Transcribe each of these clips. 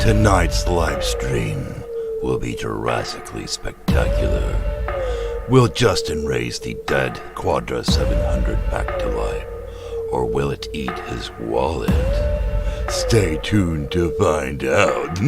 Tonight's live stream will be Jurassically spectacular. Will Justin raise the dead Quadra 700 back to life, or will it eat his wallet? Stay tuned to find out.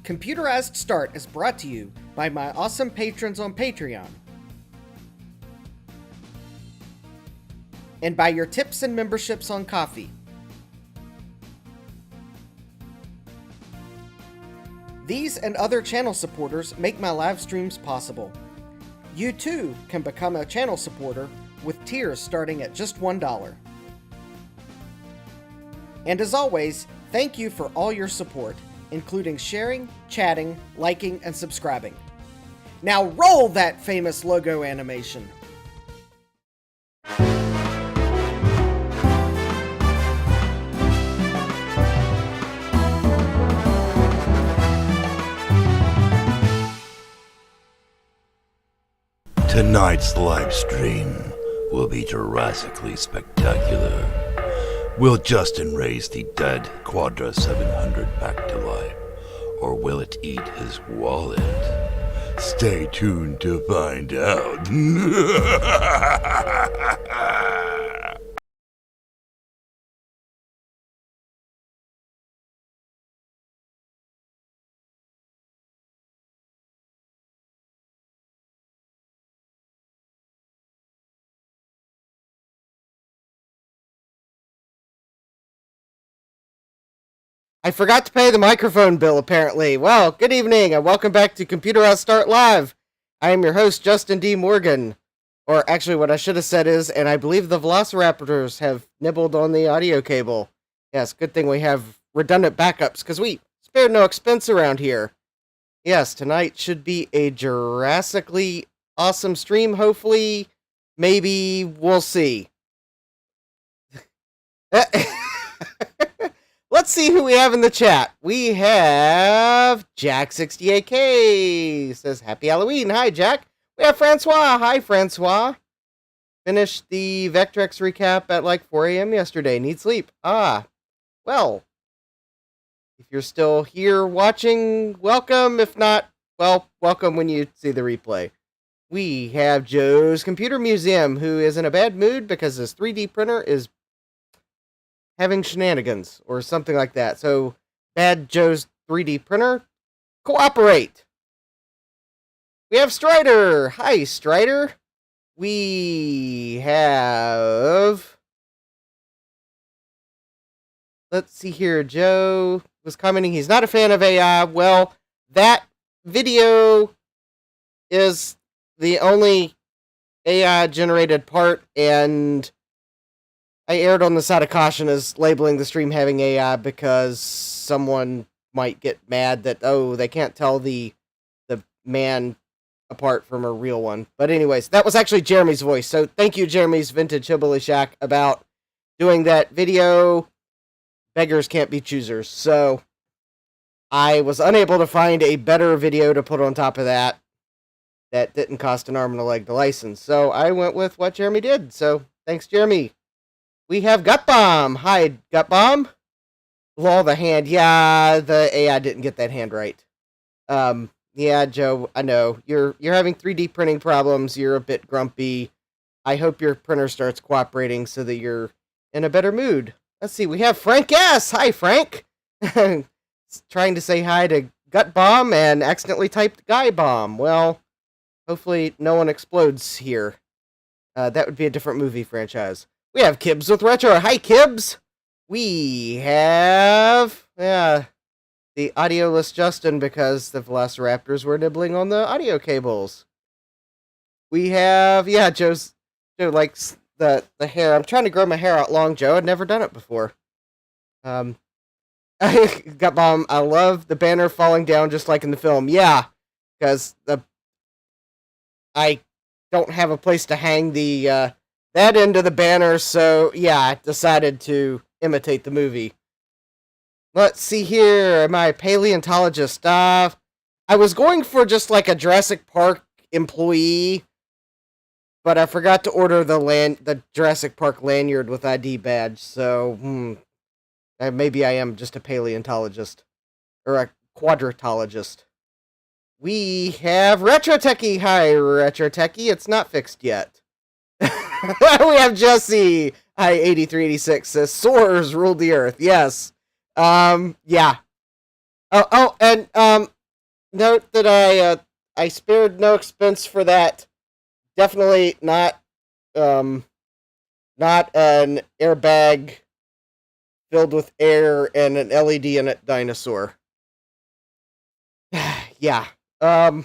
Computerized Start is brought to you by my awesome patrons on Patreon, and by your tips and memberships on Ko-fi. These and other channel supporters make my live streams possible. You too can become a channel supporter with tiers starting at just $1. And as always, thank you for all your support, including sharing, chatting, liking, and subscribing. Now roll that famous logo animation. Tonight's live stream will be Jurassically spectacular. Will Justin raise the dead Quadra 700 back to life, or will it eat his wallet? Stay tuned to find out. I forgot to pay the microphone bill, apparently. Well, good evening, and welcome back to Computerized Start Live. I am your host, Justin D. Morgan. Or actually, what I should have said is, and I believe the Velociraptors have nibbled on the audio cable. Yes, good thing we have redundant backups, because we spared no expense around here. Yes, tonight should be a Jurassically awesome stream, hopefully. Maybe, we'll see. Let's see who we have in the chat. We have Jack68K. Says, Happy Halloween. Hi, Jack. We have Francois. Hi, Francois. Finished the Vectrex recap at like 4 a.m. yesterday. Need sleep. Well. If you're still here watching, welcome. If not, well, welcome when you see the replay. We have Joe's Computer Museum, who is in a bad mood because his 3D printer is having shenanigans or something like that. So, bad Joe's 3D printer, cooperate. We have Strider. Hi, Strider. We have... Let's see here. Joe was commenting he's not a fan of AI. Well, that video is the only AI-generated part, and I erred on the side of caution as labeling the stream having AI because someone might get mad that, oh, they can't tell the man apart from a real one. But anyways, that was actually Jeremy's voice. So thank you, Jeremy's Vintage Hillbilly Shack, about doing that video. Beggars can't be choosers. So I was unable to find a better video to put on top of that didn't cost an arm and a leg to license. So I went with what Jeremy did. So thanks, Jeremy. We have Gut Bomb. Hi, Gut Bomb. Law the hand. Yeah, the AI didn't get that hand right. Yeah, Joe, I know. You're having 3D printing problems. You're a bit grumpy. I hope your printer starts cooperating so that you're in a better mood. Let's see, we have Frank S. Hi, Frank. Trying to say hi to Gut Bomb and accidentally typed Guy Bomb. Well, hopefully no one explodes here. That would be a different movie franchise. We have Kibbs with Retro. Hi, Kibbs. We have... yeah... the audioless Justin because the Velociraptors were nibbling on the audio cables. We have, yeah, Joe likes the hair. I'm trying to grow my hair out long, Joe. I'd never done it before. Gut Bomb, I love the banner falling down just like in the film. Yeah, because I don't have a place to hang the that end of the banner, so yeah, I decided to imitate the movie. Let's see here, my paleontologist stuff. I was going for just like a Jurassic Park employee, but I forgot to order the Jurassic Park lanyard with ID badge, so maybe I am just a paleontologist. Or a quadratologist. We have Retro Techie. Hi, Retro Techie. It's not fixed yet. We have Jesse. Hi, 8386 says, Soars ruled the earth. Yes. Yeah. And note that I spared no expense for that. Definitely not an airbag filled with air and an LED in it dinosaur. Yeah. Retro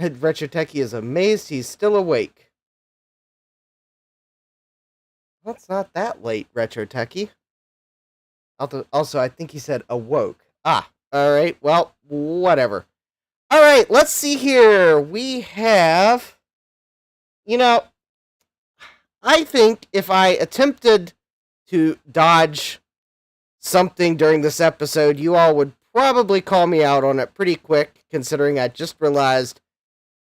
Techie is amazed he's still awake. Well, it's not that late, Retro Techie. Also, I think he said awoke. Alright, well, whatever. Alright, let's see here. We have... I think if I attempted to dodge something during this episode, you all would probably call me out on it pretty quick, considering I just realized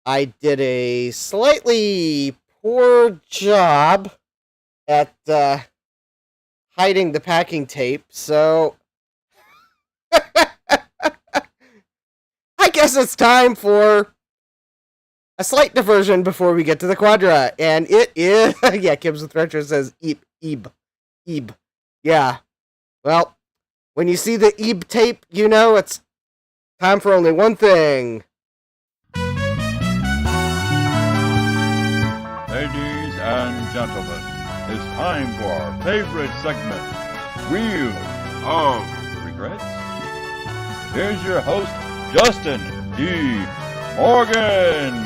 I did a slightly poor job at hiding the packing tape, so I guess it's time for a slight diversion before we get to the Quadra, and it is, yeah, Kibbs with Retro says Ib. Yeah, well, when you see the Ib tape, you know it's time for only one thing. Ladies and gentlemen, it's time for our favorite segment, Wheel of Regrets. Here's your host, Justin D. Morgan.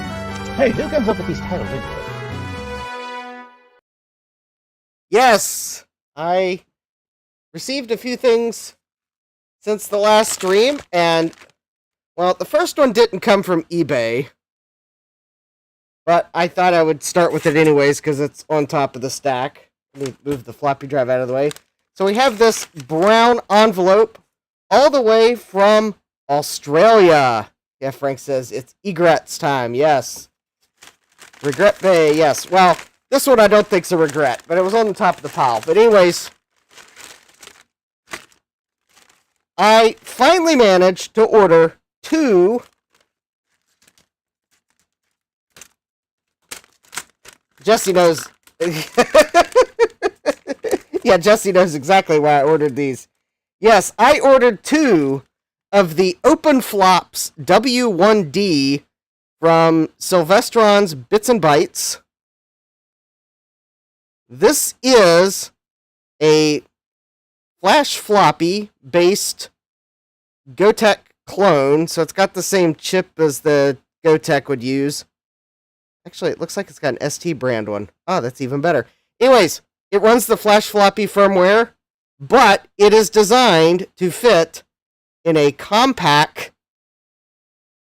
Hey, who comes up with these titles anyway? Yes, I received a few things since the last stream, and, well, the first one didn't come from eBay, but I thought I would start with it anyways, because it's on top of the stack. Let me move the floppy drive out of the way. So we have this brown envelope, all the way from Australia. Yeah, Frank says, it's egrets time, yes. Regret Bay, yes. Well, this one I don't think's a regret, but it was on the top of the pile. But anyways, I finally managed to order 2 Jesse knows. Yeah, Jesse knows exactly why I ordered these. Yes, I ordered 2 of the Open Flops W1D from Sylvestron's Bits and Bytes. This is a flash floppy based Gotek clone, so it's got the same chip as the Gotek would use. Actually, it looks like it's got an ST brand one. Oh, that's even better. Anyways, it runs the flash floppy firmware, but it is designed to fit in a compact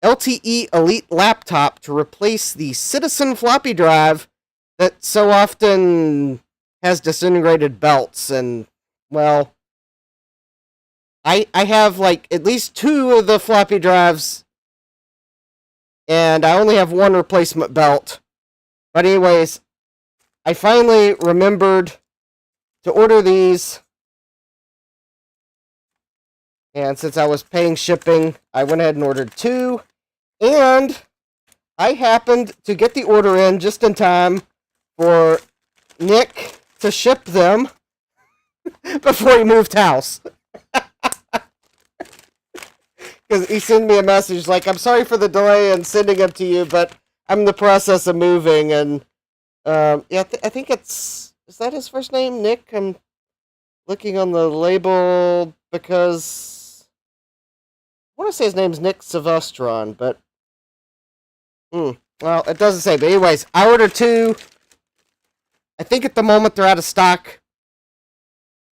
LTE Elite laptop to replace the Citizen floppy drive that so often has disintegrated belts. And, well, I have like at least 2 of the floppy drives, and I only have 1 replacement belt. But anyways, I finally remembered to order these. And since I was paying shipping, I went ahead and ordered 2. And I happened to get the order in just in time for Nick to ship them before he moved house. Because he sent me a message like, I'm sorry for the delay in sending them to you, but I'm in the process of moving. And I think is that his first name, Nick? I'm looking on the label because I want to say his name's Nick Silvestron, but well, it doesn't say. But anyways, I ordered 2. I think at the moment they're out of stock.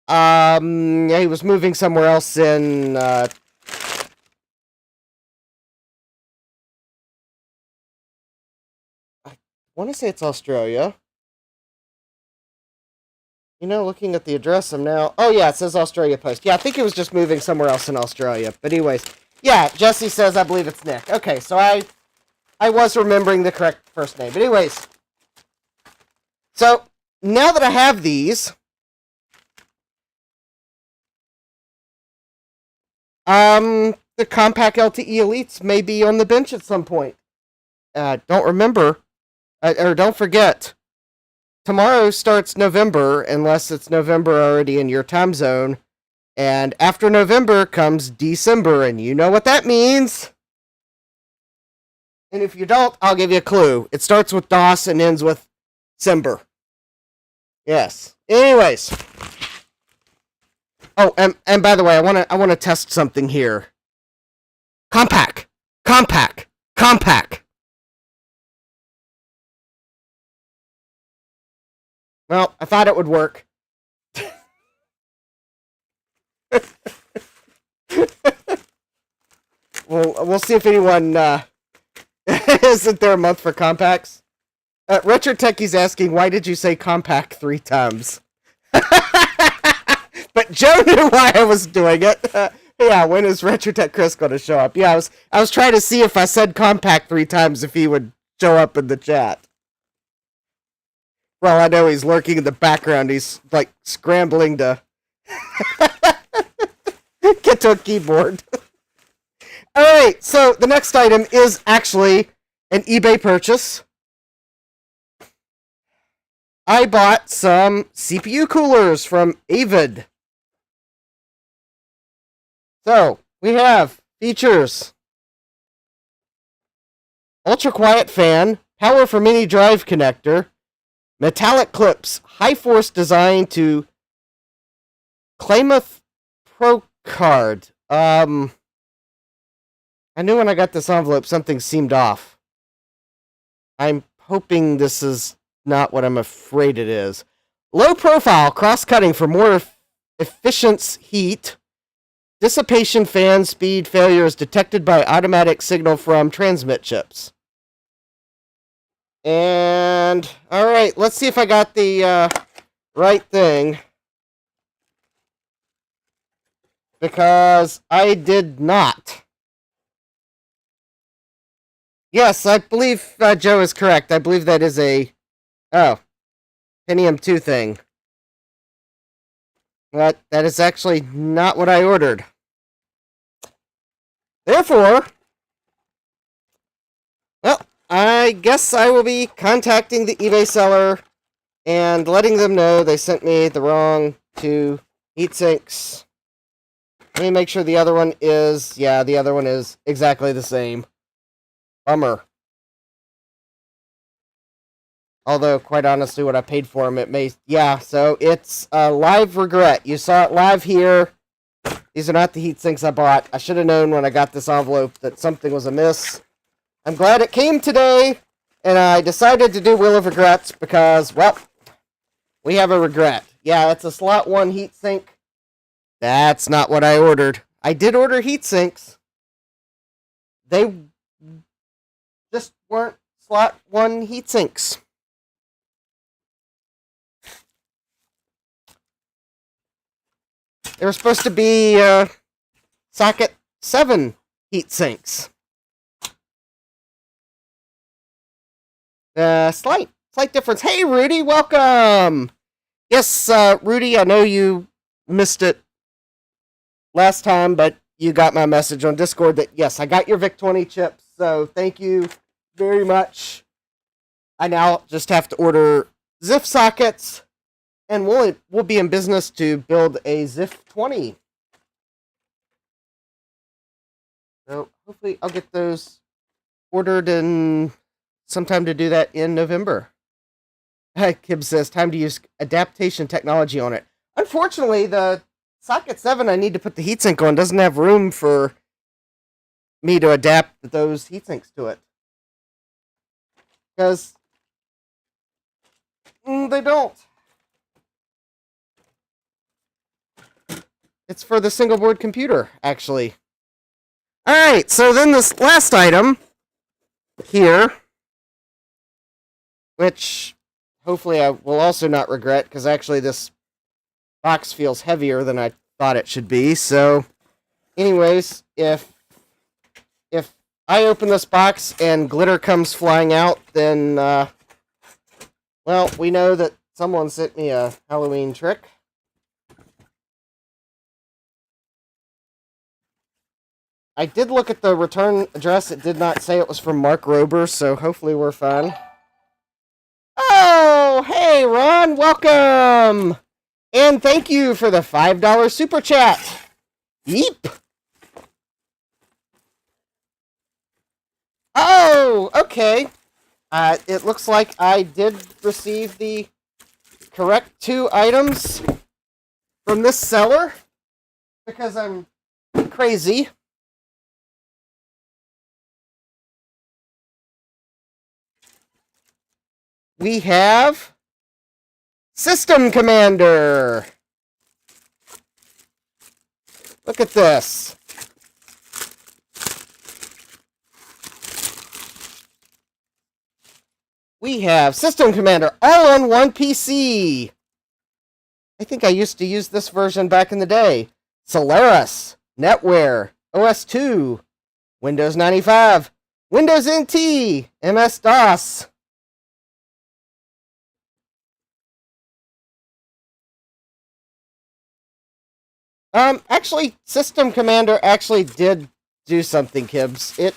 Yeah, he was moving somewhere else in I want to say it's Australia. You know, looking at the address, I'm now... Oh, yeah, it says Australia Post. Yeah, I think it was just moving somewhere else in Australia. But anyways, yeah, Jesse says I believe it's Nick. Okay, so I was remembering the correct first name. But anyways, so now that I have these, the compact LTE Elites may be on the bench at some point. Don't forget, tomorrow starts November, unless it's November already in your time zone. And after November comes December, and you know what that means. And if you don't, I'll give you a clue. It starts with DOS and ends with Simber. Yes. Anyways. Oh, and by the way, I want to test something here. Compact. Well, I thought it would work. We'll see if anyone isn't there a month for compacts. Retro Techie's asking, why did you say compact 3 times? But Joe knew why I was doing it. Yeah, when is Retro Tech Chris going to show up? Yeah, I was trying to see if I said compact 3 times if he would show up in the chat. Well, I know he's lurking in the background. He's like scrambling to get to a keyboard. Alright, so the next item is actually an eBay purchase. I bought some CPU coolers from Avid. So, we have features. Ultra quiet fan, power for mini drive connector, metallic clips, high force design to Klamath Pro card. I knew when I got this envelope something seemed off. I'm hoping this is not what I'm afraid it is. Low profile, cross-cutting for more efficient heat. Dissipation fan speed failure is detected by automatic signal from transmit chips. And, alright, let's see if I got the right thing. Because I did not. Yes, I believe Joe is correct. I believe that is a... Oh. Pentium 2 thing. That is actually not what I ordered. Therefore... Well, I guess I will be contacting the eBay seller and letting them know they sent me the wrong 2 heatsinks. Let me make sure the other one is... Yeah, the other one is exactly the same. Bummer. Although, quite honestly, what I paid for them, it may... Yeah, so it's a live regret. You saw it live here. These are not the heat sinks I bought. I should have known when I got this envelope that something was amiss. I'm glad it came today, and I decided to do Wheel of Regrets because, well, we have a regret. Yeah, it's a slot 1 heat sink. That's not what I ordered. I did order heat sinks. They just weren't slot 1 heat sinks. They were supposed to be socket 7 heat sinks. Slight difference. Hey, Rudy, welcome. Yes, Rudy, I know you missed it last time, but you got my message on Discord that, yes, I got your VIC-20 chips, so thank you very much. I now just have to order ZIF sockets, and we'll be in business to build a ZIF-20. So hopefully I'll get those ordered in sometime to do that in November. Kib says, time to use adaptation technology on it. Unfortunately, the socket 7 I need to put the heatsink on doesn't have room for me to adapt those heatsinks to it. Because they don't. It's for the single board computer, actually. Alright, so then this last item here, which hopefully I will also not regret, because actually this box feels heavier than I thought it should be. So, anyways, if I open this box and glitter comes flying out, then, well, we know that someone sent me a Halloween trick. I did look at the return address. It did not say it was from Mark Rober, so hopefully we're fine. Oh, hey, Ron, welcome! And thank you for the $5 super chat. Yeep. Oh, okay. It looks like I did receive the correct 2 items from this seller, because I'm crazy. We have System Commander. Look at this. We have System Commander all on one PC. I think I used to use this version back in the day. Solaris, NetWare, OS2, Windows 95, Windows NT, MS-DOS. Actually, System Commander actually did do something, Kibbs.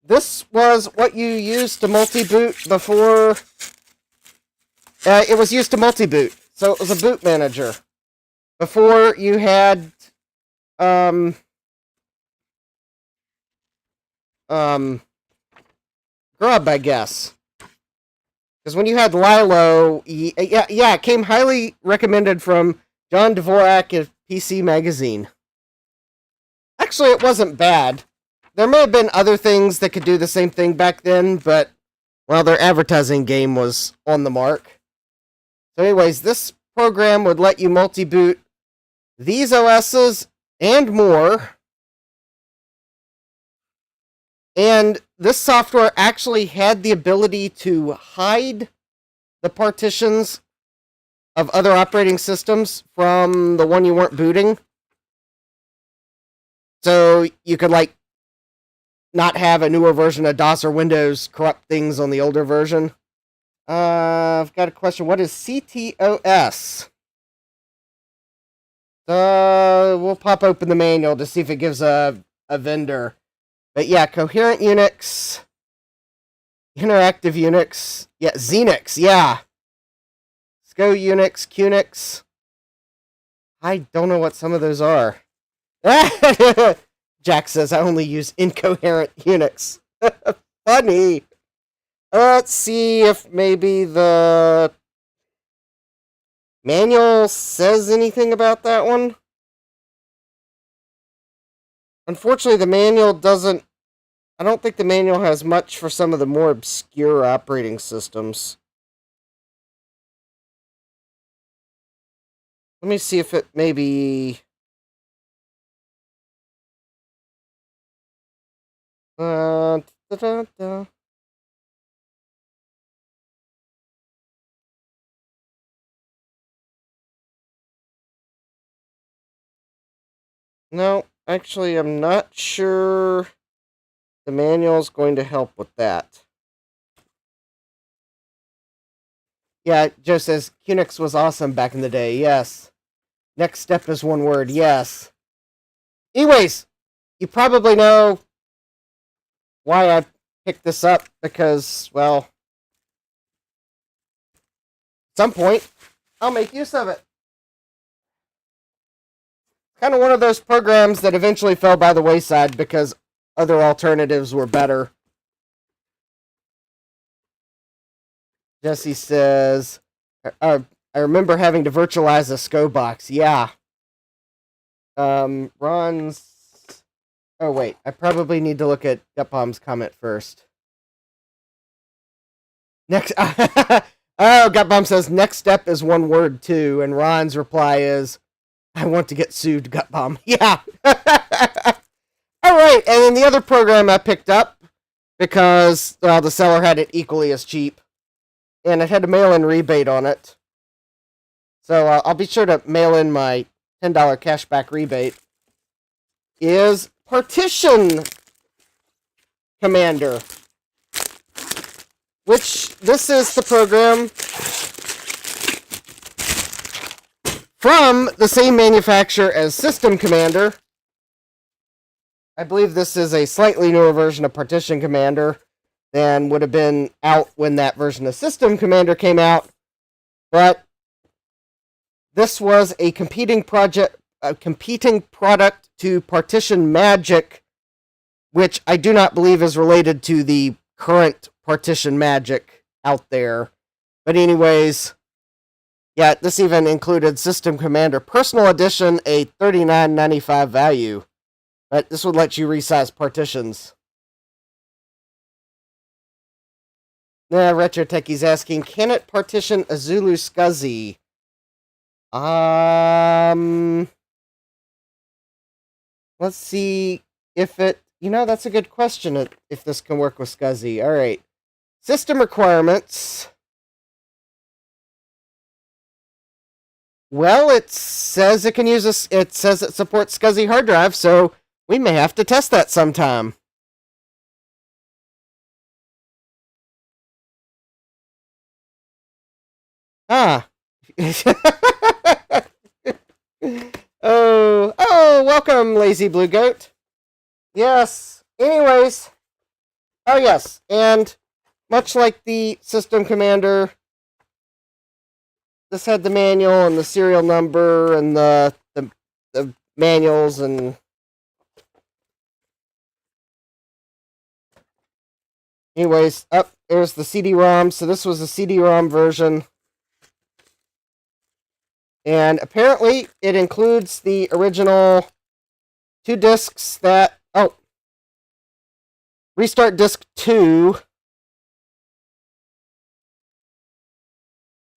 This was what you used to multi-boot before... it was used to multi-boot, so it was a boot manager. Before you had... Grub, I guess. Because when you had Lilo... Yeah, it came highly recommended from John Dvorak of PC Magazine. Actually, it wasn't bad. There may have been other things that could do the same thing back then, but, well, their advertising game was on the mark. So anyways, this program would let you multi-boot these OSs and more. And this software actually had the ability to hide the partitions of other operating systems from the one you weren't booting. So you could, like, not have a newer version of DOS or Windows corrupt things on the older version. I've got a question. What is CTOS? We'll pop open the manual to see if it gives a vendor. But yeah, Coherent Unix, Interactive Unix, yeah, Xenix, yeah. Go Unix, Qnix. I don't know what some of those are. Jack says I only use incoherent Unix. Funny. Let's see if maybe the manual says anything about that one. Unfortunately, the manual doesn't... I don't think the manual has much for some of the more obscure operating systems. Let me see if it maybe... Da-da-da. No, actually, I'm not sure the manual is going to help with that. Yeah, Joe says Unix was awesome back in the day. Yes. Next step is one word. Yes. Anyways, you probably know why I picked this up because, well, at some point, I'll make use of it. Kind of one of those programs that eventually fell by the wayside because other alternatives were better. Jesse says, I remember having to virtualize a SCO box. Yeah. Ron's... Oh, wait. I probably need to look at Gutbomb's comment first. Next... Oh, Gutbomb says, next step is one word, too. And Ron's reply is, I want to get sued, Gutbomb. Yeah. All right. And then the other program I picked up because, well, the seller had it equally as cheap. And it had a mail-in rebate on it. So I'll be sure to mail in my $10 cashback rebate. Is Partition Commander. Which, this is the program from the same manufacturer as System Commander. I believe this is a slightly newer version of Partition Commander than would have been out when that version of System Commander came out. But this was a competing product to Partition Magic, which I do not believe is related to the current Partition Magic out there. But anyways, yeah, this even included System Commander Personal Edition, a $39.95 value. But this would let you resize partitions. Yeah, Retro Techie's asking, can it partition a Zulu SCSI? Let's see if it... You know, that's a good question, if this can work with SCSI. Alright. System requirements. Well, it says it can use it says it supports SCSI hard drive, so we may have to test that sometime. Ah. Oh, welcome, Lazy Blue Goat. Yes. Anyways. Oh, yes. And much like the System Commander, this had the manual and the serial number and the manuals and... Anyways, there's the CD-ROM. So this was a CD-ROM version. And apparently it includes the original 2 discs that... Oh. Restart disc 2.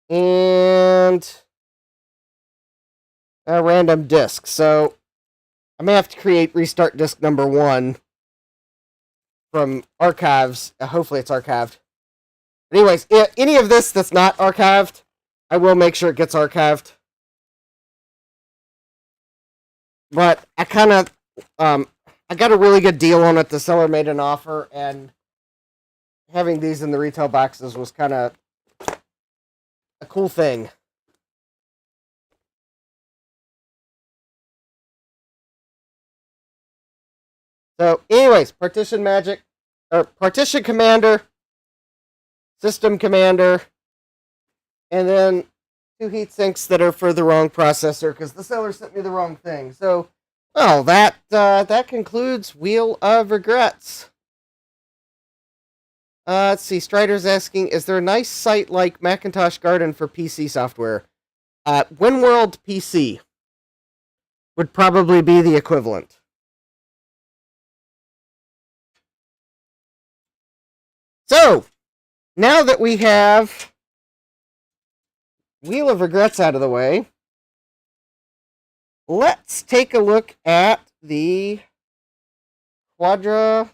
And a random disk. So I may have to create restart disk number 1 from archives. Hopefully it's archived. But anyways, any of this that's not archived, I will make sure it gets archived. But I kind of, I got a really good deal on it. The seller made an offer, and having these in the retail boxes was kind of a cool thing. So, anyways, Partition Commander, System Commander, and then 2 heat sinks that are for the wrong processor because the seller sent me the wrong thing. So, well, that concludes Wheel of Regrets. Let's see. Strider's asking, is there a nice site like Macintosh Garden for PC software? WinWorld PC would probably be the equivalent. So, now that we have Wheel of Regrets out of the way, let's take a look at the Quadra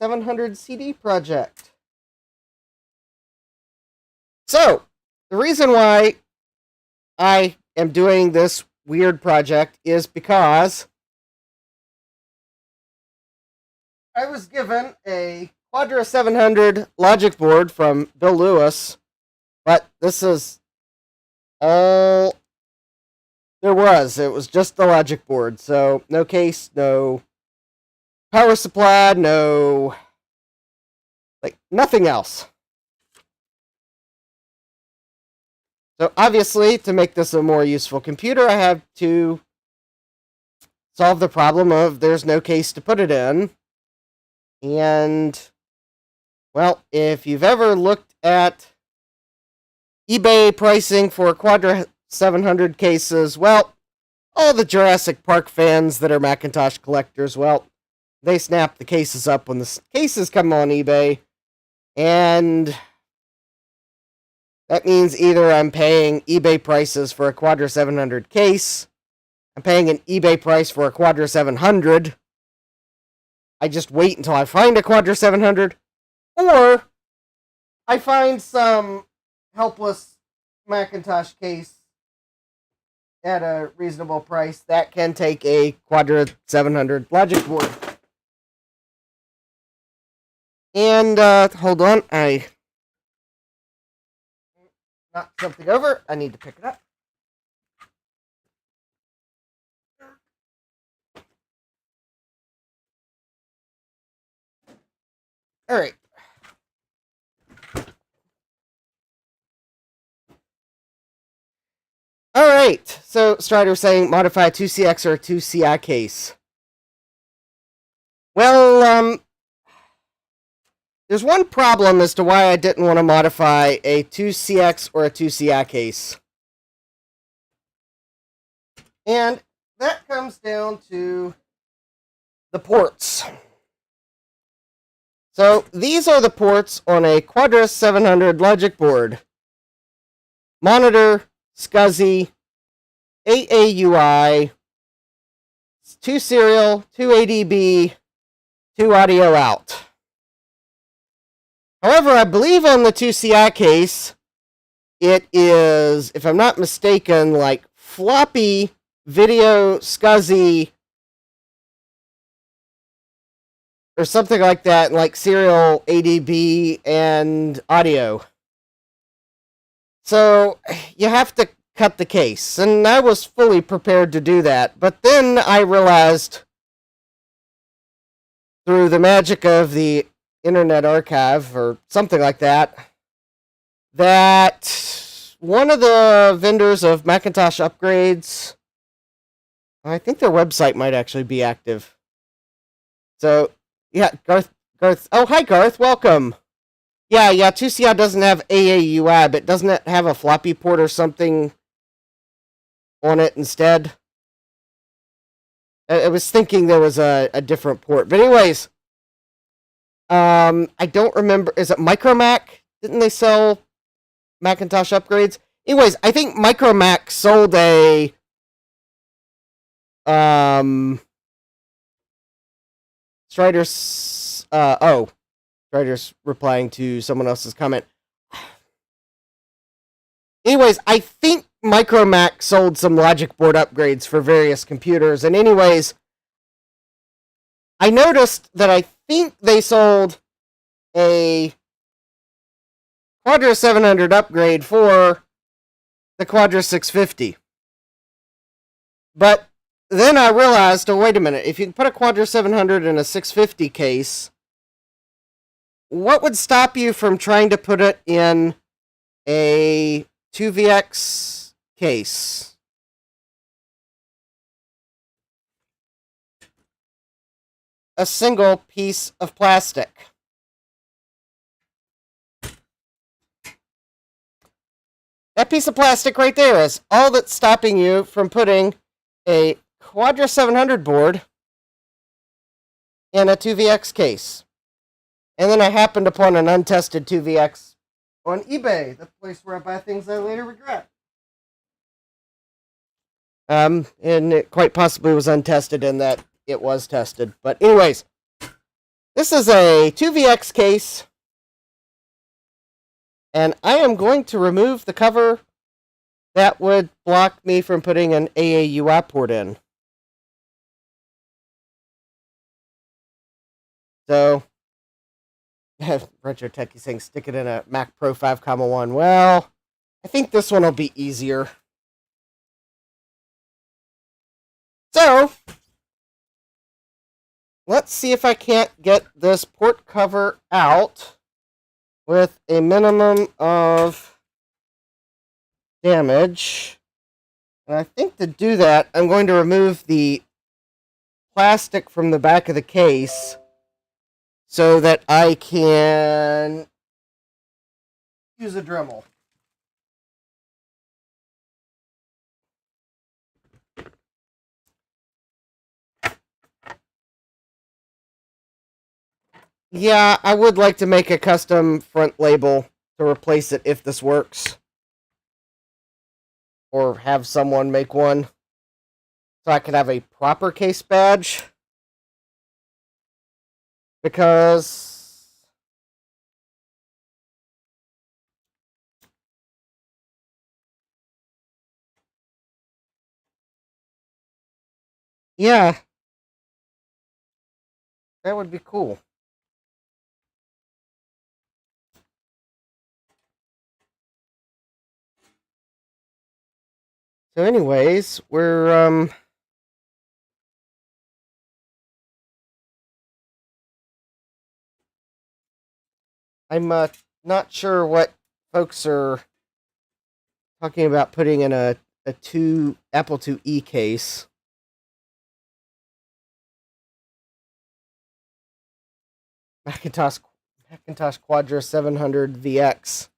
700 CD project. So, the reason why I am doing this weird project is because I was given a Quadra 700 logic board from Bill Lewis, but this is all there was. It was just the logic board, so no case, no power supply, no, nothing else. So obviously, to make this a more useful computer, I have to solve the problem of there's no case to put it in. And, well, if you've ever looked at eBay pricing for Quadra 700 cases, well, all the Jurassic Park fans that are Macintosh collectors, well, they snap the cases up when the cases come on eBay, and that means either I'm paying eBay prices for a Quadra 700 case, I'm paying an eBay price for a Quadra 700, I just wait until I find a Quadra 700, or I find some helpless Macintosh case at a reasonable price that can take a Quadra 700 logic board. And, hold on, I knocked something over. I need to pick it up. Alright. Alright, so Strider was saying modify a 2CX or a 2CI case. Well, there's one problem as to why I didn't want to modify a 2CX or a 2CI case. And that comes down to the ports. So these are the ports on a Quadra 700 logic board. Monitor, SCSI, AAUI, 2 serial, 2 ADB, 2 audio out. However, I believe on the 2CI case, it is, if I'm not mistaken, like floppy video SCSI or something like that, like serial ADB and audio. So you have to cut the case, and I was fully prepared to do that, but then I realized through the magic of the Internet Archive or something like that, that one of the vendors of Macintosh upgrades, I think their website might actually be active. So, yeah, Garth, oh, hi Garth, welcome. Yeah, 2CI doesn't have AAUI, but doesn't it have a floppy port or something on it instead? I was thinking there was a different port. But anyways, I don't remember. Is it Micromac? Didn't they sell Macintosh upgrades? Anyways, I think Micromac sold a Strider's Strider's replying to someone else's comment. Anyways, I think Micromac sold some logic board upgrades for various computers. And anyways, I noticed that I think they sold a Quadra 700 upgrade for the Quadra 650. But then I realized, oh, wait a minute, if you put a Quadra 700 in a 650 case, what would stop you from trying to put it in a 2VX case? A single piece of plastic. That piece of plastic right there is all that's stopping you from putting a Quadra 700 board in a 2VX case. And then I happened upon an untested 2VX on eBay, the place where I buy things I later regret. And it quite possibly was untested in that it was tested. But anyways, This is a 2VX case, and I am going to remove the cover that would block me from putting an AAUI port in. So, Retro Techie saying stick it in a Mac Pro 5,1. Well, I think this one will be easier. So, let's see if I can't get this port cover out with a minimum of damage. And I think to do that, I'm going to remove the plastic from the back of the case so that I can use a Dremel. Yeah, I would like to make a custom front label to replace it if this works. Or have someone make one. So I could have a proper case badge. Because... yeah. That would be cool. So anyways, I'm not sure what folks are talking about putting in a Apple IIe case. Macintosh Quadra 700 VX.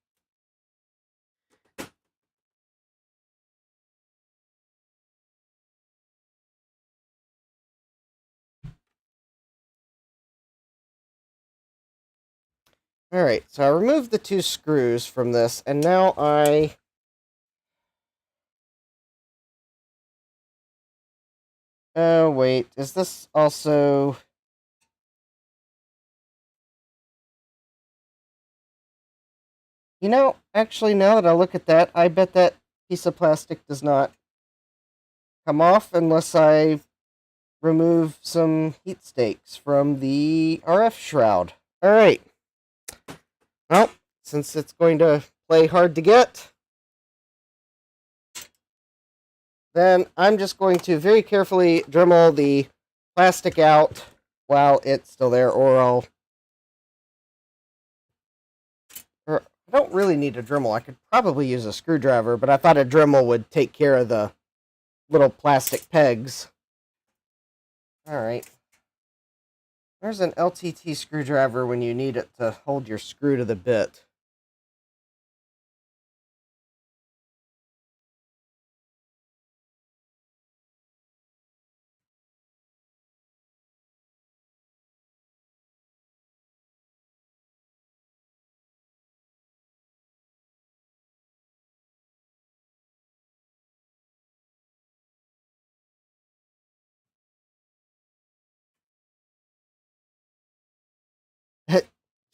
Alright, so I removed the 2 screws from this, and now oh, wait, is this also... you know, actually, now that I look at that, I bet that piece of plastic does not come off unless I remove some heat stakes from the RF shroud. Alright. Well, since it's going to play hard to get, then I'm just going to very carefully Dremel the plastic out while it's still there, or I don't really need a Dremel. I could probably use a screwdriver, but I thought a Dremel would take care of the little plastic pegs. Alright. There's an LTT screwdriver when you need it to hold your screw to the bit.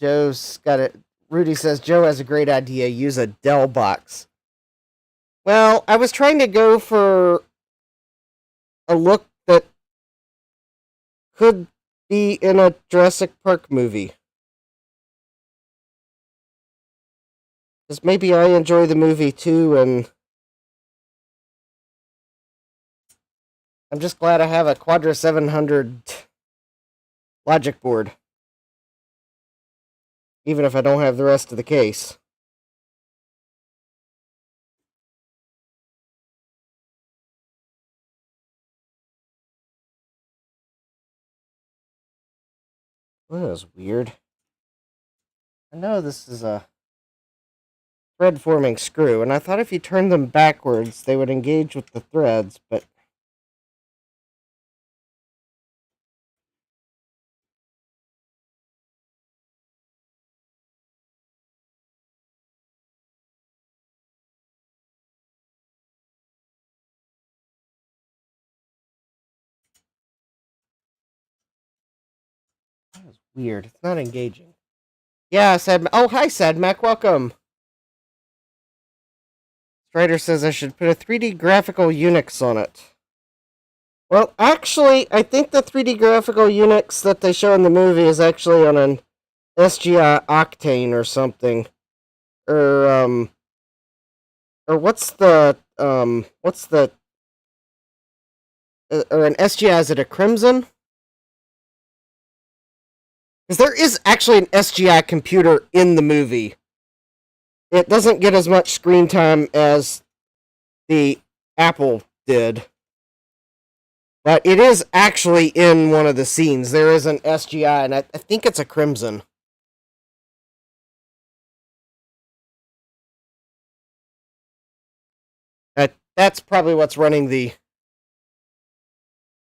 Joe's got it. Rudy says Joe has a great idea. Use a Dell box. Well, I was trying to go for a look that could be in a Jurassic Park movie. Because maybe I enjoy the movie too, and I'm just glad I have a Quadra 700 logic board. Even if I don't have the rest of the case. Well, that was weird. I know this is a thread forming screw, and I thought if you turned them backwards, they would engage with the threads, but That was weird. It's not engaging. Yeah, oh, hi, Sadmac. Welcome. Strider says I should put a 3D graphical Unix on it. Well, actually, I think the 3D graphical Unix that they show in the movie is actually on an SGI Octane or something. Or what's the, or an SGI, is it a Crimson? Because there is actually an SGI computer in the movie. It doesn't get as much screen time as the Apple did. But it is actually in one of the scenes. There is an SGI, and I think it's a Crimson. That's probably what's running the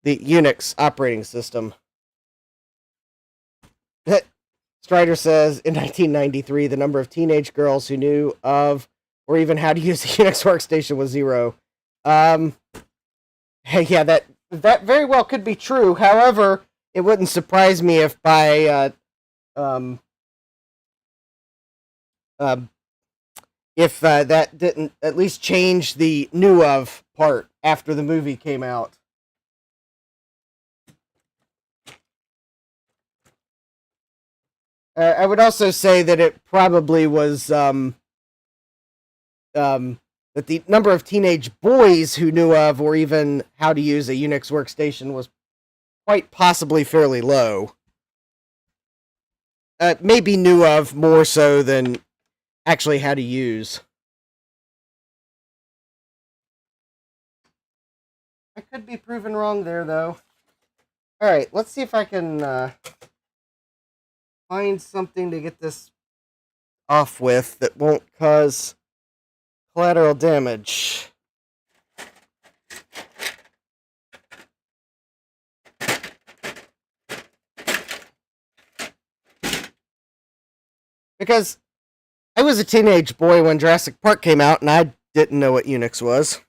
Unix operating system. Strider says, in 1993, the number of teenage girls who knew of or even how to use a Unix workstation was 0. Hey, yeah, that very well could be true. However, it wouldn't surprise me if by if that didn't at least change the knew of part after the movie came out. I would also say that it probably was that the number of teenage boys who knew of or even how to use a Unix workstation was quite possibly fairly low. Maybe knew of more so than actually how to use. I could be proven wrong there, though. Alright, let's see if I can find something to get this off with that won't cause collateral damage. Because I was a teenage boy when Jurassic Park came out, and I didn't know what Unix was.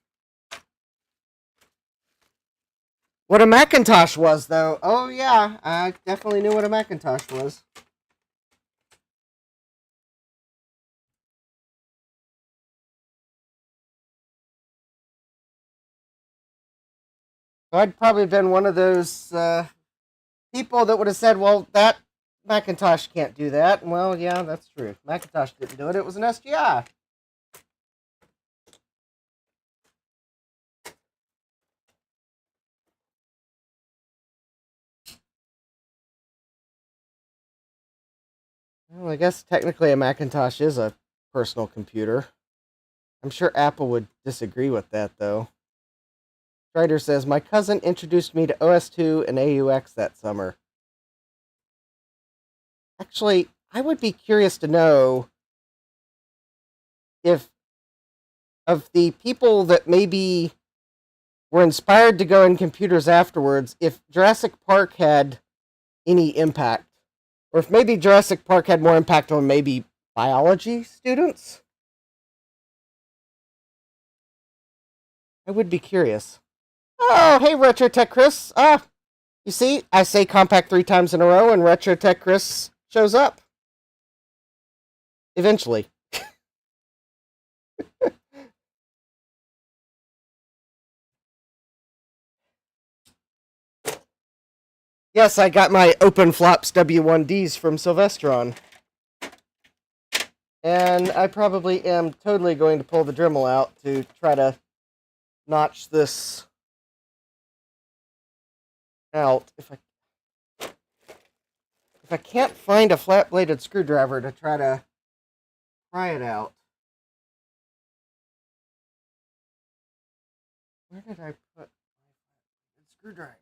What a Macintosh was, though. Oh, yeah, I definitely knew what a Macintosh was. I'd probably been one of those people that would have said, well, that Macintosh can't do that. Well, yeah, that's true. Macintosh didn't do it. It was an SGI. Well, I guess technically a Macintosh is a personal computer. I'm sure Apple would disagree with that, though. Strider says, my cousin introduced me to OS2 and AUX that summer. Actually, I would be curious to know if of the people that maybe were inspired to go in computers afterwards, if Jurassic Park had any impact. Or if maybe Jurassic Park had more impact on maybe biology students? I would be curious. Oh, hey, Retro Tech Chris. You see, I say compact 3 times in a row, and Retro Tech Chris shows up. Eventually. Yes, I got my open flops W1Ds from Sylvestron. And I probably am totally going to pull the Dremel out to try to notch this out. If I can't find a flat-bladed screwdriver to try to pry it out. Where did I put my screwdriver?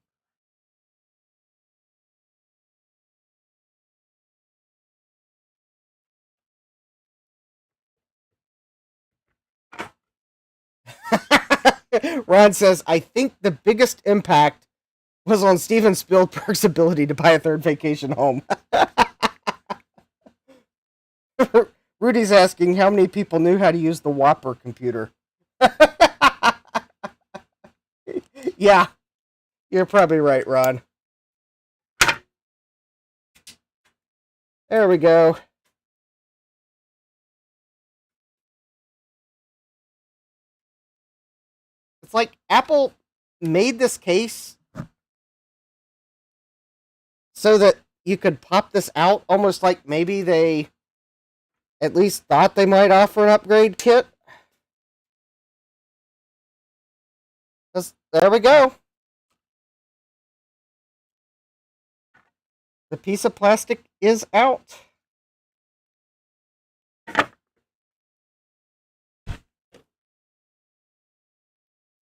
Ron says, I think the biggest impact was on Steven Spielberg's ability to buy a third vacation home. Rudy's asking how many people knew how to use the Whopper computer. Yeah, you're probably right, Ron. There we go. It's like Apple made this case so that you could pop this out, almost like maybe they at least thought they might offer an upgrade kit. There we go. The piece of plastic is out.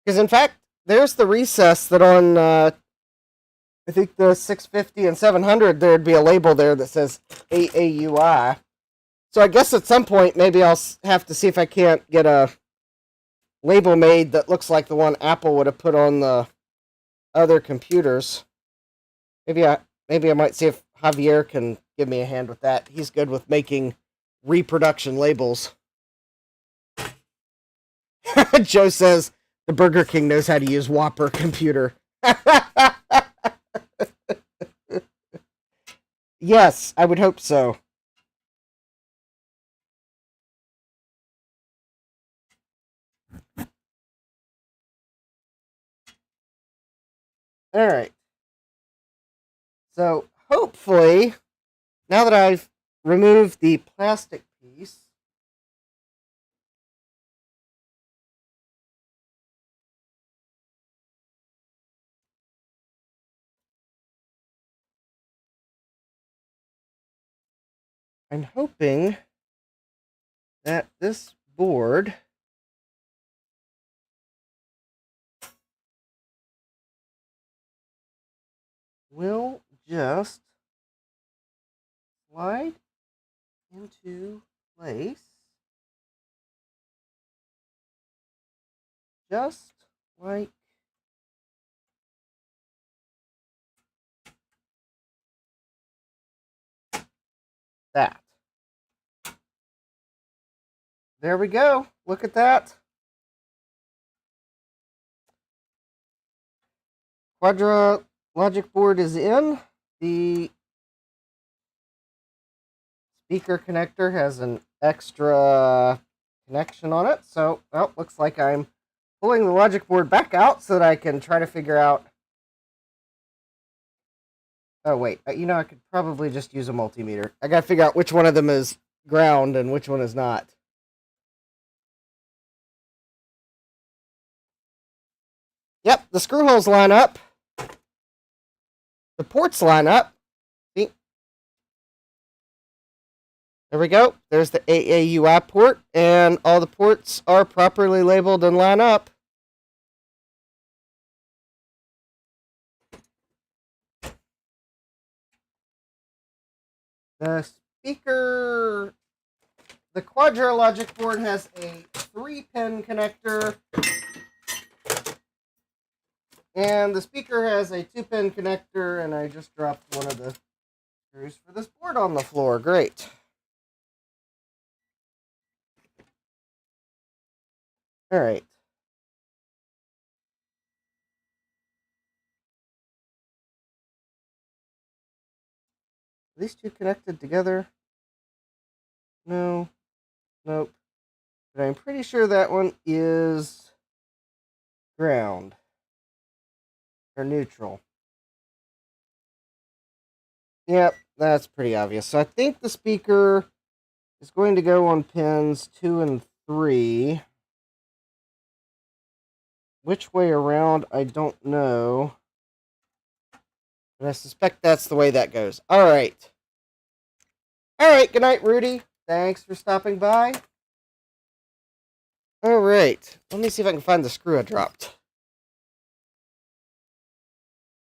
Because in fact, there's the recess that on, I think the 650 and 700, there'd be a label there that says AAUI. So I guess at some point, maybe I'll have to see if I can't get a label made that looks like the one Apple would have put on the other computers. Maybe I might see if Javier can give me a hand with that. He's good with making reproduction labels. Joe says the Burger King knows how to use Whopper computer. Yes, I would hope so. All right. So hopefully, now that I've removed the plastic piece, I'm hoping that this board will just slide into place, just like that. There we go. Look at that. Quadra logic board is in. The speaker connector has an extra connection on it. So, well, looks like I'm pulling the logic board back out so that I can try to figure out. Oh, wait. I could probably just use a multimeter. I got to figure out which one of them is ground and which one is not. Yep, the screw holes line up. The ports line up. See? There we go. There's the AAUI port, and all the ports are properly labeled and line up. The speaker, the Quadra logic board has a 3-pin connector, and the speaker has a 2-pin connector, and I just dropped one of the screws for this board on the floor. Great. All right. Are these two connected together? No. Nope. But I'm pretty sure that one is ground. Or neutral. Yep, that's pretty obvious. So I think the speaker is going to go on pins 2 and 3. Which way around, I don't know. And I suspect that's the way that goes. All right. All right, good night, Rudy. Thanks for stopping by. All right. Let me see if I can find the screw I dropped.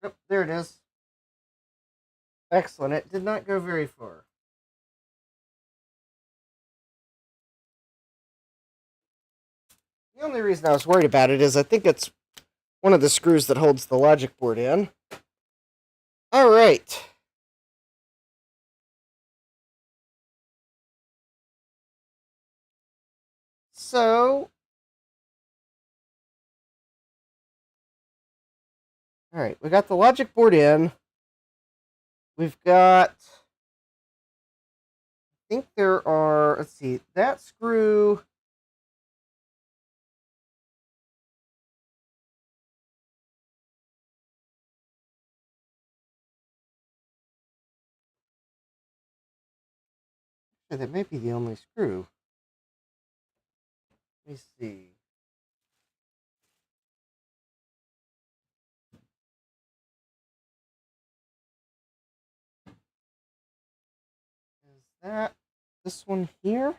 Yep, there it is. Excellent. It did not go very far. The only reason I was worried about it is I think it's one of the screws that holds the logic board in. All right. So, all right, we got the logic board in. We've got think there are, let's see, that screw. That may be the only screw. Let me see. Is that this one here?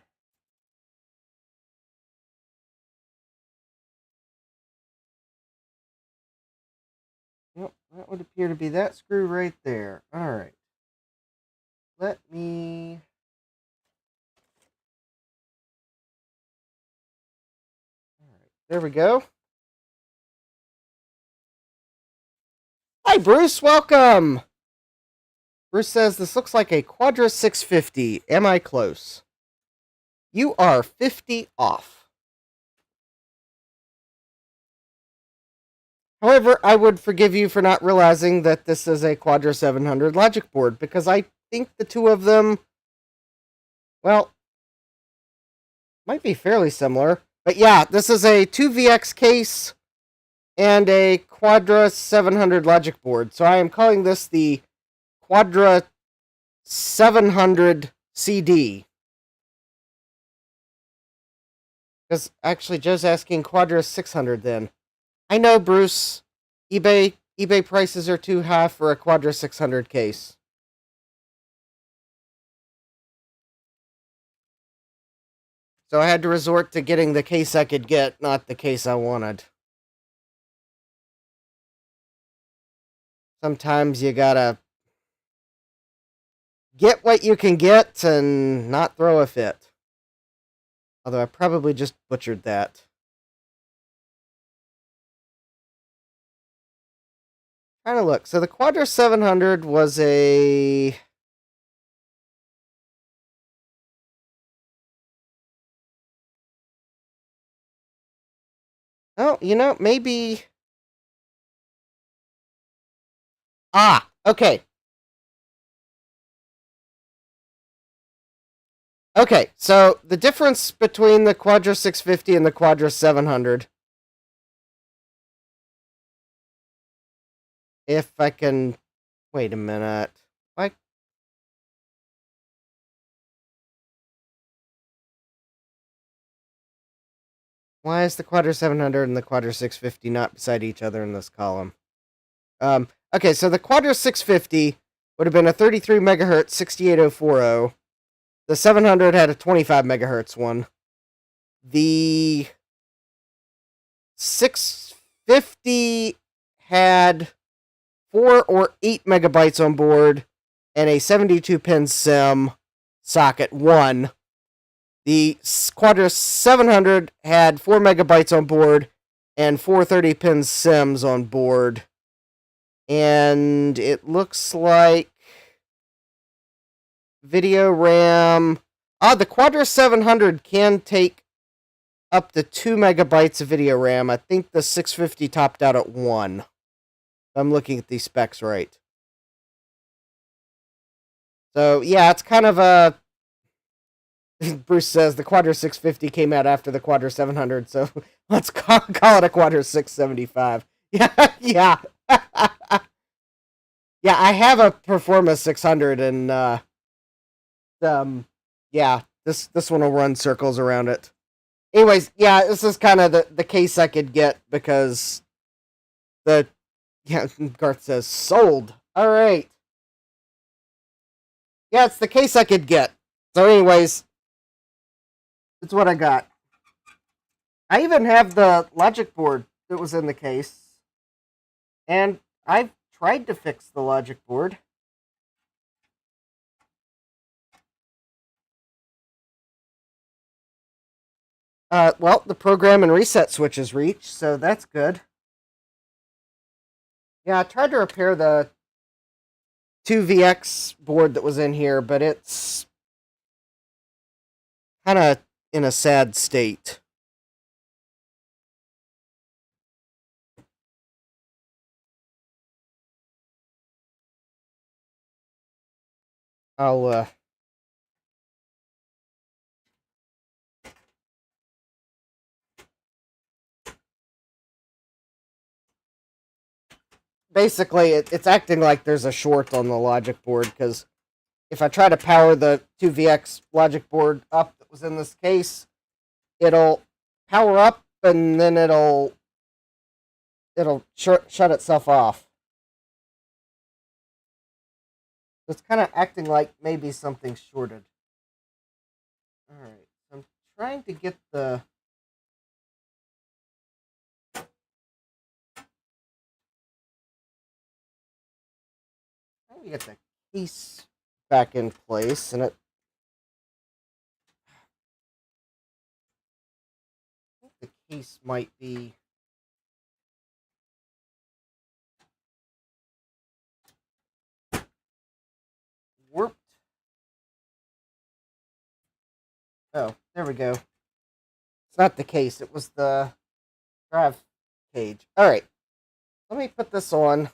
Yep, that would appear to be that screw right there. All right. Let me. All right, there we go. Hi, Bruce. Welcome. Bruce says this looks like a Quadra 650. Am I close? You are 50 off. However, I would forgive you for not realizing that this is a Quadra 700 logic board, because I think the two of them, well, might be fairly similar. But yeah, this is a 2VX case and a Quadra 700 logic board. So I am calling this the Quadra 700 CD. Because actually, Joe's asking Quadra 600 then. I know, Bruce. eBay prices are too high for a Quadra 600 case. So I had to resort to getting the case I could get, not the case I wanted. Sometimes you gotta get what you can get and not throw a fit. Although I probably just butchered that. Trying to look. So the Quadra 700 was a... Oh, you know, maybe... Ah, okay. Okay, so the difference between the Quadra 650 and the Quadra 700, if I can... Wait a minute. Why? Why is the Quadra 700 and the Quadra 650 not beside each other in this column? Okay, so the Quadra 650 would have been a 33 megahertz 68040. The 700 had a 25 megahertz one. The 650 had 4 or 8 megabytes on board and a 72-pin SIM socket 1. The Quadra 700 had 4 megabytes on board and 4 30-pin SIMs on board. And it looks like video RAM. The Quadra 700 can take up to 2 megabytes of video RAM. I think the 650 topped out at 1. I'm looking at these specs right. So, yeah, it's kind of a... Bruce says the Quadra 650 came out after the Quadra 700, so let's call it a Quadra 675. Yeah, yeah. Yeah, I have a Performa 600, and yeah, this one will run circles around it. Anyways, yeah, this is kind of the case I could get, because Garth says sold. All right. Yeah, it's the case I could get. So, anyways, it's what I got. I even have the logic board that was in the case, and I've tried to fix the logic board. Well, the program and reset switch is reached, so that's good. Yeah, I tried to repair the 2VX board that was in here, but it's kind of in a sad state. I'll basically, it's acting like there's a short on the logic board, because if I try to power the 2VX logic board up that was in this case, it'll power up and then it'll shut itself off. It's kind of acting like maybe something's shorted. Alright, I'm trying to get the... get the case back in place, and the case might be warped. Oh, there we go. It's not the case, it was the drive cage. Alright, let me put this on.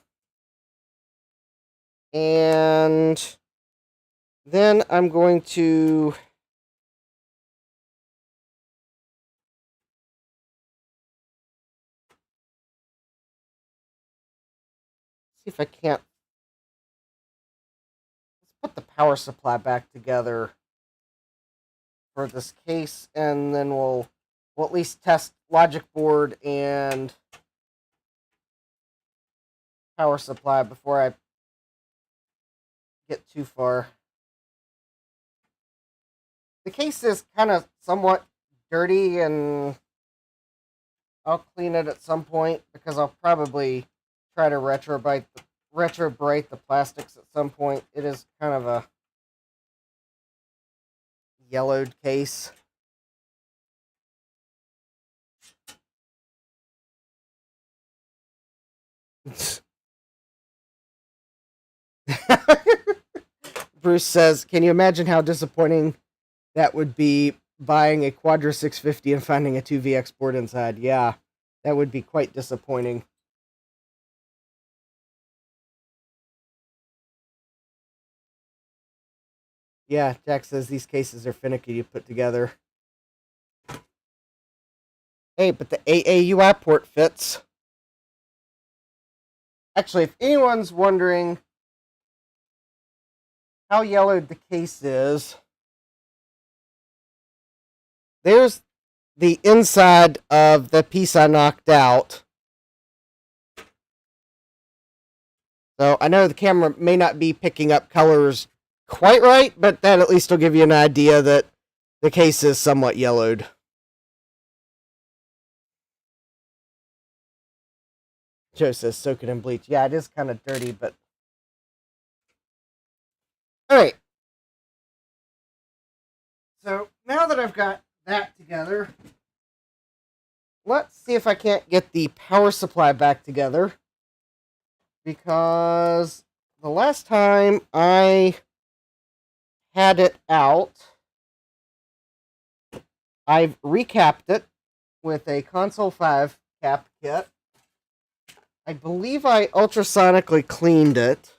And then I'm going to see if I can't. Let's put the power supply back together for this case, and then we'll at least test logic board and power supply before I get too far. The case is kind of somewhat dirty, and I'll clean it at some point, because I'll probably try to retrobrite the plastics at some point. It is kind of a yellowed case. Bruce says, can you imagine how disappointing that would be, buying a Quadra 650 and finding a 2VX board inside? Yeah, that would be quite disappointing. Yeah, Jack says these cases are finicky to put together. Hey, but the AAUI port fits. Actually, if anyone's wondering how yellowed the case is, there's the inside of the piece I knocked out. So I know the camera may not be picking up colors quite right, but that at least will give you an idea that the case is somewhat yellowed. Joe says soak it in bleach. Yeah, it is kind of dirty, but... Alright. So, now that I've got that together, let's see if I can't get the power supply back together. Because the last time I had it out, I've recapped it with a Console 5 cap kit. I believe I ultrasonically cleaned it.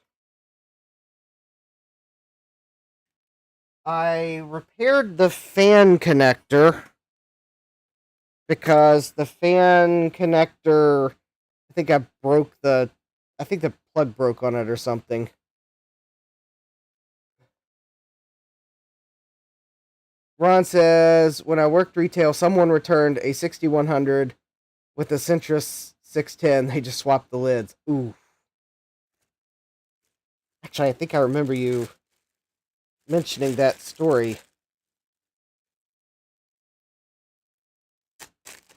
I repaired the fan connector, because the fan connector, I think the plug broke on it or something. Ron says, when I worked retail, someone returned a 6100 with a Centris 610. They just swapped the lids. Ooh. Actually, I think I remember you mentioning that story.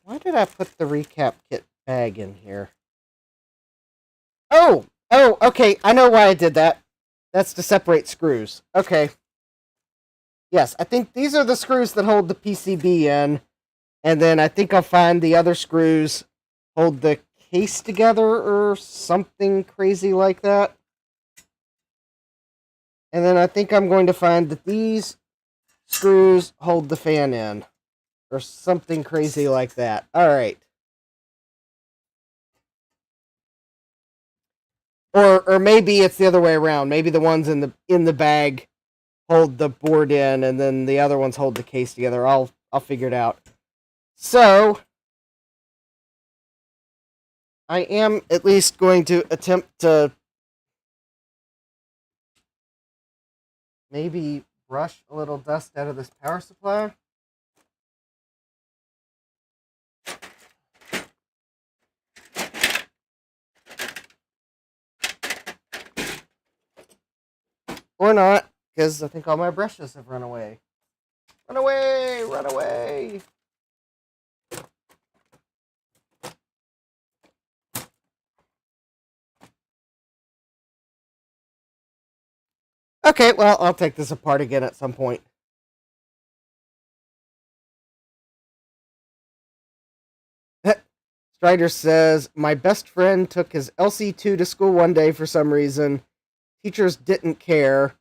Why did I put the recap kit bag in here? Oh, okay. I know why I did that. That's to separate screws. Okay. Yes, I think these are the screws that hold the PCB in, and then I think I'll find the other screws hold the case together or something crazy like that. And then I think I'm going to find that these screws hold the fan in, or something crazy like that. Alright. Or maybe it's the other way around. Maybe the ones in the bag hold the board in, and then the other ones hold the case together. I'll figure it out. So I am at least going to attempt to maybe brush a little dust out of this power supply. Or not, because I think all my brushes have run away. Run away! Run away! Okay, well, I'll take this apart again at some point. Strider says, my best friend took his LC2 to school one day for some reason. Teachers didn't care.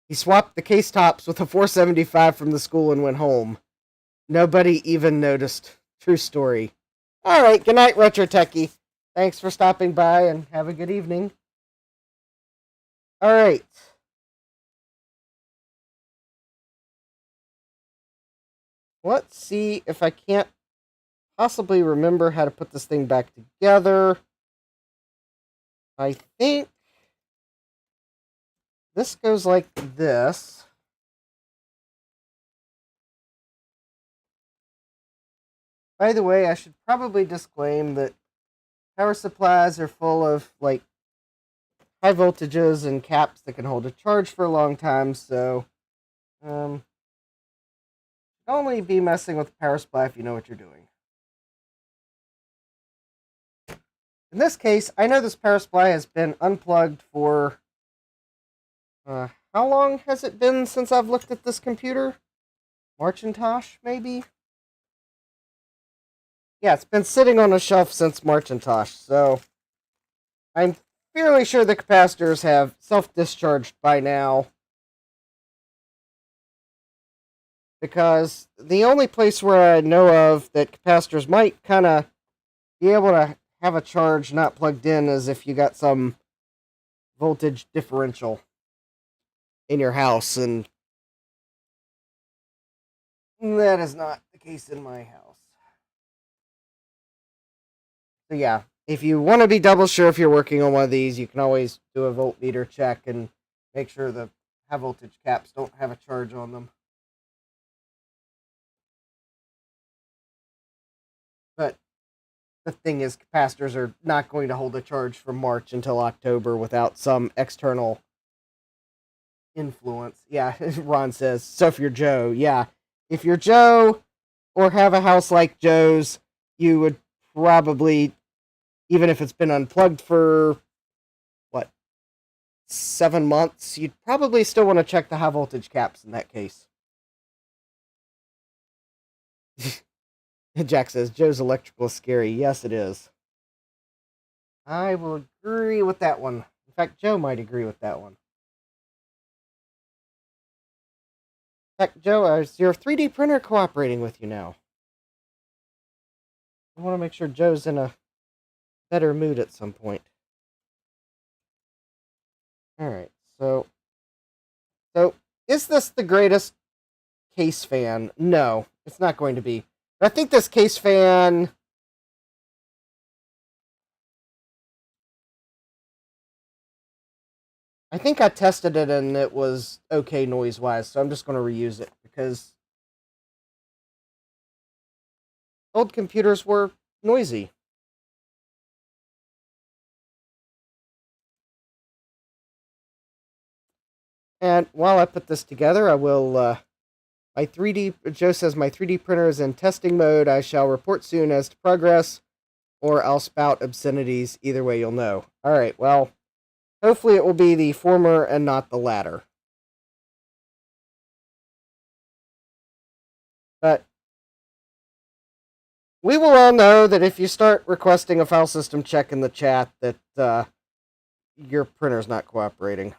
He swapped the case tops with a 475 from the school and went home. Nobody even noticed. True story. Alright, good night, Retro Techie. Thanks for stopping by and have a good evening. Alright. Let's see if I can't possibly remember how to put this thing back together. I think this goes like this. By the way, I should probably disclaim that power supplies are full of, like, high voltages and caps that can hold a charge for a long time, so, only be messing with the power supply if you know what you're doing. In this case, I know this power supply has been unplugged for, how long has it been since I've looked at this computer? Marcintosh, maybe? Yeah, it's been sitting on a shelf since Marcintosh, so I'm fairly sure the capacitors have self-discharged by now. Because the only place where I know of that capacitors might kind of be able to have a charge not plugged in is if you got some voltage differential in your house, and that is not the case in my house. So yeah, if you want to be double sure if you're working on one of these, you can always do a voltmeter check and make sure the high voltage caps don't have a charge on them. But the thing is, capacitors are not going to hold a charge from March until October without some external influence. Yeah, Ron says, so if you're Joe, yeah. If you're Joe or have a house like Joe's, you would probably, even if it's been unplugged for, 7 months, you'd probably still want to check the high voltage caps in that case. Jack says, Joe's electrical is scary. Yes, it is. I will agree with that one. In fact, Joe might agree with that one. In fact, Joe, is your 3D printer cooperating with you now? I want to make sure Joe's in a better mood at some point. Alright, so is this the greatest case fan? No, it's not going to be. But I think this case fan, I think I tested it and it was okay noise-wise, so I'm just going to reuse it, because old computers were noisy. And while I put this together, I will, Joe says my 3D printer is in testing mode. I shall report soon as to progress, or I'll spout obscenities. Either way, you'll know. Alright, well, hopefully it will be the former and not the latter. But we will all know that if you start requesting a file system check in the chat, that your printer's not cooperating.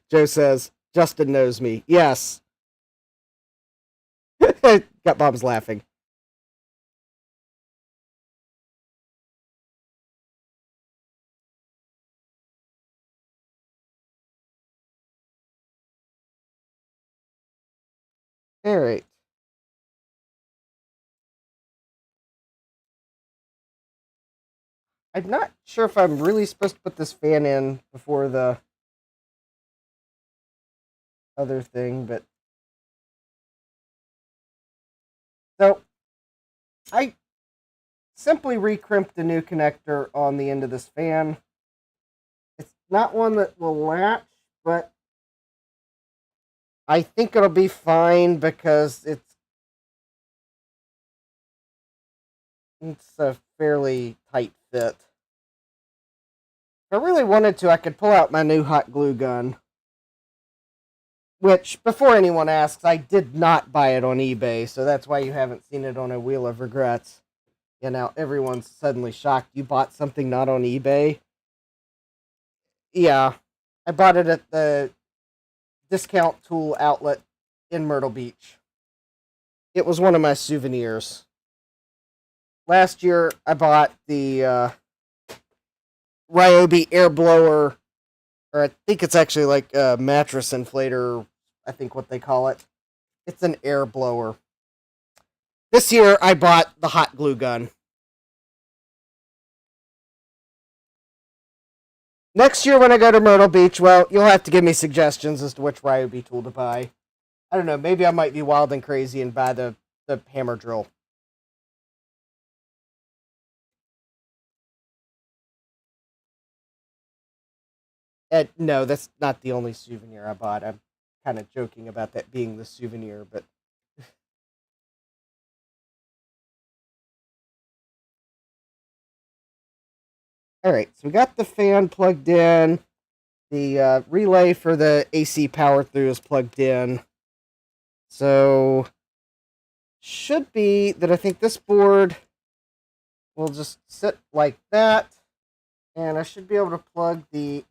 Joe says, Justin knows me. Yes. Got Bob's laughing. Alright. I'm not sure if I'm really supposed to put this fan in before the other thing, but... So, I simply recrimped the new connector on the end of this fan. It's not one that will latch, but I think it'll be fine because it's a fairly tight fit. If I really wanted to, I could pull out my new hot glue gun. Which, before anyone asks, I did not buy it on eBay, so that's why you haven't seen it on a Wheel of Regrets. Yeah, now everyone's suddenly shocked you bought something not on eBay. Yeah, I bought it at the discount tool outlet in Myrtle Beach. It was one of my souvenirs. Last year, I bought the Ryobi air blower, or I think it's actually like a mattress inflator, I think what they call it. It's an air blower. This year, I bought the hot glue gun. Next year, when I go to Myrtle Beach, well, you'll have to give me suggestions as to which Ryobi tool to buy. I don't know, maybe I might be wild and crazy and buy the hammer drill. No, that's not the only souvenir I bought. I'm kind of joking about that being the souvenir, but... Alright, so we got the fan plugged in. The relay for the AC power through is plugged in. So, should be that I think this board will just sit like that. And I should be able to plug the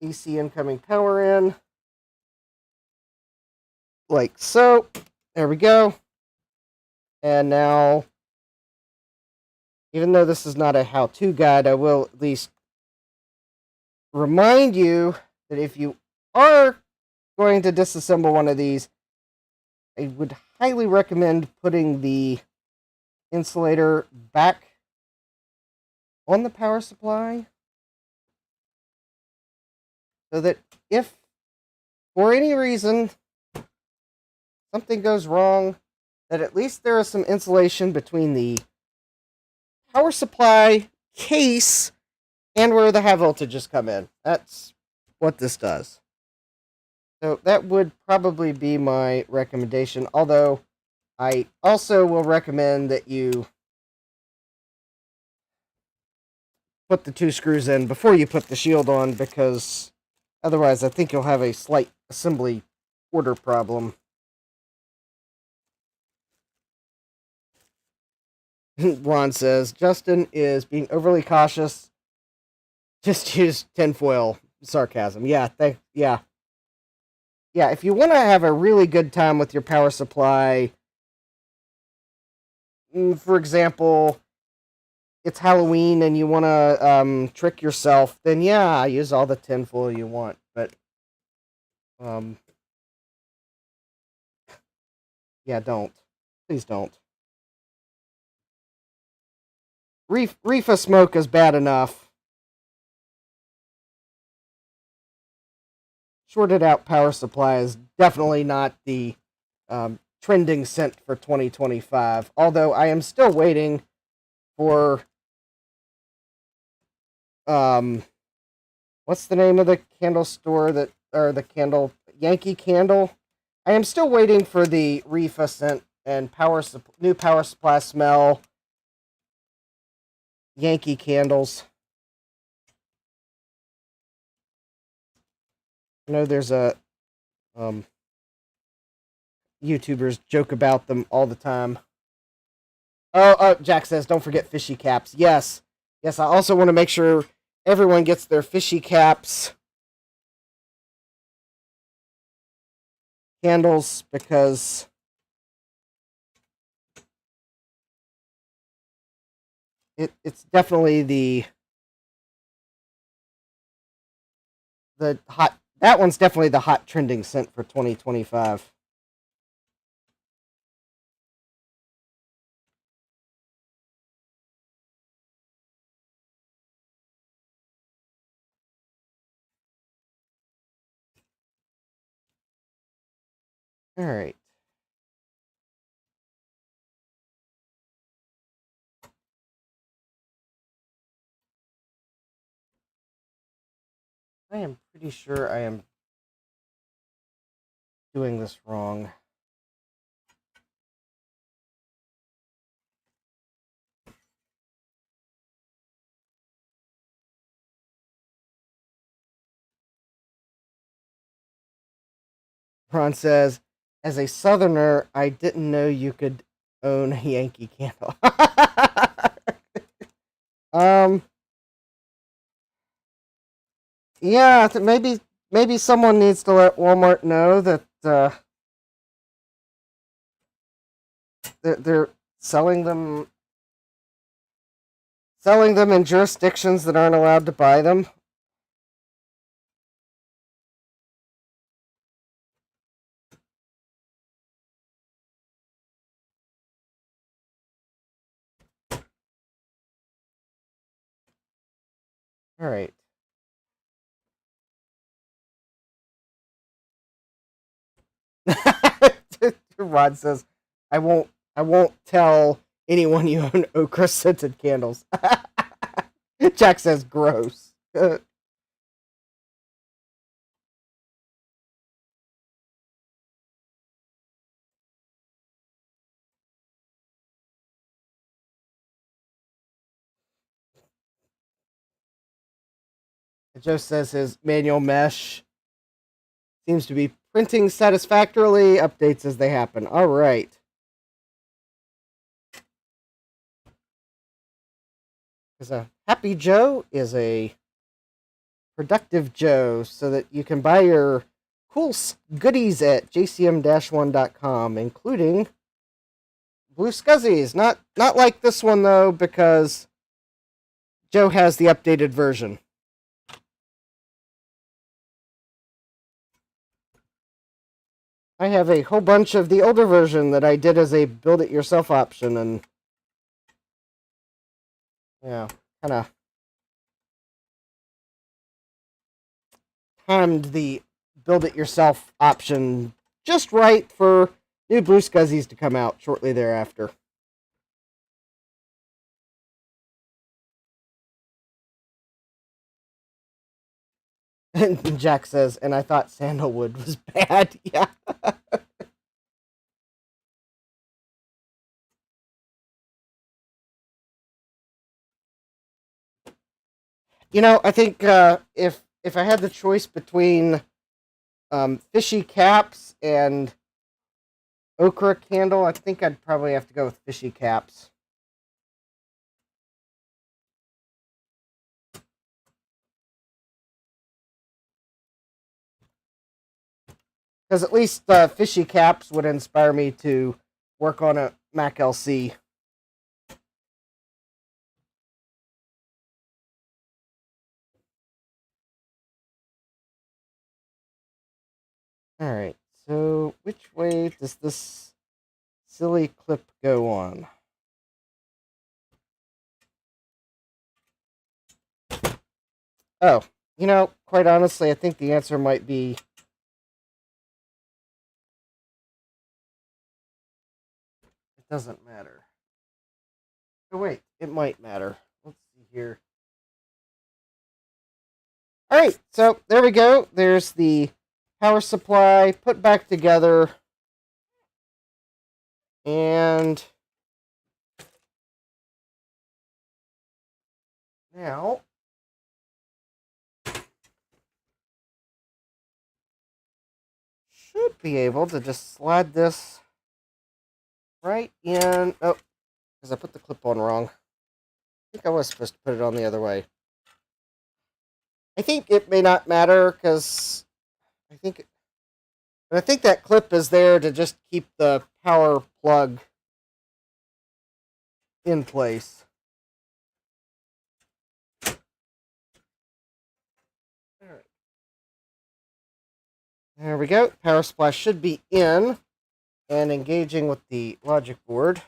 AC incoming power in. Like so. There we go. And now, even though this is not a how-to guide, I will at least remind you that if you are going to disassemble one of these, I would highly recommend putting the insulator back on the power supply so that if for any reason something goes wrong, that at least there is some insulation between the power supply case and where the high voltages come in. That's what this does. So that would probably be my recommendation, although I also will recommend that you put the 2 screws in before you put the shield on, because otherwise I think you'll have a slight assembly order problem. Ron says, Justin is being overly cautious. Just use tinfoil. Sarcasm. Yeah, yeah. Yeah, if you want to have a really good time with your power supply, for example, it's Halloween and you want to trick yourself, then yeah, use all the tinfoil you want. But, yeah, don't. Please don't. Reefa smoke is bad enough. Shorted out power supply is definitely not the trending scent for 2025. Although I am still waiting for what's the name of the candle store or the candle, Yankee Candle? I am still waiting for the Reefa scent and new power supply smell. Yankee candles. I know there's a YouTubers joke about them all the time. Oh, Jack says, don't forget fishy caps. Yes. Yes, I also want to make sure everyone gets their fishy caps candles, because it's definitely the hot, that one's definitely the hot trending scent for 2025. All right. I am pretty sure I am doing this wrong. Ron says, as a Southerner, I didn't know you could own a Yankee Candle. Yeah, maybe someone needs to let Walmart know that they're selling them in jurisdictions that aren't allowed to buy them. All right. Rod says, I won't tell anyone you own okra scented candles. Jack says, gross. Joe says his manual mesh seems to be printing satisfactorily. Updates as they happen. All right. Because a happy Joe is a productive Joe, so that you can buy your cool goodies at jcm-1.com, including blue scuzzies. Not like this one though, because Joe has the updated version. I have a whole bunch of the older version that I did as a build-it-yourself option, and yeah, kind of timed the build-it-yourself option just right for new blue scuzzies to come out shortly thereafter. And Jack says, and I thought sandalwood was bad. Yeah. You know, I think if I had the choice between fishy caps and okra candle, I think I'd probably have to go with fishy caps. Because at least fishy caps would inspire me to work on a Mac LC. Alright, so which way does this silly clip go on? Oh, you know, quite honestly, I think the answer might be it doesn't matter. Oh, wait, it might matter. Let's see here. Alright, so there we go. There's the power supply put back together. And now should be able to just slide this right in. Oh, because I put the clip on wrong. I think I was supposed to put it on the other way. I think it may not matter because I think that clip is there to just keep the power plug in place. All right. There we go. Power supply should be in and engaging with the logic board.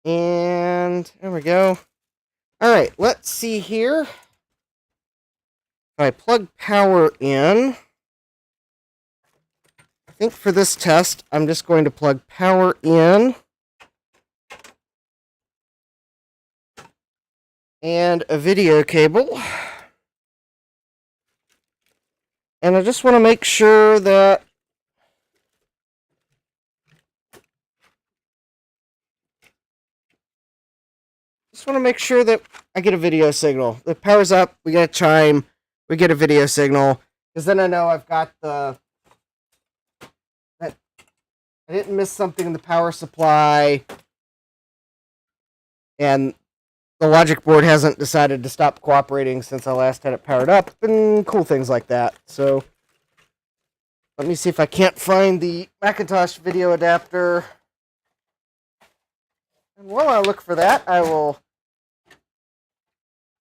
And there we go. All right, let's see here. If I plug power in. I think for this test, I'm just going to plug power in. And a video cable. And I just want to make sure that I get a video signal. The power's up, we get a chime, we get a video signal, because then I know I've got that I didn't miss something in the power supply, and the logic board hasn't decided to stop cooperating since I last had it powered up, and cool things like that. So, let me see if I can't find the Macintosh video adapter. And while I look for that, I will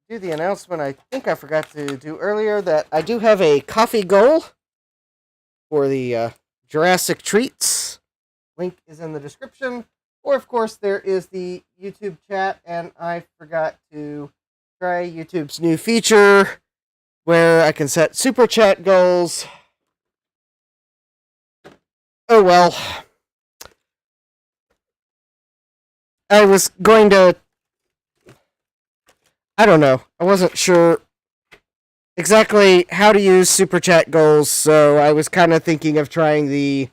do the announcement I think I forgot to do earlier, that I do have a coffee goal for the Jurassic treats. Link is in the description. Or, of course, there is the YouTube chat, and I forgot to try YouTube's new feature where I can set super chat goals. Oh well. I was going to... I don't know. I wasn't sure exactly how to use super chat goals, so I was kind of thinking of trying the...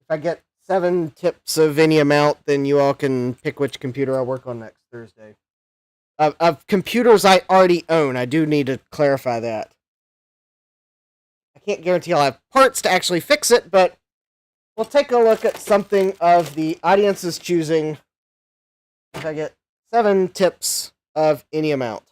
If I get 7 tips of any amount, then you all can pick which computer I work on next Thursday. Of computers I already own. I do need to clarify that. I can't guarantee I'll have parts to actually fix it, but we'll take a look at something of the audience's choosing if I get 7 tips of any amount.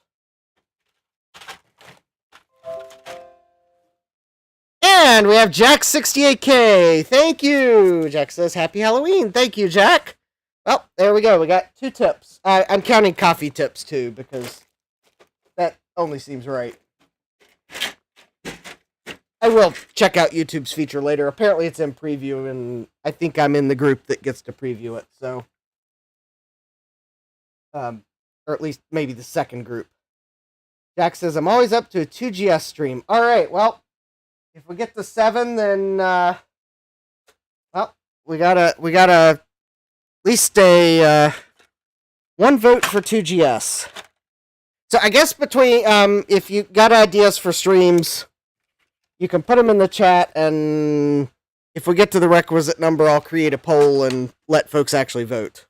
And we have Jack68K. Thank you. Jack says, Happy Halloween. Thank you, Jack. Well, there we go. We got 2 tips. I'm counting coffee tips, too, because that only seems right. I will check out YouTube's feature later. Apparently it's in preview, and I think I'm in the group that gets to preview it, so... or at least maybe the second group. Jack says, I'm always up to a 2GS stream. Alright, well, if we get to 7, then, well, we gotta at least a, 1 vote for 2GS. So I guess between, if you got ideas for streams, you can put them in the chat, and if we get to the requisite number, I'll create a poll and let folks actually vote.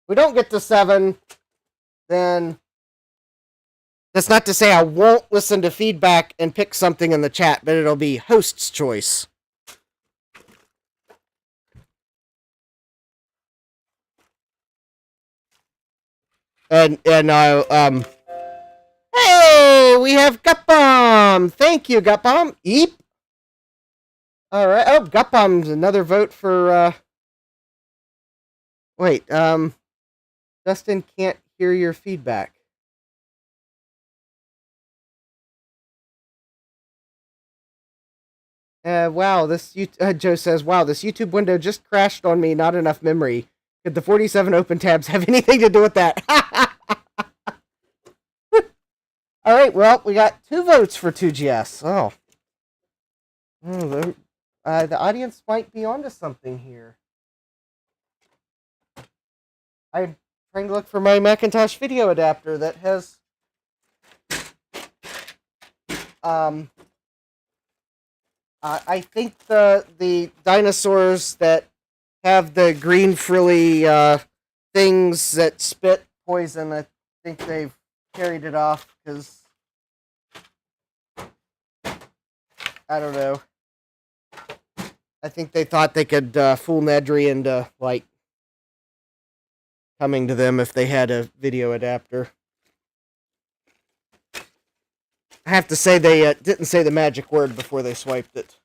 If we don't get to 7, then that's not to say I won't listen to feedback and pick something in the chat, but it'll be host's choice. And I hey, we have Gutbomb. Thank you, Gutbomb. Eep. All right. Oh, Gutbomb's another vote for. Wait. Justin can't hear your feedback. Wow, Joe says, wow, this YouTube window just crashed on me, not enough memory. Could the 47 open tabs have anything to do with that? Alright, well, we got 2 votes for 2GS. Oh. The audience might be onto something here. I'm trying to look for my Macintosh video adapter that has... I think the dinosaurs that have the green frilly things that spit poison, I think they've carried it off because I don't know. I think they thought they could fool Nedry into like coming to them if they had a video adapter. I have to say they didn't say the magic word before they swiped it.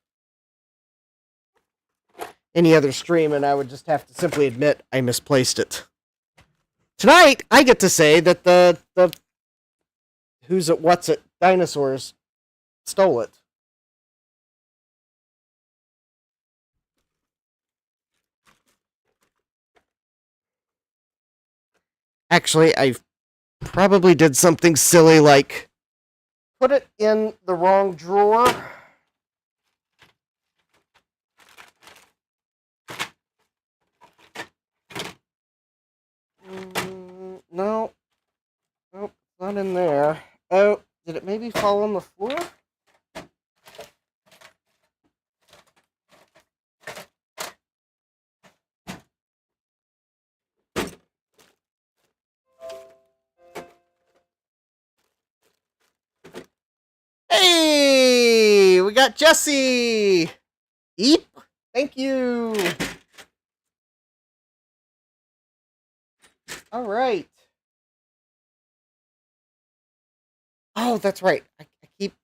Any other stream, and I would just have to simply admit I misplaced it. Tonight, I get to say that the who's it, what's it, dinosaurs stole it. Actually, I probably did something silly like put it in the wrong drawer. No. Nope, not in there. Oh, did it maybe fall on the floor? Hey, we got Jesse. Eep. Thank you. All right. Oh, that's right. I keep.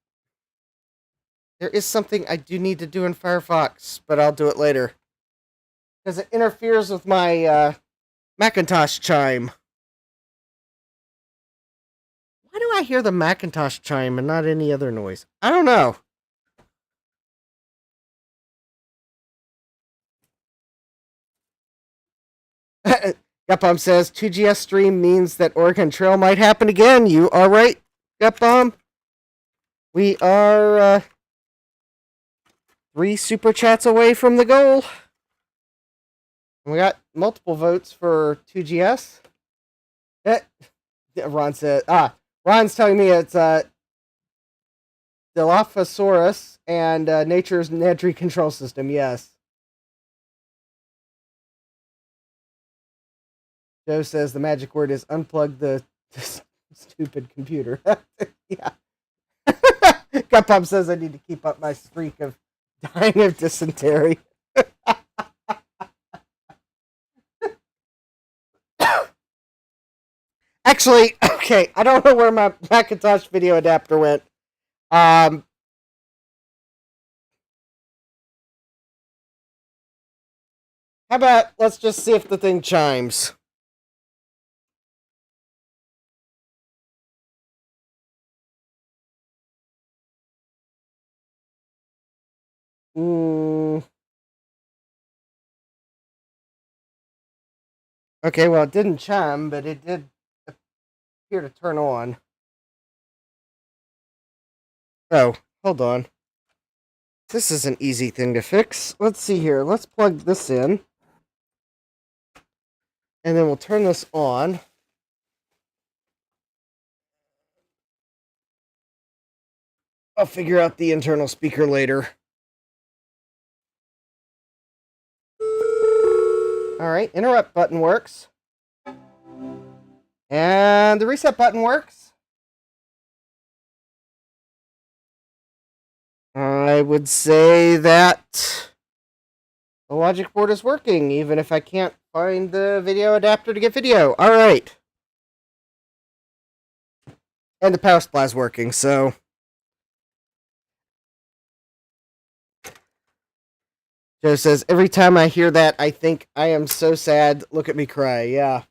There is something I do need to do in Firefox, but I'll do it later because it interferes with my Macintosh chime. Why do I hear the Macintosh chime and not any other noise? I don't know. Gutbomb says 2GS stream means that Oregon Trail might happen again. You are right, Gutbomb. We are 3 super chats away from the goal. We got multiple votes for 2GS. Ron said, Ron's telling me it's Dilophosaurus and Nature's Entry Control System, yes. Joe says the magic word is unplug the stupid computer. Yeah. Gutpop says I need to keep up my streak of dying of dysentery. Actually, okay, I don't know where my Macintosh video adapter went. How about let's just see if the thing chimes. Okay, well, it didn't chime, but it did appear to turn on. Oh, hold on. This is an easy thing to fix. Let's see here. Let's plug this in. And then we'll turn this on. I'll figure out the internal speaker later. Alright, interrupt button works. And the reset button works. I would say that the logic board is working, even if I can't find the video adapter to get video. Alright. And the power supply is working, so... Joe says, every time I hear that, I think I am so sad. Look at me cry. Yeah.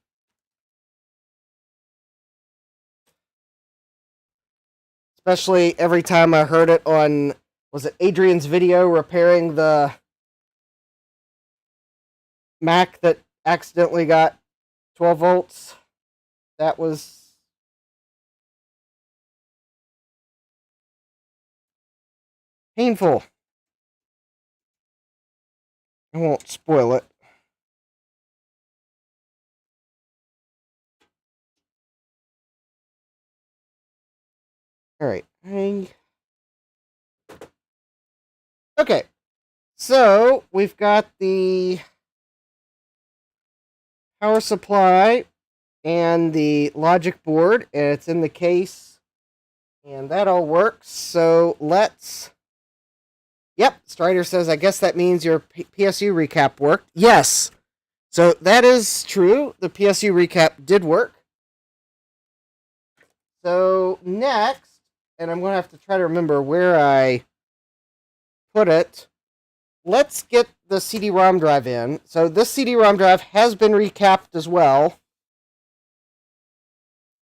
Especially every time I heard it on, was it Adrian's video repairing the Mac that accidentally got 12 volts? That was painful. I won't spoil it. Alright. Okay. So, we've got the power supply and the logic board, and it's in the case. And that all works. So, let's... Yep, Strider says, I guess that means your PSU recap worked. Yes. So that is true. The PSU recap did work. So next, and I'm going to have to try to remember where I put it. Let's get the CD-ROM drive in. So this CD-ROM drive has been recapped as well,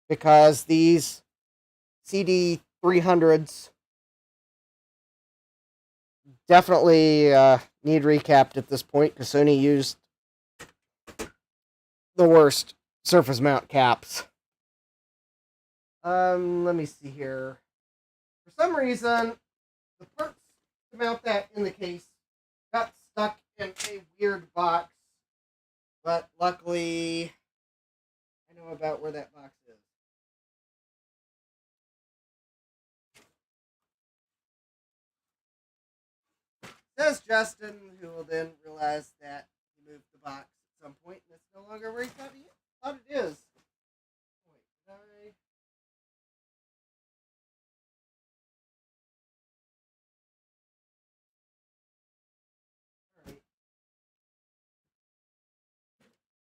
because these CD300s definitely need recapped at this point, because Sony used the worst surface mount caps. Let me see here. For some reason, the parts to mount that in the case got stuck in a weird box, but luckily I know about where that box is. Says Justin, who will then realize that he moved the box at some point and it's no longer where he thought it is. Wait, did I... Alright.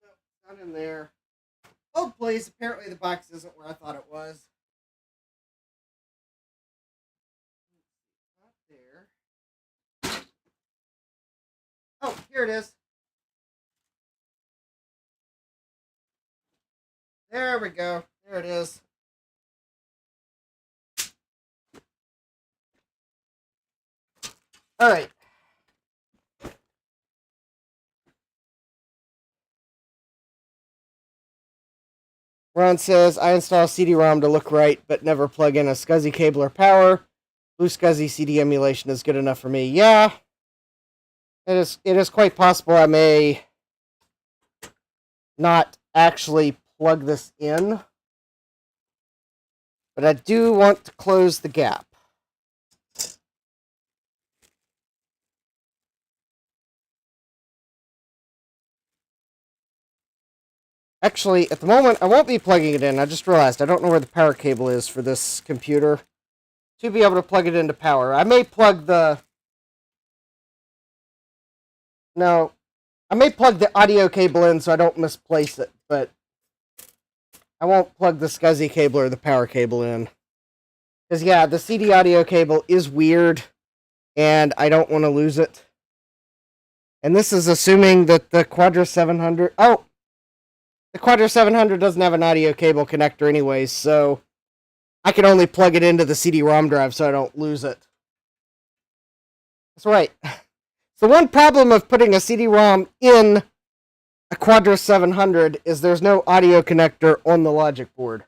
No, it's not in there. Oh, please. Apparently the box isn't where I thought it was. Not there. Oh, here it is. There we go. There it is. All right. Ron says, I install CD-ROM to look right, but never plug in a SCSI cable or power. Blue SCSI CD emulation is good enough for me. Yeah. It is quite possible I may not actually plug this in, but I do want to close the gap. Actually, at the moment, I won't be plugging it in. I just realized I don't know where the power cable is for this computer to be able to plug it into power. I may plug the... No, I may plug the audio cable in so I don't misplace it, but I won't plug the SCSI cable or the power cable in. Because, yeah, the CD audio cable is weird, and I don't want to lose it. And this is assuming that the Quadra 700... Oh! The Quadra 700 doesn't have an audio cable connector anyways, so I can only plug it into the CD-ROM drive so I don't lose it. That's right. The one problem of putting a CD-ROM in a Quadra 700 is there's no audio connector on the logic board.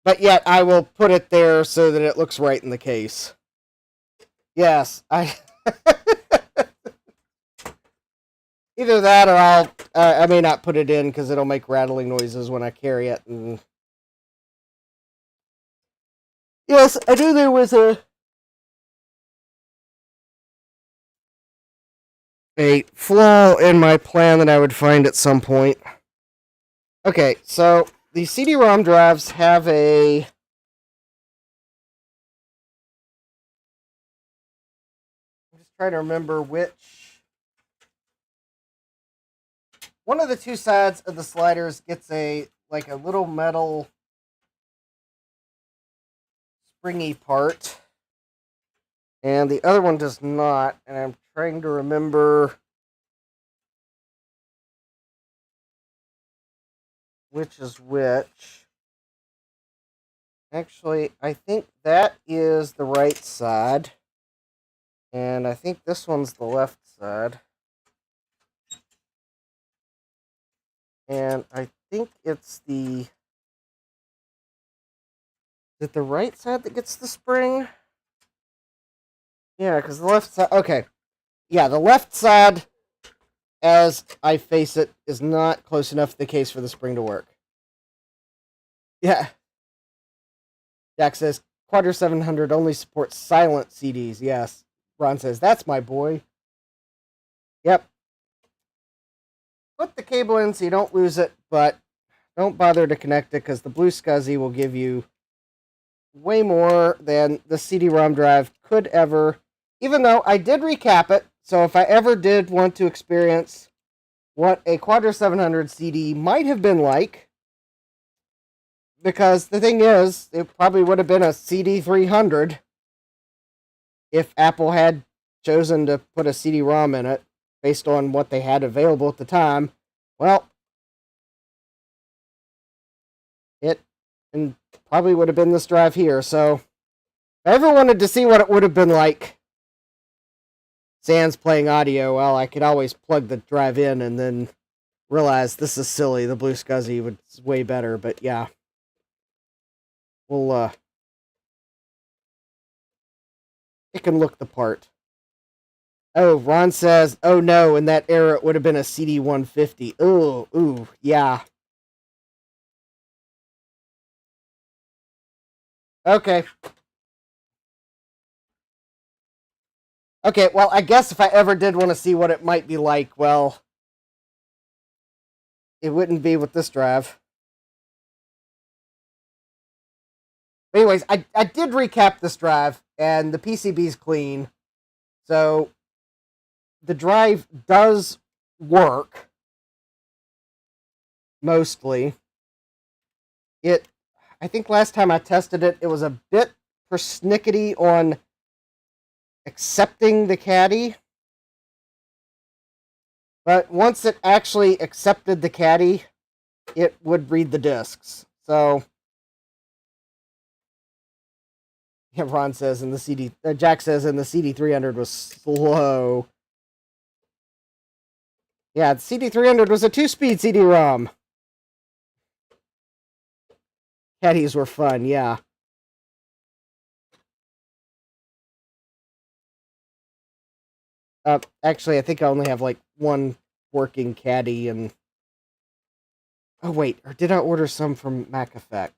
But yet, I will put it there so that it looks right in the case. Yes, I... Either that or I may not put it in because it'll make rattling noises when I carry it. And yes, I knew there was a flaw in my plan that I would find at some point. Okay, so the CD-ROM drives have a... I'm just trying to remember which... One of the two sides of the sliders gets a little metal springy part, and the other one does not, and I'm trying to remember which is which. Actually, I think that is the right side, and I think this one's the left side. And I think it's the... Is it the right side that gets the spring? Yeah, because the left side... Okay. Yeah, the left side, as I face it, is not close enough to the case for the spring to work. Yeah. Jack says, Quadra 700 only supports silent CDs. Yes. Ron says, that's my boy. Yep. Put the cable in so you don't lose it, but don't bother to connect it because the blue SCSI will give you way more than the CD-ROM drive could ever, even though I did recap it, so if I ever did want to experience what a Quadra 700 CD might have been like, because the thing is, it probably would have been a CD 300 if Apple had chosen to put a CD-ROM in it, based on what they had available at the time. Well, it probably would have been this drive here. So, if I ever wanted to see what it would have been like, sans playing audio, well, I could always plug the drive in and then realize this is silly. The Blue SCSI was way better, but yeah. We'll, it can look the part. Oh, Ron says, oh no, in that era it would have been a CD150. Ooh, yeah. Okay. Okay, well, I guess if I ever did want to see what it might be like, well, it wouldn't be with this drive. But anyways, I did recap this drive, and the PCB's clean. So, the drive does work. Mostly. I think last time I tested it, it was a bit persnickety on accepting the caddy. But once it actually accepted the caddy, it would read the discs. So, yeah, Ron says in the Jack says in the CD300 was slow. Yeah, the CD300 was a 2-speed CD-ROM. Caddies were fun, yeah. Actually, I think I only have like one working caddy, and oh wait, or did I order some from MacFX?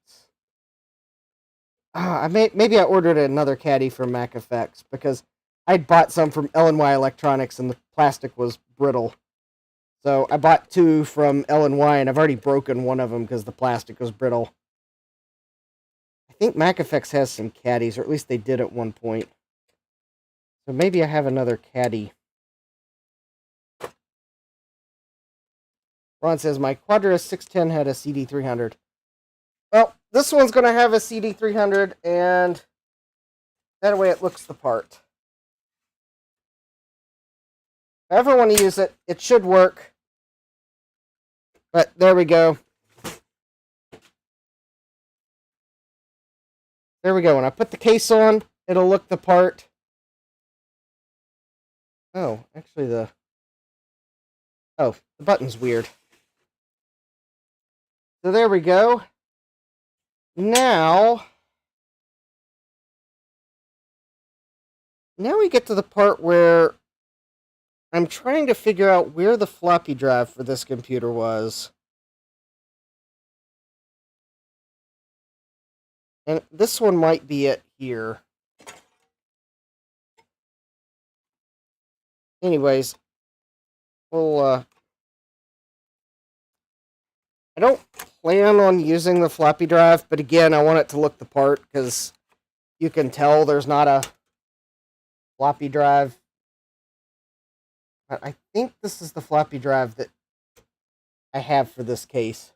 Maybe I ordered another caddy from MacFX because I'd bought some from L&Y Electronics and the plastic was brittle. So I bought 2 from L&Y and I've already broken one of them because the plastic was brittle. I think MacFX has some caddies, or at least they did at one point. So maybe I have another caddy. Ron says, my Quadra 610 had a CD300. Well, this one's going to have a CD300, and that way it looks the part. If I ever want to use it, it should work. But there we go. There we go. When I put the case on, it'll look the part. Oh, actually the button's weird. So there we go. Now we get to the part where I'm trying to figure out where the floppy drive for this computer was. And this one might be it here. Anyways, we'll, I don't plan on using the floppy drive, but again, I want it to look the part, because you can tell there's not a floppy drive. But I think this is the floppy drive that I have for this case.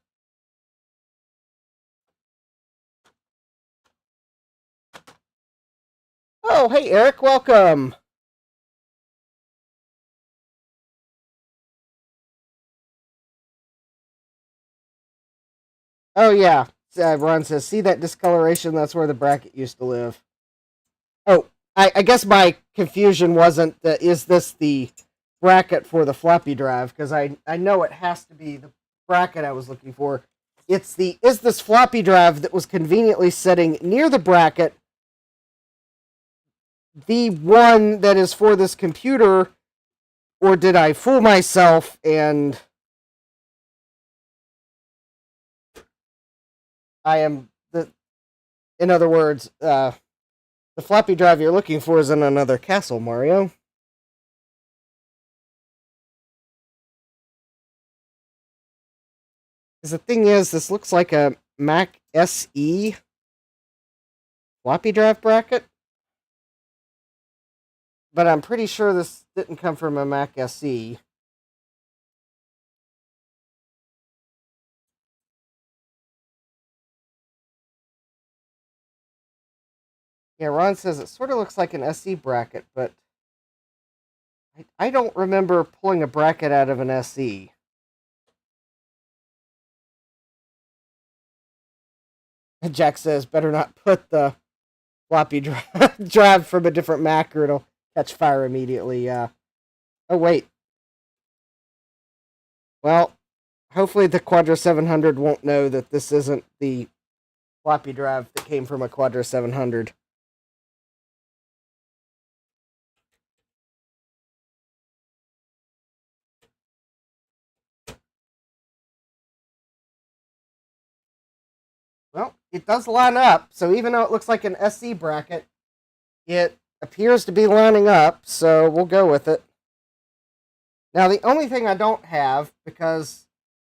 Oh, hey Eric, welcome! Oh yeah, Ron says, see that discoloration? That's where the bracket used to live. Oh, I guess my confusion wasn't, is this the bracket for the floppy drive? Because I know it has to be the bracket I was looking for. It's the, is this floppy drive that was conveniently sitting near the bracket the one that is for this computer, or did I fool myself and I am in other words, the floppy drive you're looking for is in another castle, Mario. Because the thing is, this looks like a Mac SE floppy drive bracket. But I'm pretty sure this didn't come from a Mac SE. Yeah, Ron says it sort of looks like an SE bracket, but I don't remember pulling a bracket out of an SE. Jack says, better not put the floppy drive from a different Mac or it'll catch fire immediately. Oh, wait. Well, hopefully the Quadra 700 won't know that this isn't the floppy drive that came from a Quadra 700. Well, it does line up, so even though it looks like an SC bracket, it appears to be lining up, so we'll go with it. Now, the only thing I don't have, because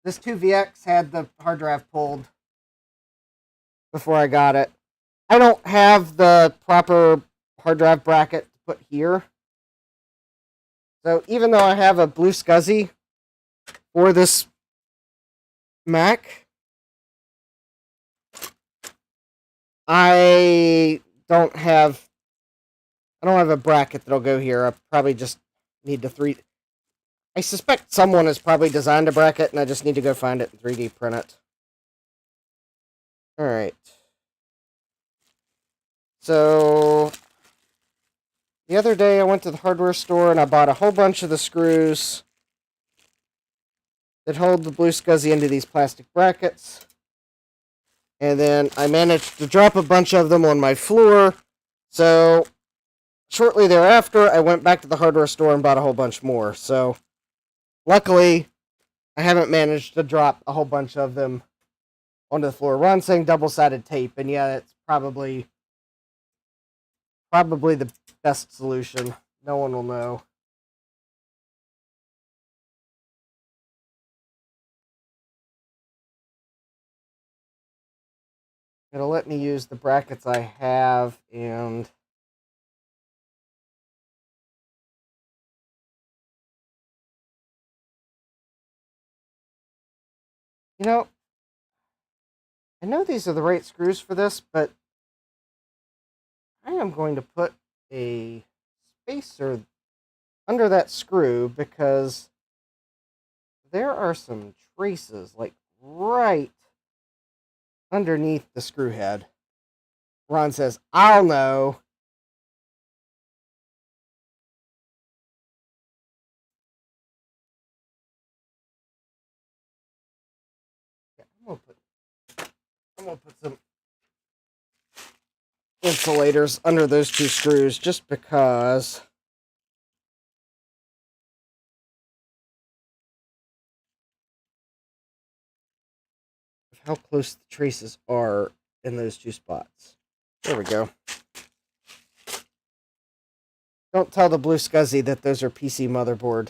this 2VX had the hard drive pulled before I got it, I don't have the proper hard drive bracket to put here. So even though I have a blue SCSI for this Mac, I don't have a bracket that'll go here. I probably just need to I suspect someone has probably designed a bracket, and I just need to go find it and 3D print it. Alright. So, the other day I went to the hardware store and I bought a whole bunch of the screws that hold the blue SCSI into these plastic brackets. And then I managed to drop a bunch of them on my floor. So, shortly thereafter, I went back to the hardware store and bought a whole bunch more. So, luckily, I haven't managed to drop a whole bunch of them onto the floor. Ron's saying double-sided tape, and yeah, it's probably the best solution. No one will know. It'll let me use the brackets I have, and you know, I know these are the right screws for this, but I am going to put a spacer under that screw because there are some traces, like right underneath the screw head. Ron says, I'll know. Yeah, I'm gonna put some insulators under those two screws just because of how close the traces are in those two spots. There we go. Don't tell the blue SCSI that those are PC motherboard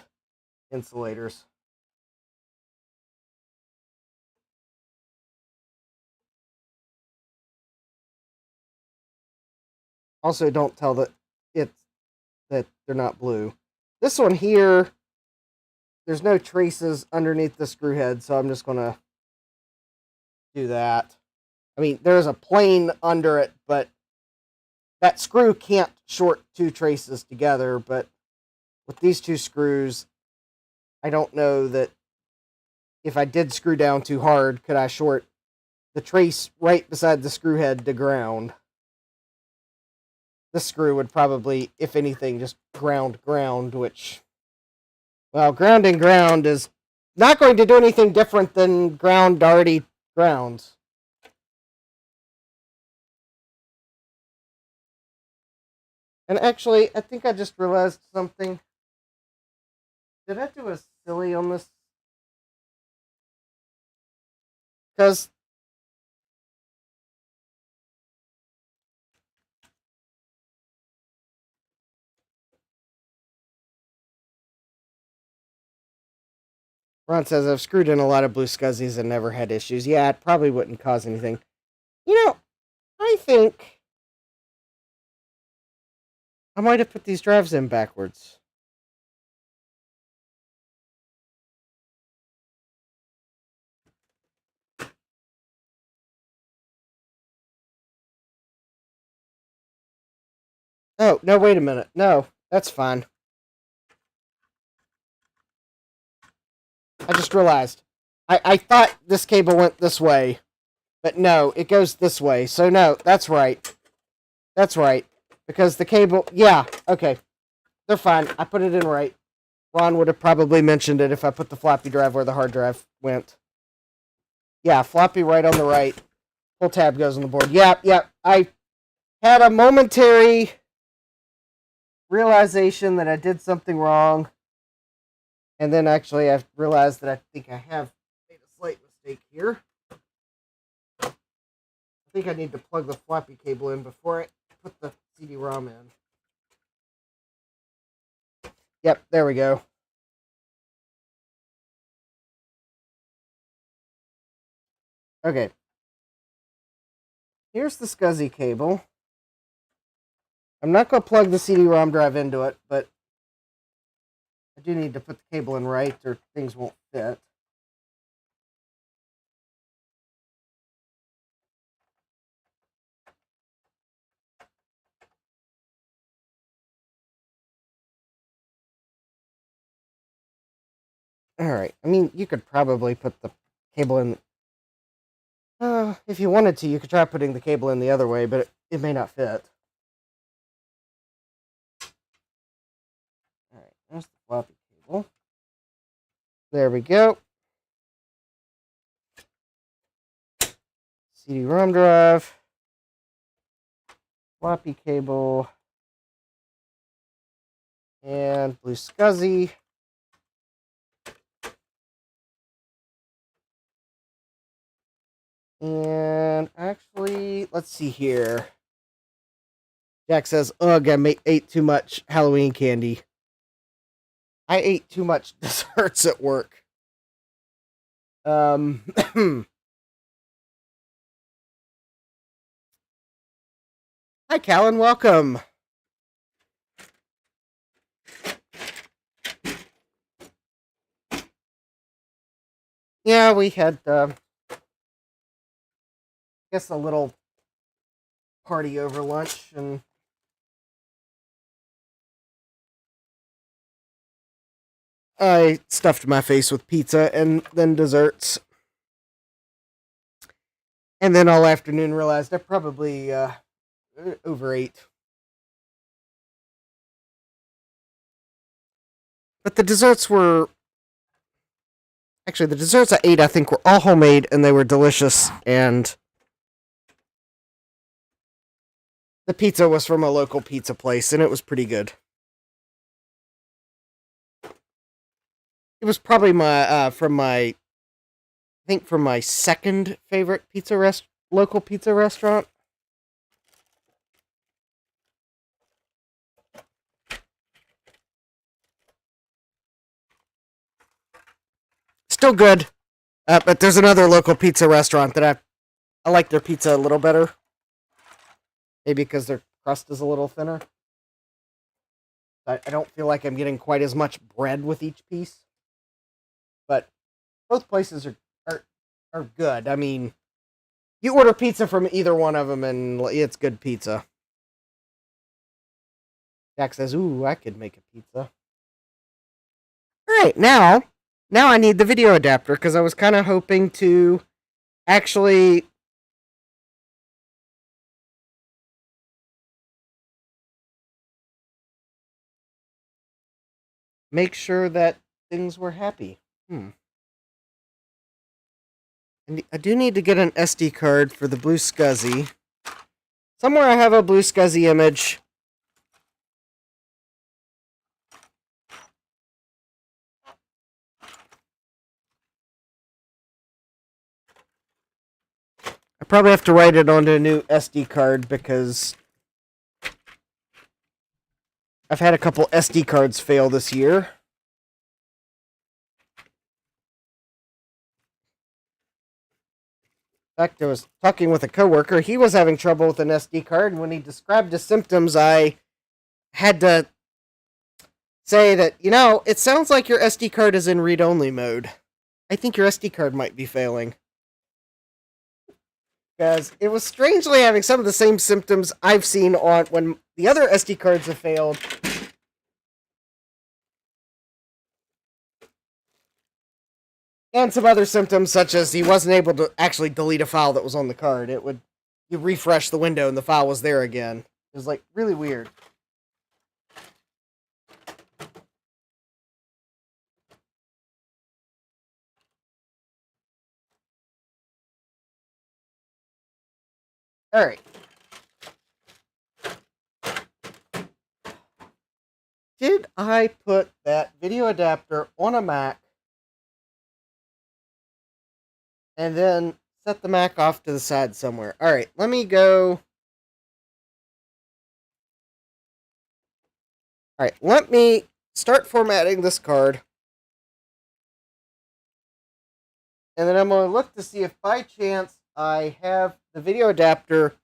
insulators. Also, don't tell that they're not blue. This one here, there's no traces underneath the screw head, so I'm just gonna do that. I mean, there's a plane under it, but that screw can't short two traces together. But with these two screws, I don't know that if I did screw down too hard, could I short the trace right beside the screw head to ground. This screw would probably, if anything, just ground, which, well, ground is not going to do anything different than ground already grounds. And actually, I think I just realized something. Did I do a silly on this? Because Ron says, I've screwed in a lot of blue SCSIs and never had issues. Yeah, it probably wouldn't cause anything. You know, I think I might have put these drives in backwards. Oh, no, wait a minute. No, that's fine. I just realized. I thought this cable went this way, but no, it goes this way. So no, that's right. That's right. Because the cable, yeah, okay. They're fine. I put it in right. Ron would have probably mentioned it if I put the floppy drive where the hard drive went. Yeah, floppy right on the right. Full tab goes on the board. Yep. I had a momentary realization that I did something wrong. And then actually I realized that I think I have made a slight mistake here. I think I need to plug the floppy cable in before I put the CD-ROM in. Yep, there we go. Okay. Here's the SCSI cable. I'm not going to plug the CD-ROM drive into it, but I do need to put the cable in right or things won't fit. Alright, I mean, you could probably put the cable in. If you wanted to, you could try putting the cable in the other way, but it may not fit. Alright, there's the floppy cable. There we go. CD-ROM drive. Floppy cable. And blue SCSI. And actually, let's see here. Jack says, ugh, I ate too much Halloween candy. I ate too much desserts at work. Hi, Callan, welcome. Yeah, we had, I guess, a little party over lunch, and I stuffed my face with pizza and then desserts. And then all afternoon realized I probably overate. But the desserts were... Actually, the desserts I ate, I think, were all homemade, and they were delicious, and the pizza was from a local pizza place, and it was pretty good. It was probably from my second favorite local pizza restaurant. Still good, but there's another local pizza restaurant that I like their pizza a little better. Maybe because their crust is a little thinner. I don't feel like I'm getting quite as much bread with each piece. But both places are good. I mean, you order pizza from either one of them, and it's good pizza. Jack says, ooh, I could make a pizza. Alright, now I need the video adapter, because I was kind of hoping to actually make sure that things were happy. And I do need to get an SD card for the blue SCSI. Somewhere I have a blue SCSI image. I probably have to write it onto a new SD card because I've had a couple SD cards fail this year. In fact, I was talking with a coworker. He was having trouble with an SD card, and when he described his symptoms, I had to say that, it sounds like your SD card is in read-only mode. I think your SD card might be failing. Because it was strangely having some of the same symptoms I've seen on when the other SD cards have failed. And some other symptoms, such as he wasn't able to actually delete a file that was on the card. You refresh the window and the file was there again. It was, really weird. Alright. Did I put that video adapter on a Mac and then set the Mac off to the side somewhere? Alright, let me go. Alright, let me start formatting this card. And then I'm going to look to see if by chance I have the video adapter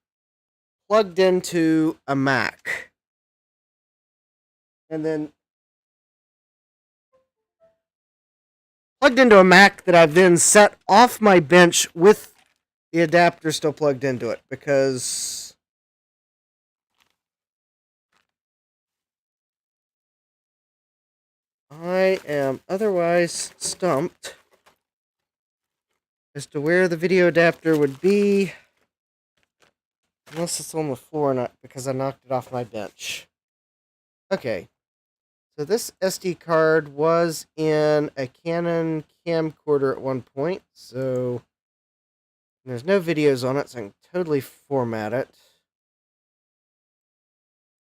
plugged into a Mac. And then plugged into a Mac that I've then set off my bench with the adapter still plugged into it, because I am otherwise stumped as to where the video adapter would be, unless it's on the floor, not because I knocked it off my bench. Okay, so this SD card was in a Canon camcorder at one point, so there's no videos on it, so I can totally format it.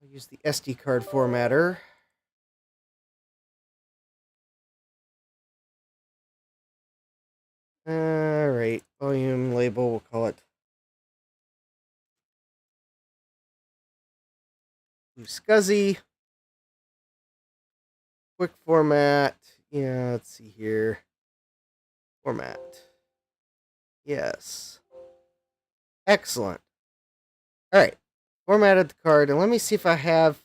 I'll use the SD card formatter. Alright, volume label, we'll call it Blue Scuzzy. Quick format. Yeah, let's see here. Format. Yes. Excellent. Alright, formatted the card, and let me see if I have...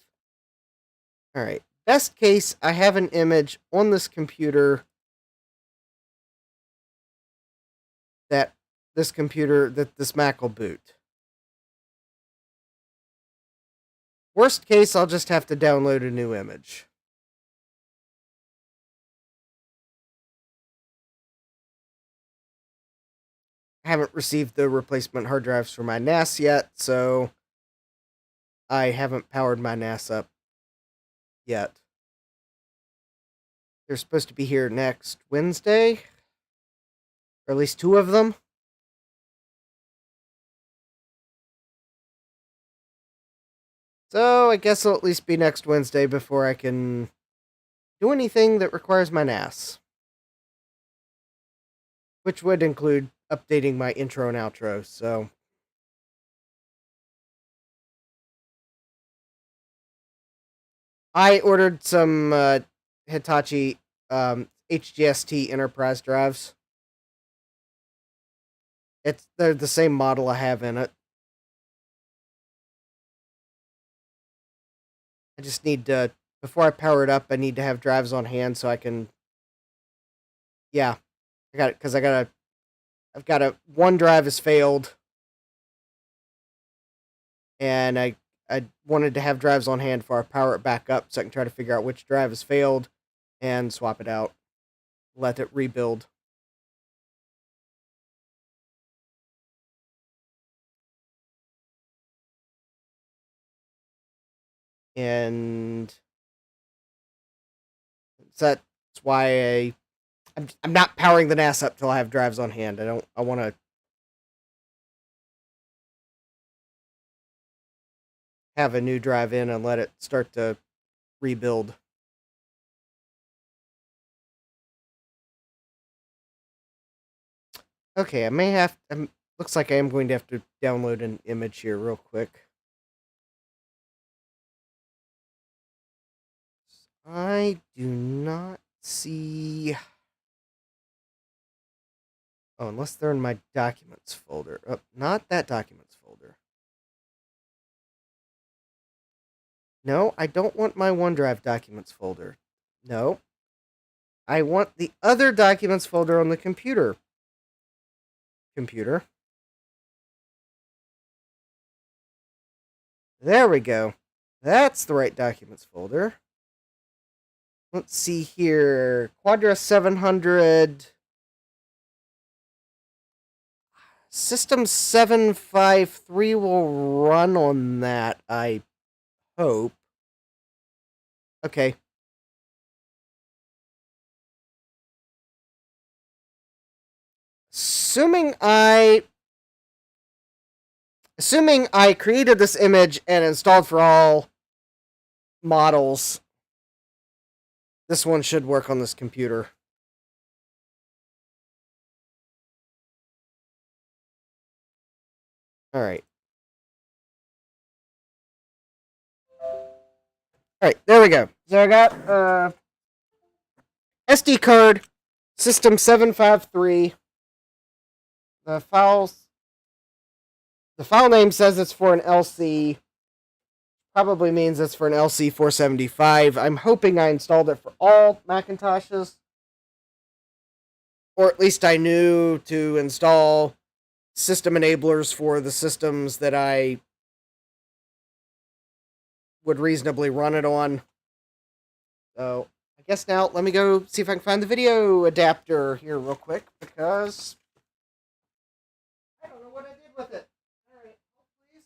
Alright, best case, I have an image on this computer that this Mac will boot. Worst case, I'll just have to download a new image. I haven't received the replacement hard drives for my NAS yet, so I haven't powered my NAS up yet. They're supposed to be here next Wednesday, or at least 2 of them. So I guess it'll at least be next Wednesday before I can do anything that requires my NAS. Which would include updating my intro and outro, so... I ordered some Hitachi HGST Enterprise drives. They're the same model I have in it. I just need to, before I power it up, I need to have drives on hand so I can... Yeah, I got it, because I've got a... One drive has failed. And I wanted to have drives on hand before I power it back up so I can try to figure out which drive has failed and swap it out. Let it rebuild. And that's why I'm not powering the NAS up till I have drives on hand. I want to have a new drive in and let it start to rebuild. Okay, I may have... looks like I am going to have to download an image here real quick. I do not see... Oh, unless they're in my documents folder. Oh, not that documents folder. No, I don't want my OneDrive documents folder. No. I want the other documents folder on the computer. There we go. That's the right documents folder. Let's see here. Quadra 700. System 753 will run on that, I hope. Okay. Assuming I assuming I created this image and installed for all models, this one should work on this computer. All right. All right, there we go. So I got SD card, system 753. The file name says it's for an LC. Probably means it's for an LC 475. I'm hoping I installed it for all Macintoshes. Or at least I knew to install system enablers for the systems that I would reasonably run it on. So I guess now let me go see if I can find the video adapter here real quick, because I don't know what I did with it. All right, please.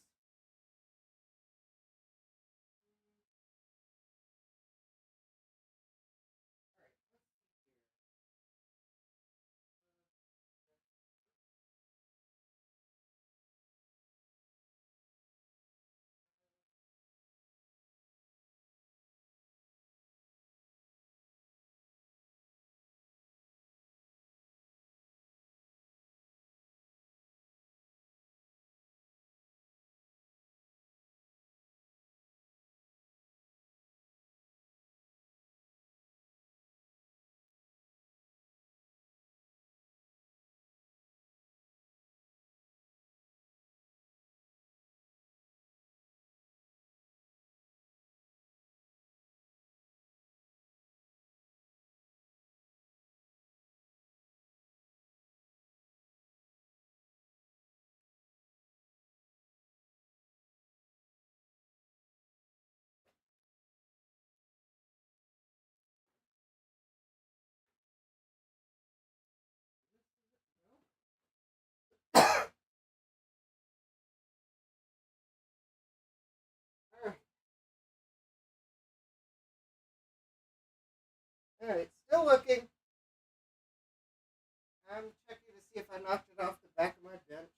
All right, still looking. I'm checking to see if I knocked it off the back of my bench.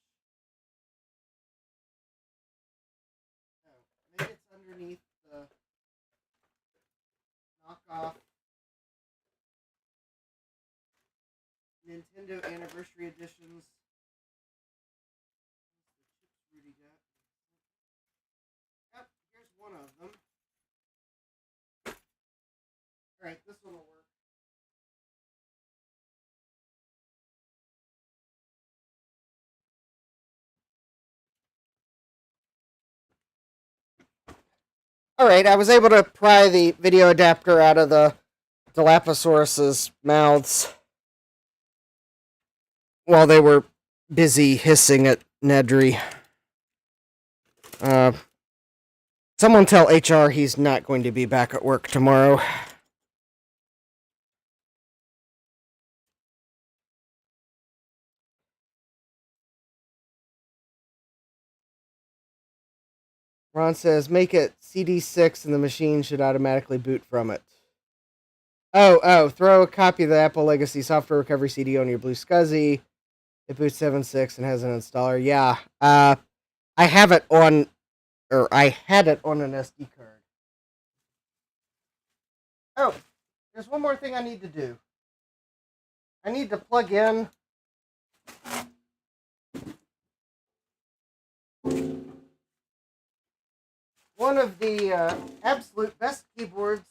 No, maybe it's underneath the knockoff Nintendo Anniversary Editions. Yep, here's one of them. Alright, this one will work. Alright, I was able to pry the video adapter out of the Dilophosaurus's mouths while they were busy hissing at Nedry. Someone tell HR he's not going to be back at work tomorrow. Ron says, make it CD6 and the machine should automatically boot from it. Oh, throw a copy of the Apple Legacy Software Recovery CD on your Blue SCSI. It boots 7.6 and has an installer. Yeah, I have it on, or I had it on an SD card. Oh, there's one more thing I need to do. I need to plug in one of the absolute best keyboards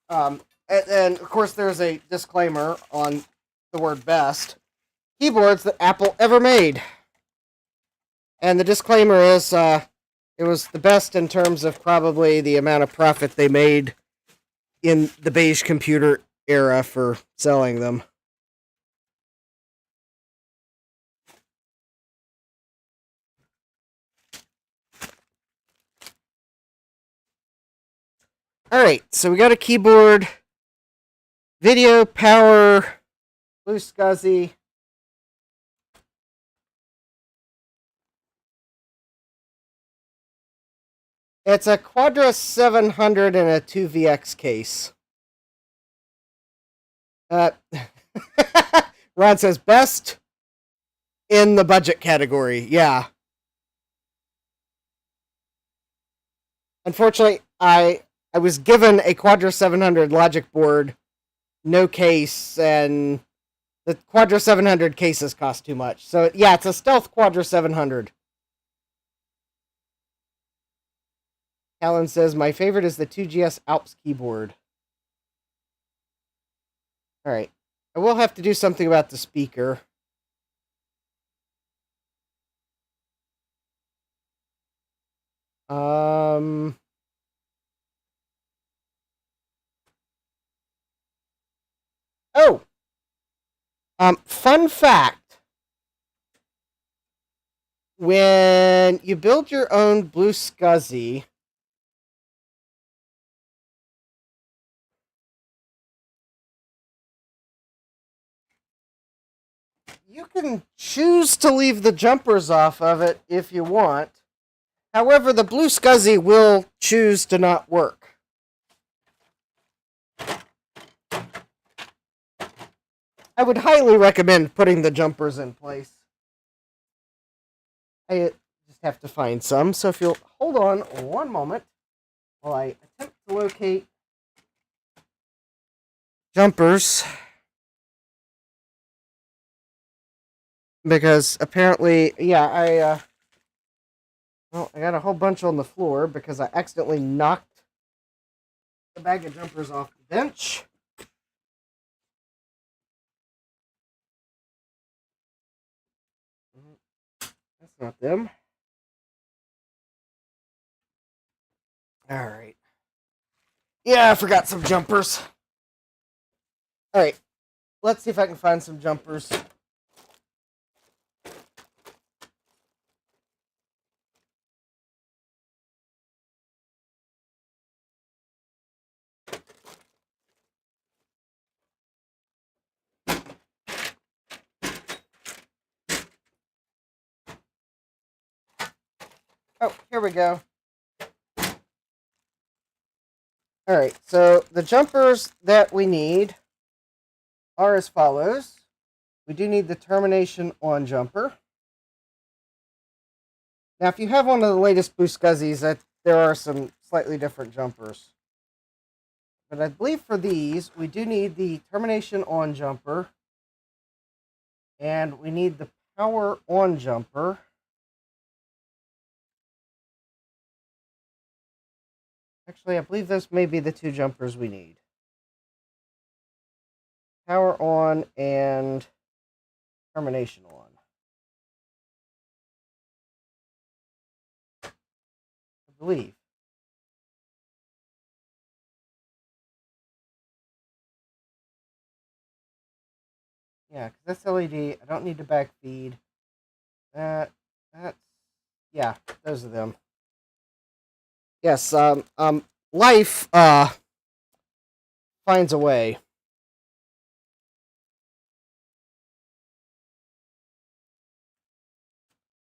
and of course there's a disclaimer on the word best keyboards that Apple ever made. And the disclaimer is it was the best in terms of probably the amount of profit they made in the beige computer era for selling them. Alright, so we got a keyboard, video, power, Blue SCSI. It's a Quadra 700 and a 2VX case. Ron says best in the budget category. Yeah. Unfortunately, I was given a Quadra 700 logic board, no case, and the Quadra 700 cases cost too much. So, yeah, it's a stealth Quadra 700. Callan says, my favorite is the 2GS Alps keyboard. Alright. I will have to do something about the speaker. Oh! Fun fact. When you build your own Blue Scuzzy, you can choose to leave the jumpers off of it if you want. However, the Blue Scuzzy will choose to not work. I would highly recommend putting the jumpers in place. I just have to find some, so if you'll hold on one moment while I attempt to locate jumpers. Because apparently, yeah, I got a whole bunch on the floor because I accidentally knocked the bag of jumpers off the bench. That's not them. Alright. Yeah, I forgot some jumpers. Alright. Let's see if I can find some jumpers. Oh, here we go. Alright, so the jumpers that we need are as follows. We do need the termination on jumper. Now, if you have one of the latest Blue Scuzzies, there are some slightly different jumpers. But I believe for these, we do need the termination on jumper. And we need the power on jumper. Actually, I believe those may be the two jumpers we need. Power on and termination on. I believe. Yeah, because that's LED. I don't need to backfeed. That's, yeah, those are them. Yes, life, finds a way.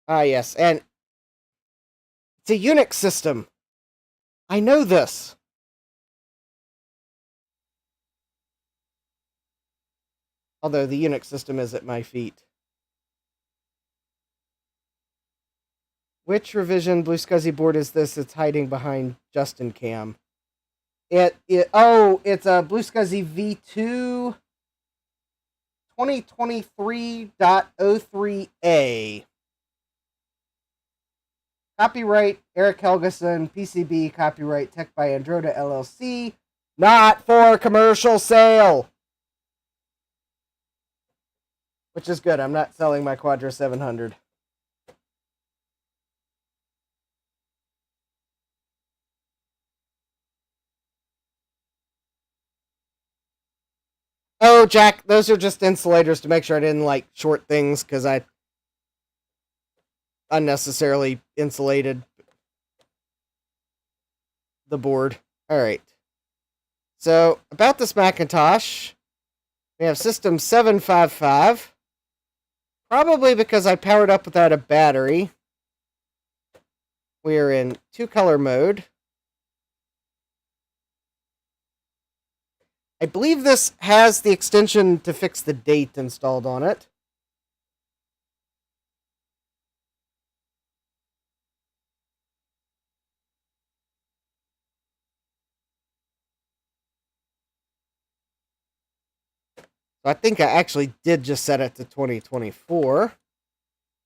Ah, yes, and it's a Unix system. I know this. Although the Unix system is at my feet. Which revision Blue Scuzzy board is this that's hiding behind Justin Cam? It's a Blue Scuzzy V2 2023.03A. Copyright Eric Helgeson, PCB, copyright Tech by Androda LLC, not for commercial sale. Which is good, I'm not selling my Quadra 700. Oh, Jack, those are just insulators to make sure I didn't, short things, because I unnecessarily insulated the board. Alright. So, about this Macintosh, we have system 755. Probably because I powered up without a battery. We are in 2-color mode. I believe this has the extension to fix the date installed on it. So I think I actually did just set it to 2024.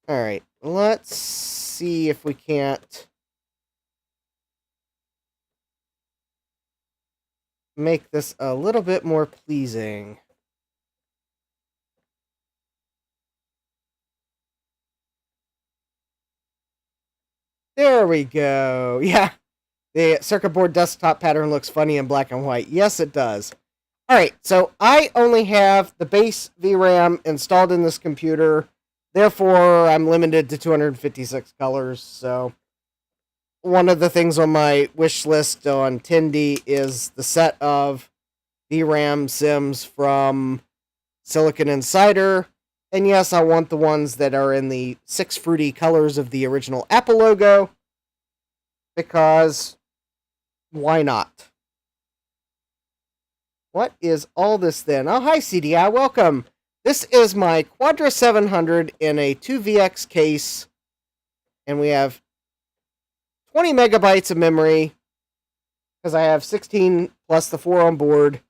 Alright, let's see if we can't make this a little bit more pleasing. There we go. Yeah, the circuit board desktop pattern looks funny in black and white. Yes, it does. Alright, so I only have the base VRAM installed in this computer. Therefore, I'm limited to 256 colors. So, one of the things on my wish list on Tindy is the set of VRAM sims from Silicon Insider. And yes, I want the ones that are in the 6 fruity colors of the original Apple logo. Because, why not? What is all this then? Oh, hi CDI, welcome. This is my Quadra 700 in a 2VX case. And we have 20 megabytes of memory. Because I have 16 plus the 4 on board.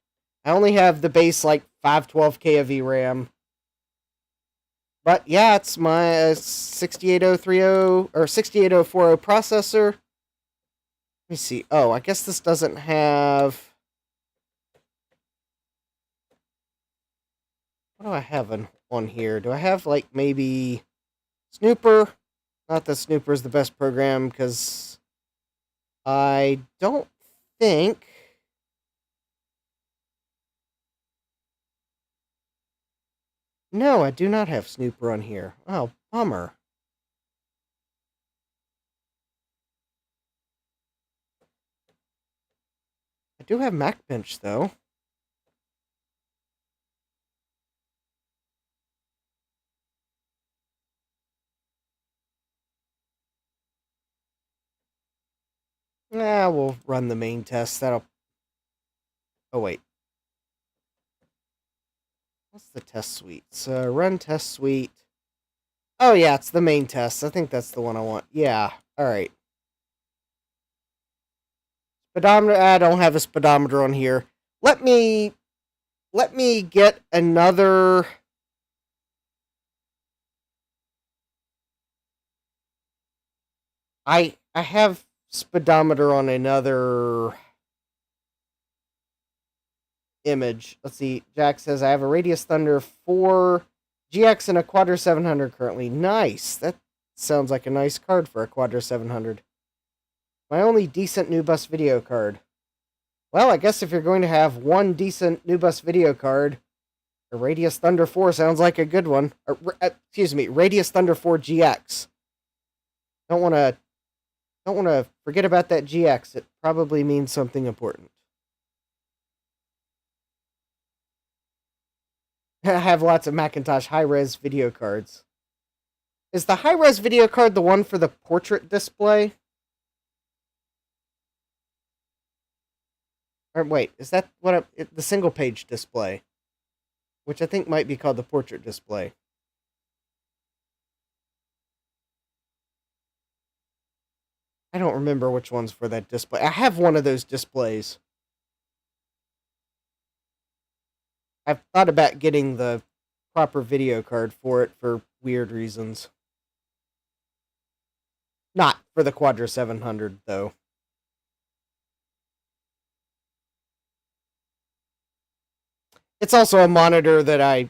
I only have the base like 512K of VRAM. But yeah, it's my 68030 or 68040 processor. Let me see. Oh, I guess this doesn't have... What do I have on here? Do I have, like, maybe Snooper? Not that Snooper is the best program, because I don't think... No, I do not have Snooper on here. Oh, bummer. I do have MacBench, though. We'll run the main test. That'll... Oh, wait. What's the test suite? So, run test suite. Oh, yeah, it's the main test. I think that's the one I want. Yeah, alright. Speedometer... I don't have a speedometer on here. Let me get another... I have speedometer on another image. Let's see. Jack says, I have a Radius Thunder 4 GX and a Quadra 700 currently. Nice. That sounds like a nice card for a Quadra 700. My only decent new bus video card. Well, I guess if you're going to have one decent new bus video card, a Radius Thunder 4 sounds like a good one. Excuse me, Radius Thunder 4 GX. Don't want to forget about that GX. It probably means something important. I have lots of Macintosh high-res video cards. Is the high-res video card the one for the portrait display? Or wait, is that what the single-page display? Which I think might be called the portrait display. I don't remember which one's for that display. I have one of those displays. I've thought about getting the proper video card for it for weird reasons. Not for the Quadra 700, though. It's also a monitor that I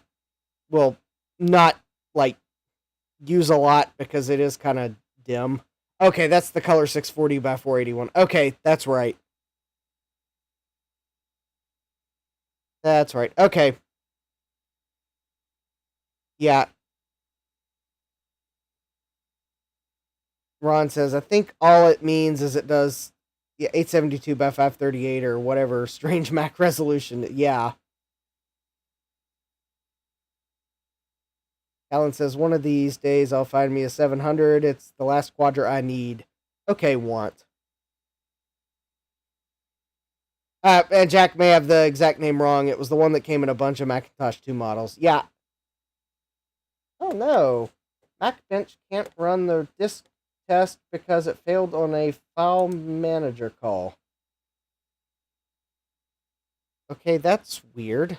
will not, like, use a lot because it is kind of dim. Okay, that's the color 640 by 481. Okay, that's right. That's right. Okay. Yeah. Ron says, I think all it means is it does 872 by 538 or whatever strange Mac resolution. Yeah. Alan says, one of these days I'll find me a 700. It's the last Quadra I need. Okay, want. And Jack may have the exact name wrong. It was the one that came in a bunch of Macintosh 2 models. Yeah. Oh no. Macbench can't run the disk test because it failed on a file manager call. Okay, that's weird.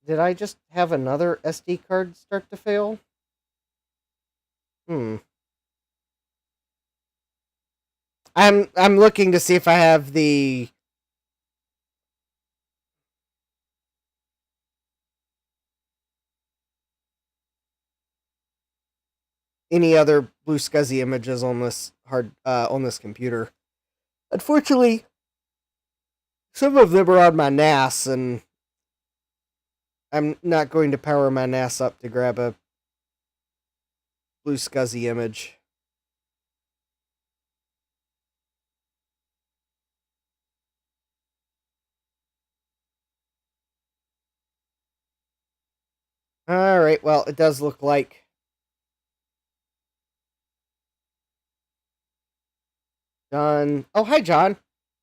Did I just have another SD card start to fail? I'm looking to see if I have the any other blue scuzzy images on this on this computer. Unfortunately, some of them are on my NAS, and I'm not going to power my NAS up to grab a blue scuzzy image. Alright, well, it does look like John. Oh, hi, John.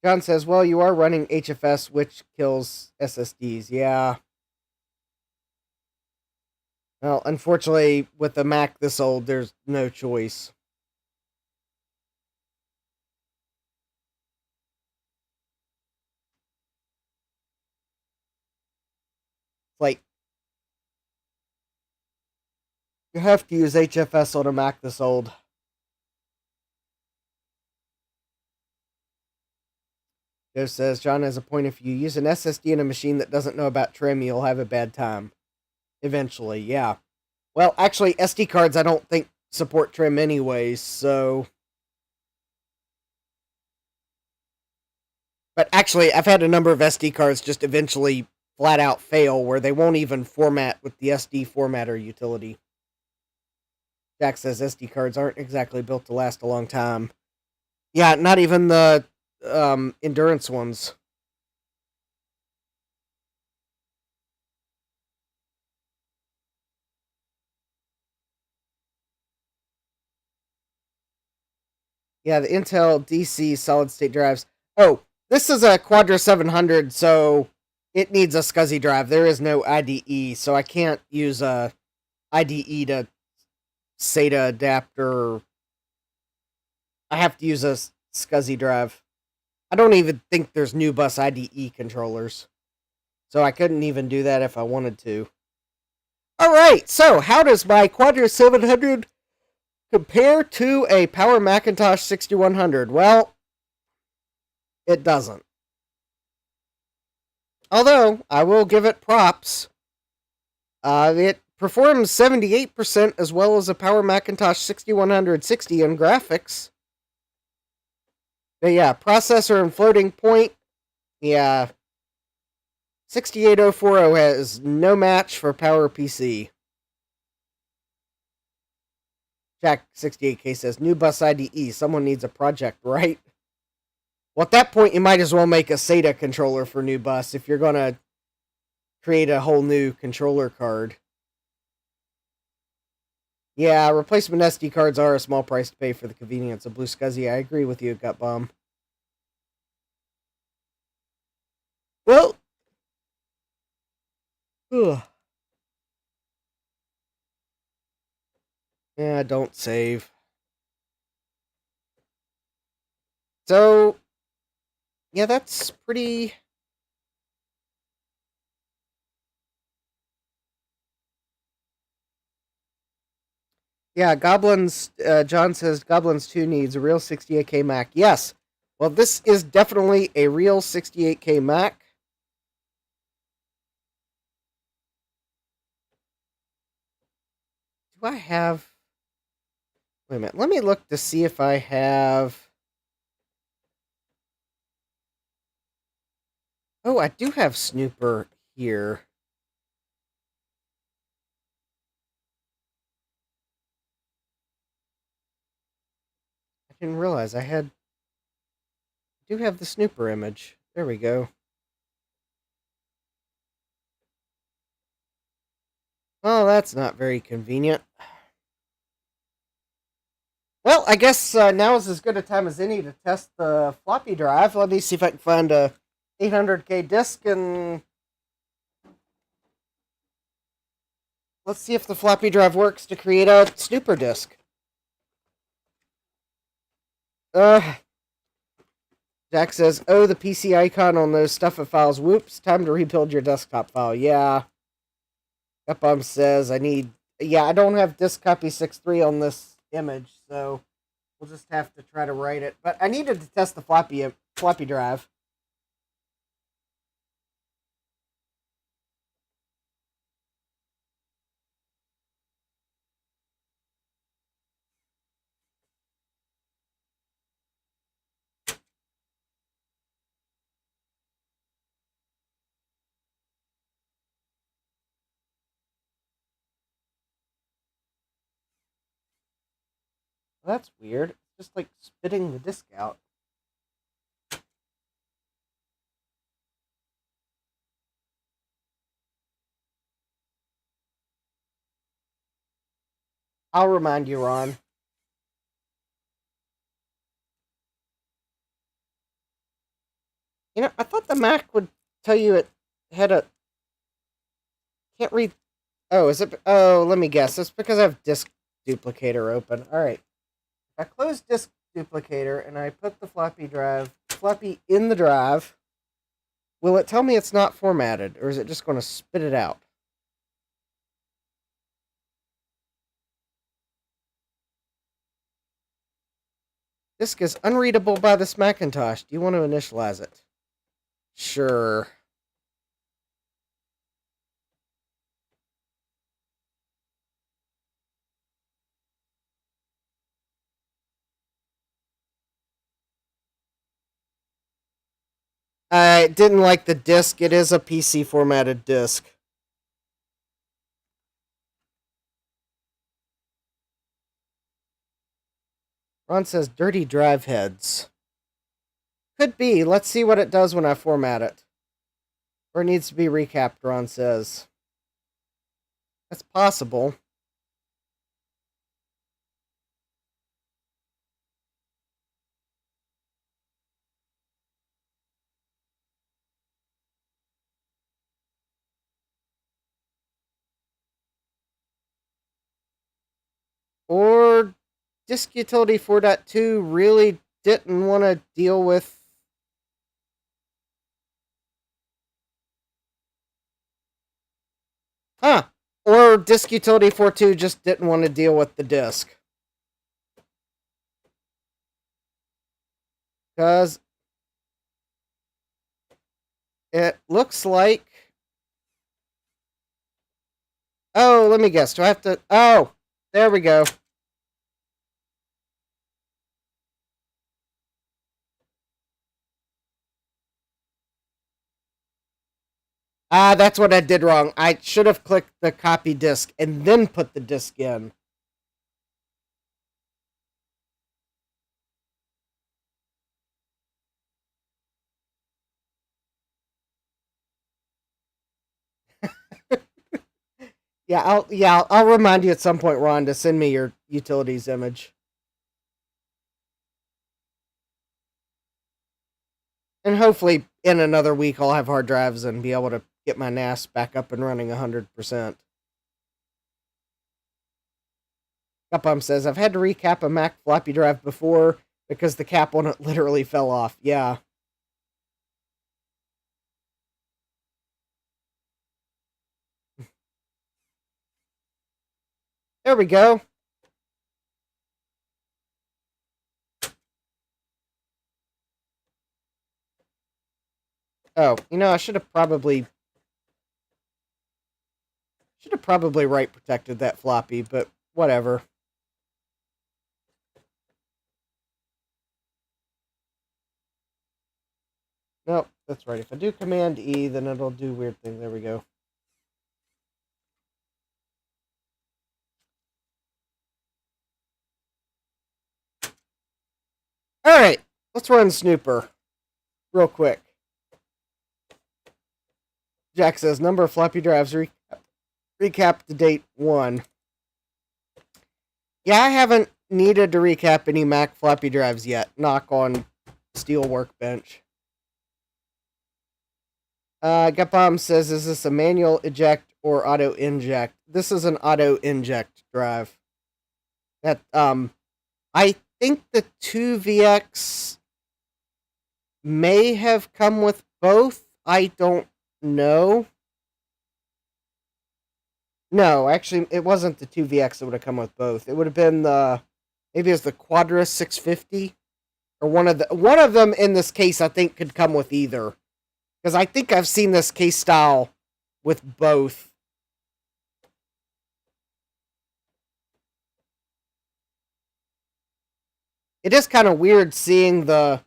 John says, well, you are running HFS, which kills SSDs. Yeah. Well, unfortunately, with a Mac this old, there's no choice. Like, you have to use HFS on a Mac this old. Joe says, John has a point. If you use an SSD in a machine that doesn't know about trim, you'll have a bad time. Eventually, yeah. Well, actually, SD cards I don't think support trim anyways, so... But actually, I've had a number of SD cards just eventually flat out fail where they won't even format with the SD formatter utility. Jack says SD cards aren't exactly built to last a long time. Yeah, not even the endurance ones. Yeah, the Intel DC solid state drives. Oh, this is a Quadra 700, so it needs a SCSI drive. There is no IDE, so I can't use a IDE to SATA adapter. I have to use a SCSI drive. I don't even think there's new bus IDE controllers, so I couldn't even do that if I wanted to. Alright, so how does my Quadra 700 compare to a Power Macintosh 6100? Well, it doesn't. Although, I will give it props. It performs 78% as well as a Power Macintosh 6160 in graphics. But yeah, processor and floating point. Yeah. 68040 has no match for Power PC. Jack68K says, new bus IDE. Someone needs a project, right? Well, at that point, you might as well make a SATA controller for new bus if you're going to create a whole new controller card. Yeah, replacement SD cards are a small price to pay for the convenience of Blue SCSI. I agree with you, Gut Bomb. Well, ugh. Yeah, don't save. So, yeah, that's pretty... Yeah, Goblins, John says Goblins 2 needs a real 68K Mac. Yes. Well, this is definitely a real 68K Mac. Do I have... Wait a minute. Let me look to see if I have... Oh, I do have Snooper here. I didn't realize I had... I do have the Snooper image. There we go. Well, that's not very convenient. Well, I guess now is as good a time as any to test the floppy drive. Let me see if I can find a 800K disk, and let's see if the floppy drive works to create a snooper disk. Jack says, oh, the PC icon on those stuffit files. Whoops, time to rebuild your desktop file. Yeah. Upbum says, I don't have disk copy 6.3 on this image, so we'll just have to try to write it. But I needed to test the floppy drive. Well, that's weird. It's just like spitting the disk out. I'll remind you, Ron. You know, I thought the Mac would tell you it had a... Can't read... Oh, is it... Oh, let me guess. It's because I have disk duplicator open. Alright. If I close disk duplicator and I put the floppy in the drive, will it tell me it's not formatted, or is it just going to spit it out? Disk is unreadable by this Macintosh. Do you want to initialize it? Sure. I didn't like the disk. It is a PC formatted disk. Ron says dirty drive heads. Could be. Let's see what it does when I format it. Or it needs to be recapped, Ron says. That's possible. Or Disk Utility 4.2 really didn't want to deal with... Huh. Or Disk Utility 4.2 just didn't want to deal with the disk. Because it looks like... Oh, let me guess. Do I have to... Oh, there we go. That's what I did wrong. I should have clicked the copy disk and then put the disk in. I'll remind you at some point, Ron, to send me your utilities image. And hopefully in another week I'll have hard drives and be able to get my NAS back up and running 100%. Upum says, I've had to recap a Mac floppy drive before because the cap on it literally fell off. Yeah. There we go. Oh, you know, I should have probably write protected that floppy, but whatever. Nope, that's right. If I do Command E, then it'll do weird things. There we go. Alright, let's run Snooper. Real quick. Jack says, number of floppy drives recap to date 1. Yeah, I haven't needed to recap any Mac floppy drives yet. Knock on steel workbench. Gutbomb says, is this a manual eject or auto inject? This is an auto inject drive. That I think the 2VX may have come with both. I don't know. No, actually, it wasn't the 2VX that would have come with both. It would have been maybe it was the Quadra 650, or one of them in this case. I think could come with either, because I think I've seen this case style with both. It is kind of weird seeing the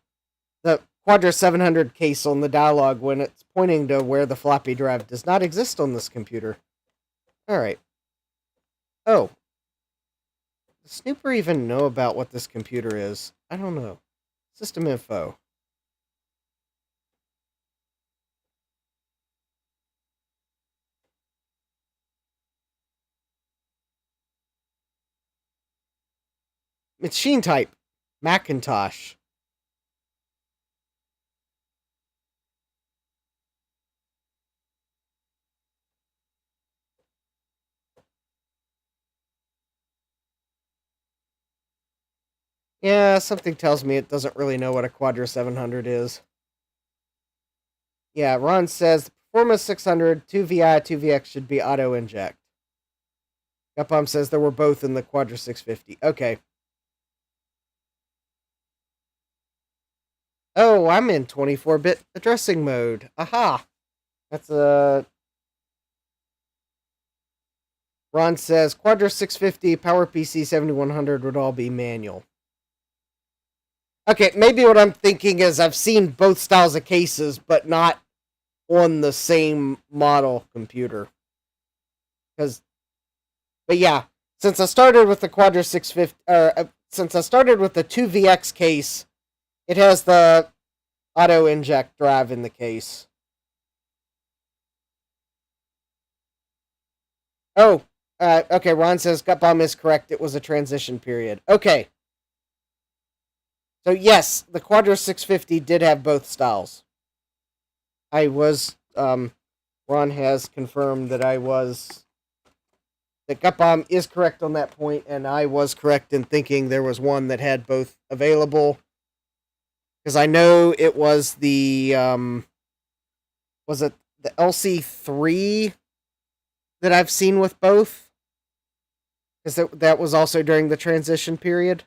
Quadra 700 case on the dialogue when it's pointing to where the floppy drive does not exist on this computer. Alright. Oh. Does Snooper even know about what this computer is? I don't know. System info. Machine type. Macintosh. Yeah, something tells me it doesn't really know what a Quadra 700 is. Yeah, Ron says the Performance 600, 2VI, 2VX should be auto-inject. Gutbomb says there were both in the Quadra 650. Okay. Oh, I'm in 24-bit addressing mode. Aha! That's a... Ron says, Quadra 650, PowerPC 7100 would all be manual. Okay, maybe what I'm thinking is I've seen both styles of cases, but not on the same model computer. But yeah, since I started with the Quadra 650, since I started with the 2VX case, it has the auto inject drive in the case. Oh, okay, Ron says Gutbomb is correct. It was a transition period. Okay. So yes, the Quadra 650 did have both styles. I was, Ron has confirmed that that Gutbomb is correct on that point, and I was correct in thinking there was one that had both available. Because I know it was was it the LC3 that I've seen with both? Because that was also during the transition period.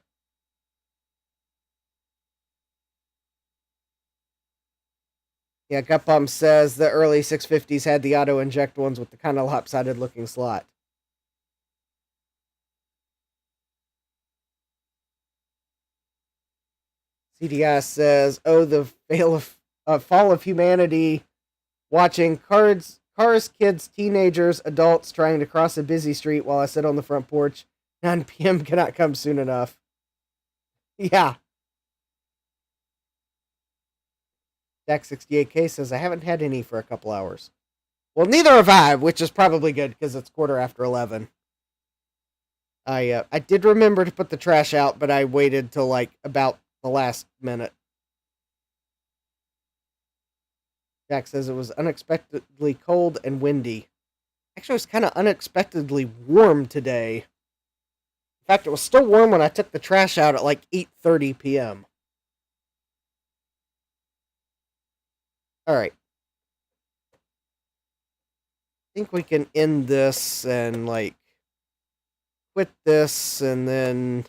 Yeah, Gutbomb says the early 650s had the auto-inject ones with the kind of lopsided-looking slot. CDI says, oh, the fall of humanity, watching cars, kids, teenagers, adults trying to cross a busy street while I sit on the front porch. 9 p.m. cannot come soon enough. Yeah. Jack68K says, I haven't had any for a couple hours. Well, neither have I, which is probably good because it's 11:15. I did remember to put the trash out, but I waited till like about the last minute. Jack says it was unexpectedly cold and windy. Actually, it was kind of unexpectedly warm today. In fact, it was still warm when I took the trash out at like 8:30 p.m. Alright. I think we can end this and, like, quit this and then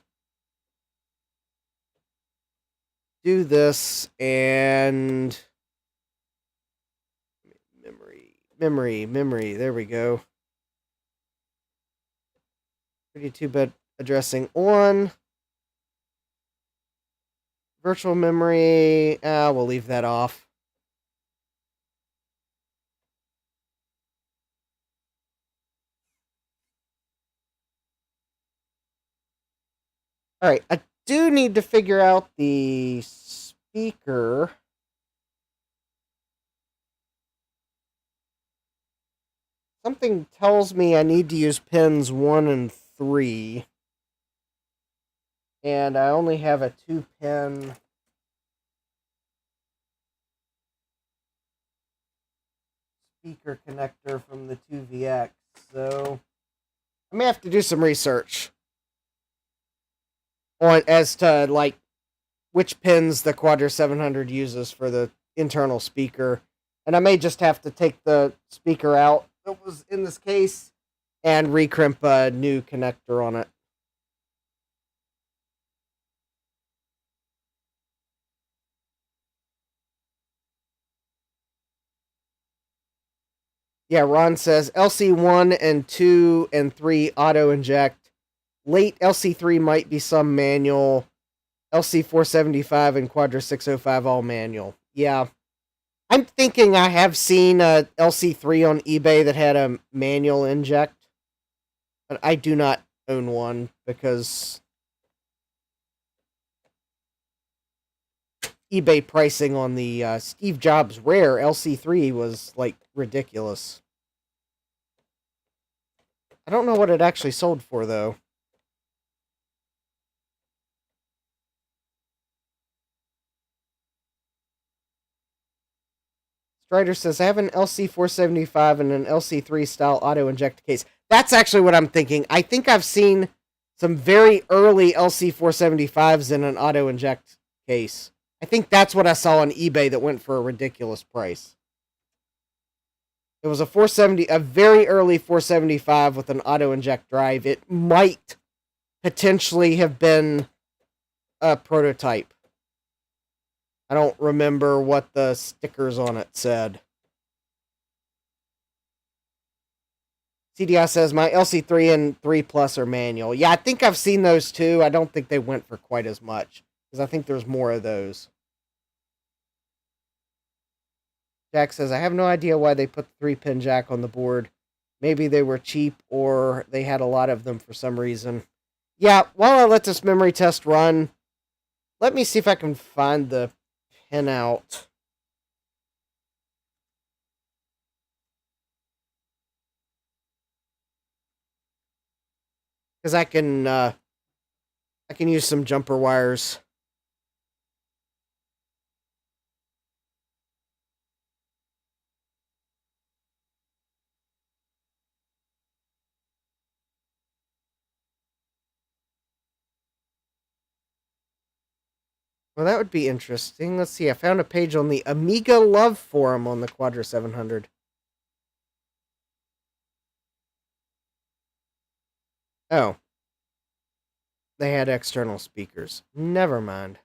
do this and memory, there we go. 32-bit addressing on. Virtual memory, we'll leave that off. Alright, I do need to figure out the speaker. Something tells me I need to use pins 1 and 3. And I only have a 2-pin speaker connector from the 2VX, so I may have to do some research on as to like which pins the Quadra 700 uses for the internal speaker, and I may just have to take the speaker out that was in this case and recrimp a new connector on it. Yeah, Ron says LC1 and 2 and 3 auto inject. Late LC3 might be some manual. LC475 and Quadra 605 all manual. Yeah. I'm thinking I have seen a LC3 on eBay that had a manual inject, but I do not own one because eBay pricing on the Steve Jobs Rare LC3 was like ridiculous. I don't know what it actually sold for though. Strider says, I have an LC475 and an LC3 style auto inject case. That's actually what I'm thinking. I think I've seen some very early LC475s in an auto inject case. I think that's what I saw on eBay that went for a ridiculous price. It was a very early 475 with an auto inject drive. It might potentially have been a prototype. I don't remember what the stickers on it said. CDI says, my LC3 and 3 Plus are manual. Yeah, I think I've seen those too. I don't think they went for quite as much, because I think there's more of those. Jack says, I have no idea why they put the 3-pin jack on the board. Maybe they were cheap, or they had a lot of them for some reason. Yeah, while I let this memory test run, let me see if I can find the pin out. Because I can use some jumper wires. Well, that would be interesting. Let's see. I found a page on the Amiga Love Forum on the Quadra 700. Oh. They had external speakers. Never mind.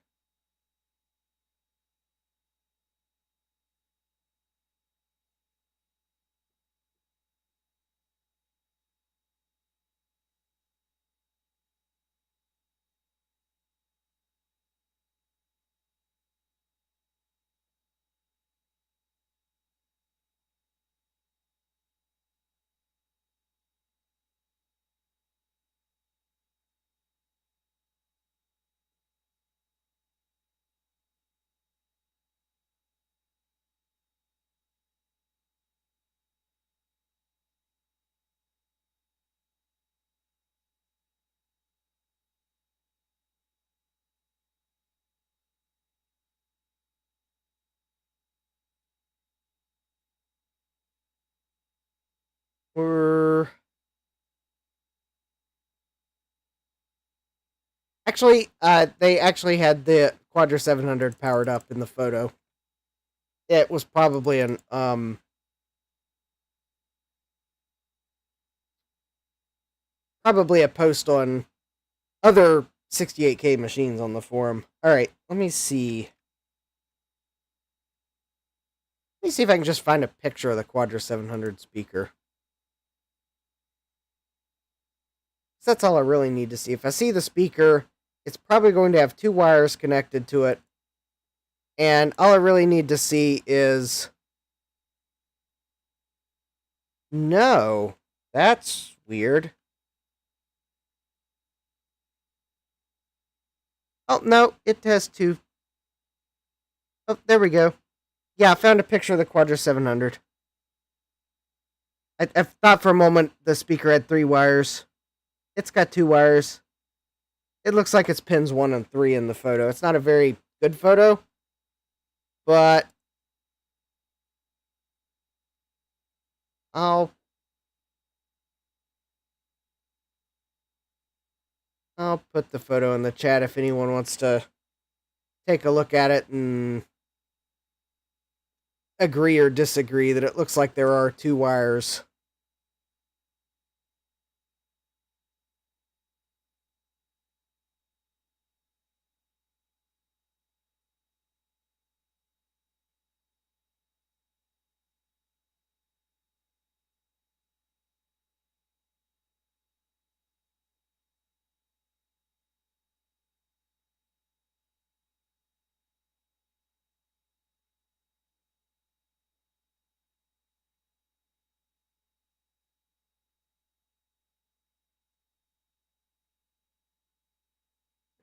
Actually, they actually had the Quadra 700 powered up in the photo. It was probably probably a post on other 68K machines on the forum. Alright, let me see. Let me see if I can just find a picture of the Quadra 700 speaker. That's all I really need to see. If I see the speaker, it's probably going to have 2 wires connected to it. And all I really need to see is... No. That's weird. Oh, no. It has 2. Oh, there we go. Yeah, I found a picture of the Quadra 700. I thought for a moment the speaker had 3 wires. It's got 2 wires. it looks like it's pins 1 and 3 in the photo. It's not a very good photo, but I'll put the photo in the chat if anyone wants to take a look at it and agree or disagree that it looks like there are 2 wires.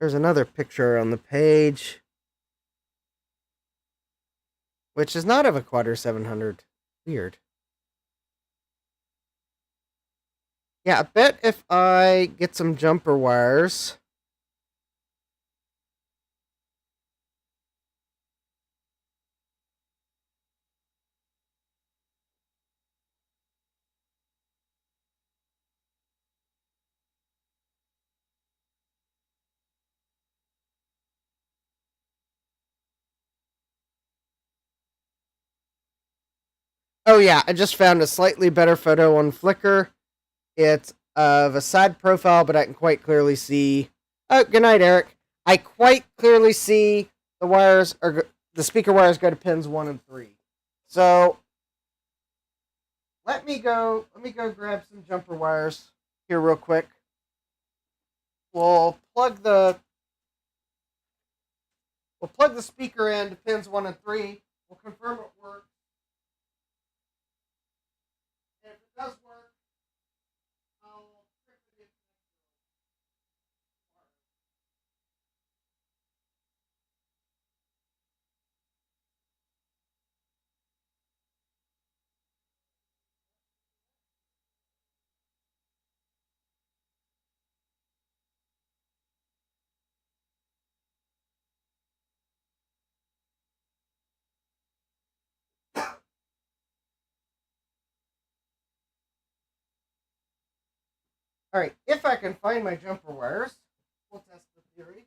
There's another picture on the page, which is not of a Quadra 700. Weird. Yeah, I bet if I get some jumper wires. Oh yeah, I just found a slightly better photo on Flickr. It's of a side profile, but I can quite clearly see. Oh, good night, Eric. I quite clearly see the wires, or the speaker wires, go to pins 1 and 3. So let me go grab some jumper wires here real quick. We'll plug the speaker in to pins 1 and 3. We'll confirm it works. And if it does work, I'll quickly. All right, if I can find my jumper wires, we'll test the theory.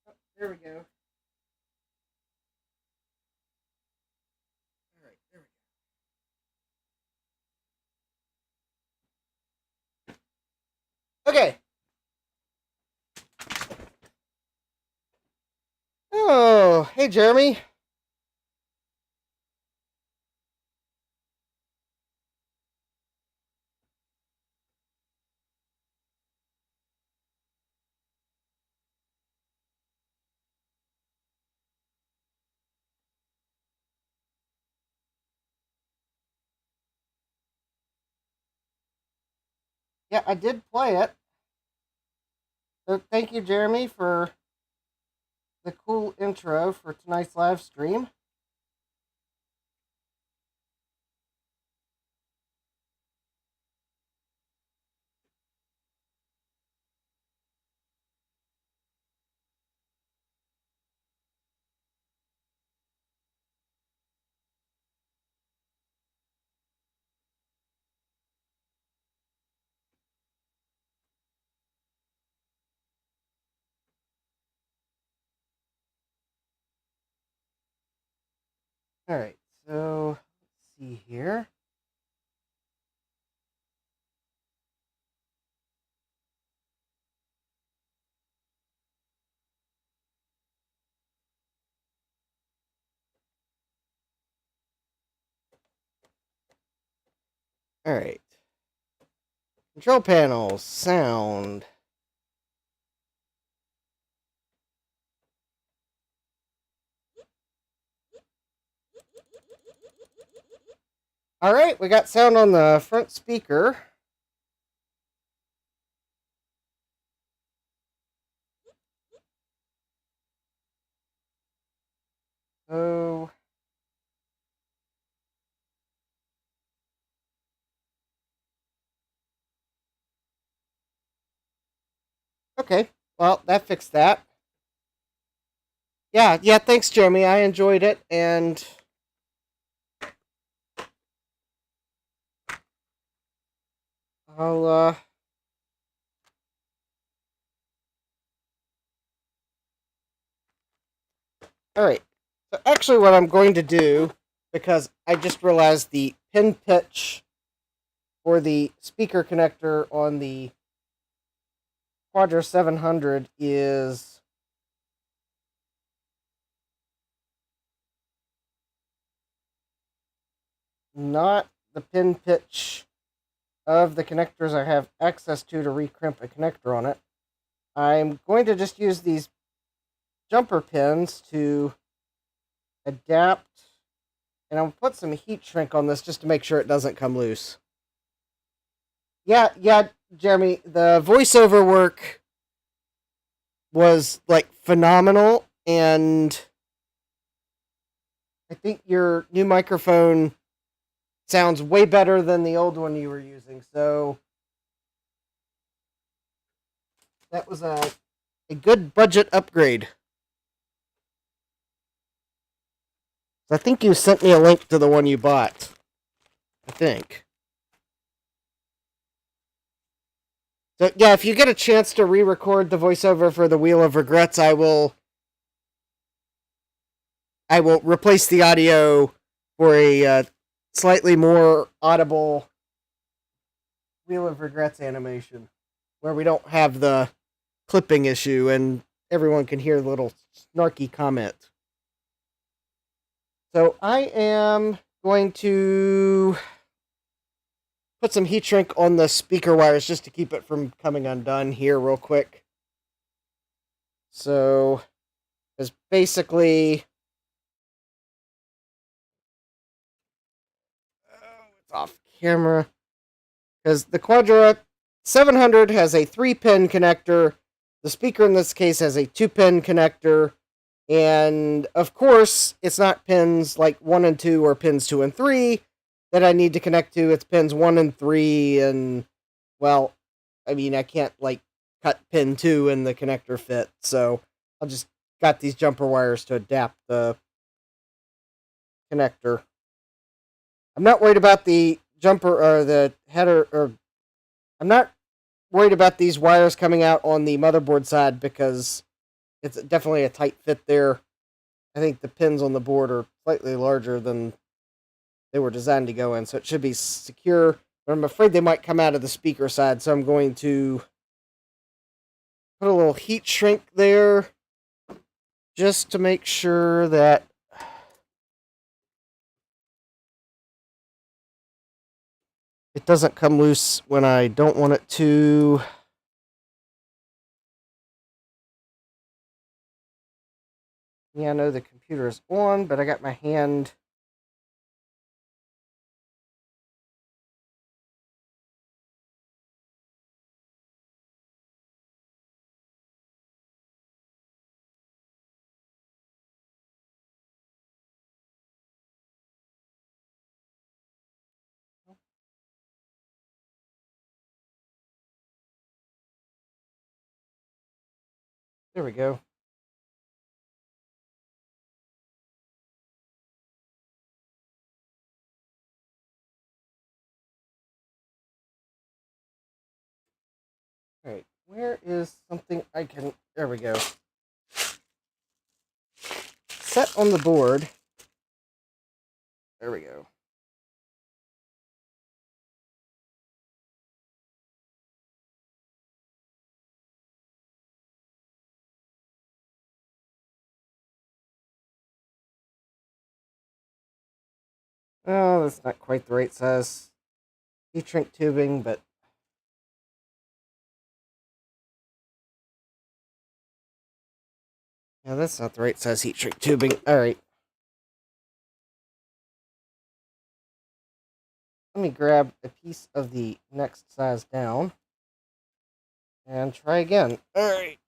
Oh, there we go. All right, there we go. Okay. Oh, hey, Jeremy. Yeah, I did play it. So thank you, Jeremy, for the cool intro for tonight's live stream. All right, so let's see here. All right. Control panel, sound. All right, we got sound on the front speaker. So, okay, well, that fixed that. Yeah, thanks, Jeremy. I enjoyed it, and I'll, alright. So, actually, what I'm going to do, because I just realized the pin pitch for the speaker connector on the Quadra 700 is not the pin pitch of the connectors I have access to recrimp a connector on it. I'm going to just use these jumper pins to adapt, and I'll put some heat shrink on this just to make sure it doesn't come loose. Yeah, Jeremy, the voiceover work was like phenomenal, and I think your new microphone sounds way better than the old one you were using. So that was a good budget upgrade. I think you sent me a link to the one you bought. I think. So yeah, if you get a chance to re-record the voiceover for the Wheel of Regrets, I will replace the audio for a slightly more audible Wheel of Regrets animation, where we don't have the clipping issue and everyone can hear the little snarky comment. So I am going to put some heat shrink on the speaker wires just to keep it from coming undone here real quick. So, it's basically... it's off camera. Because the Quadra 700 has a 3-pin connector. The speaker in this case has a 2-pin connector. And, of course, it's not pins like 1 and 2 or pins 2 and 3 that I need to connect to. It's pins 1 and 3, and, well, I mean, I can't, like, cut pin 2 and the connector fit, so I'll just got these jumper wires to adapt the connector. I'm not worried about the jumper or the header, or I'm not worried about these wires coming out on the motherboard side because it's definitely a tight fit there. I think the pins on the board are slightly larger than they were designed to go in, so it should be secure. But I'm afraid they might come out of the speaker side, so I'm going to put a little heat shrink there just to make sure that it doesn't come loose when I don't want it to. Yeah, I know the computer is on, but I got my hand. There we go. Alright, where is something I can... There we go. Set on the board. There we go. Oh, that's not quite the right size heat shrink tubing, but yeah, that's not the right size heat shrink tubing. Alright. let me grab a piece of the next size down and try again. All right.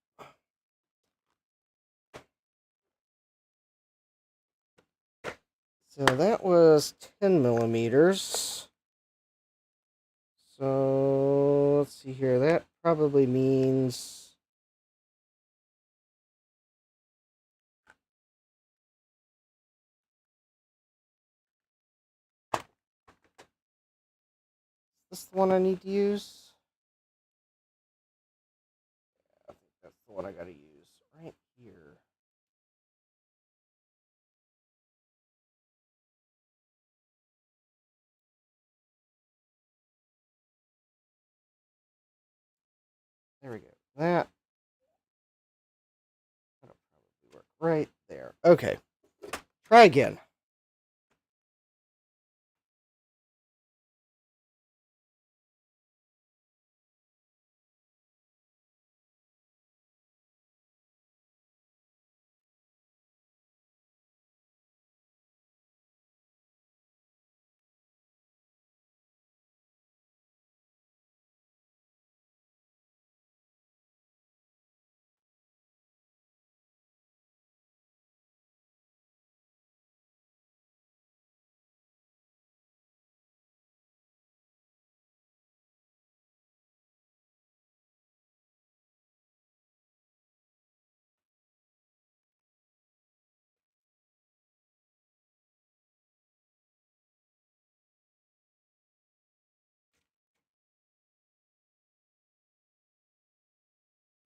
So that was 10 millimeters. So let's see here. That probably means is this the one I need to use? I think that's the one I gotta use right here. There we go. That'll probably work right there. Okay. Try again.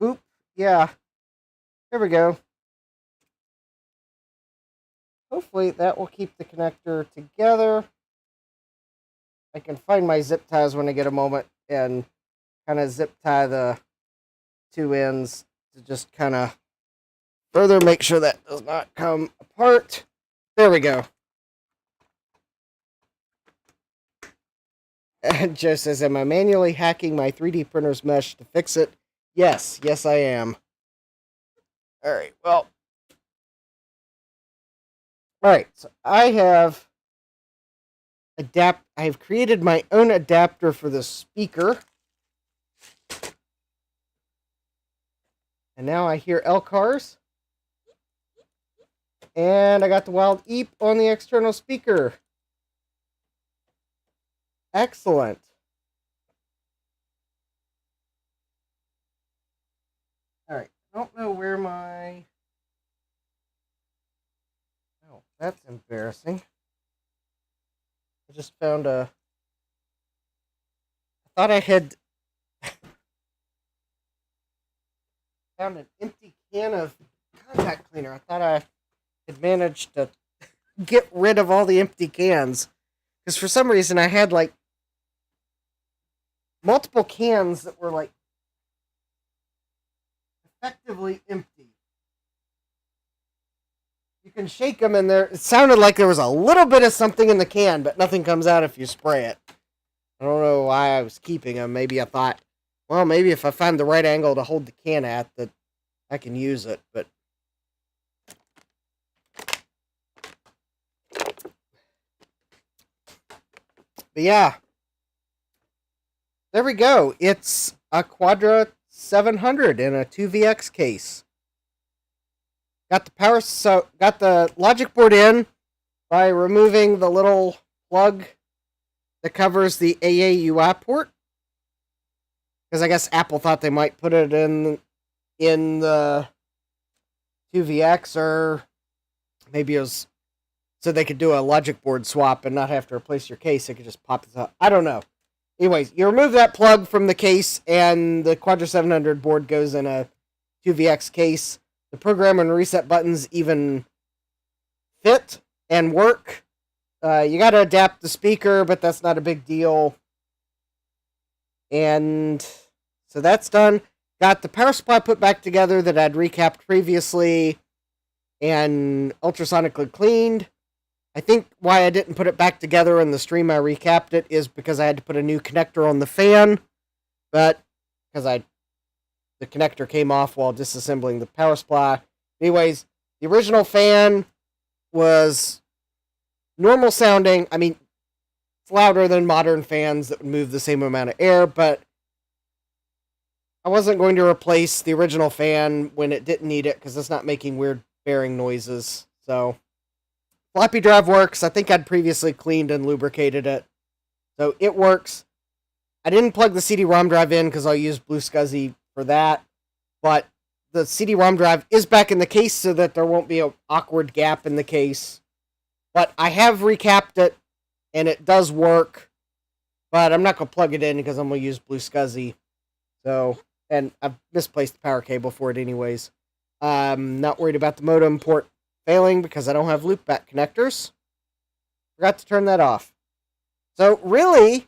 Oop. Yeah. There we go. Hopefully that will keep the connector together. I can find my zip ties when I get a moment and kind of zip tie the two ends to just kind of further make sure that does not come apart. There we go. And Joe says, am I manually hacking my 3D printer's mesh to fix it? Yes, I am. All right, well. All right, so I've created my own adapter for the speaker. And now I hear elk cars. And I got the wild eep on the external speaker. Excellent. All right, I don't know where my... Oh, that's embarrassing. I just found a... I thought I had found an empty can of contact cleaner. I thought I had managed to get rid of all the empty cans. Because for some reason I had like multiple cans that were like effectively empty. You can shake them and it sounded like there was a little bit of something in the can, but nothing comes out if you spray it. I don't know why I was keeping them. Maybe I thought, well, maybe if I find the right angle to hold the can at, that I can use it, but yeah. There we go. It's a Quadra 700 in a 2VX case. Got the logic board in by removing the little plug that covers the AAUI port. Because I guess Apple thought they might put it in the 2VX, or maybe it was so they could do a logic board swap and not have to replace your case. They could just pop this up. I don't know. Anyways, you remove that plug from the case, and the Quadra 700 board goes in a 2VX case. The program and reset buttons even fit and work. You got to adapt the speaker, but that's not a big deal. And so that's done. Got the power supply put back together that I'd recapped previously and ultrasonically cleaned. I think why I didn't put it back together in the stream I recapped it is because I had to put a new connector on the fan, but because the connector came off while disassembling the power supply. Anyways, the original fan was normal sounding. I mean, It's louder than modern fans that would move the same amount of air, but I wasn't going to replace the original fan when it didn't need it because it's not making weird bearing noises. So, floppy drive works. I think I'd previously cleaned and lubricated it. So, it works. I didn't plug the CD-ROM drive in because I'll use Blue SCSI for that. But the CD-ROM drive is back in the case so that there won't be an awkward gap in the case. But I have recapped it, and it does work. But I'm not going to plug it in because I'm going to use Blue SCSI. So, and I've misplaced the power cable for it anyways. I'm not worried about the modem port failing because I don't have loopback connectors. Forgot to turn that off. So, really,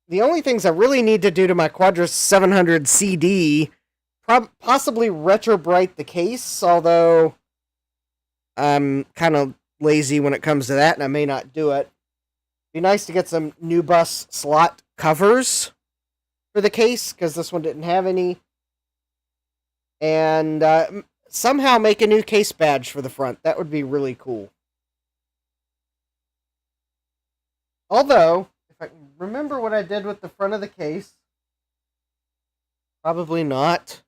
the only things I really need to do to my Quadras 700 CD, possibly retrobrite the case, although I'm kind of lazy when it comes to that, and I may not do it. Be nice to get some new bus slot covers for the case, because this one didn't have any. And somehow make a new case badge for the front. That would be really cool. Although, if I can remember what I did with the front of the case, probably not.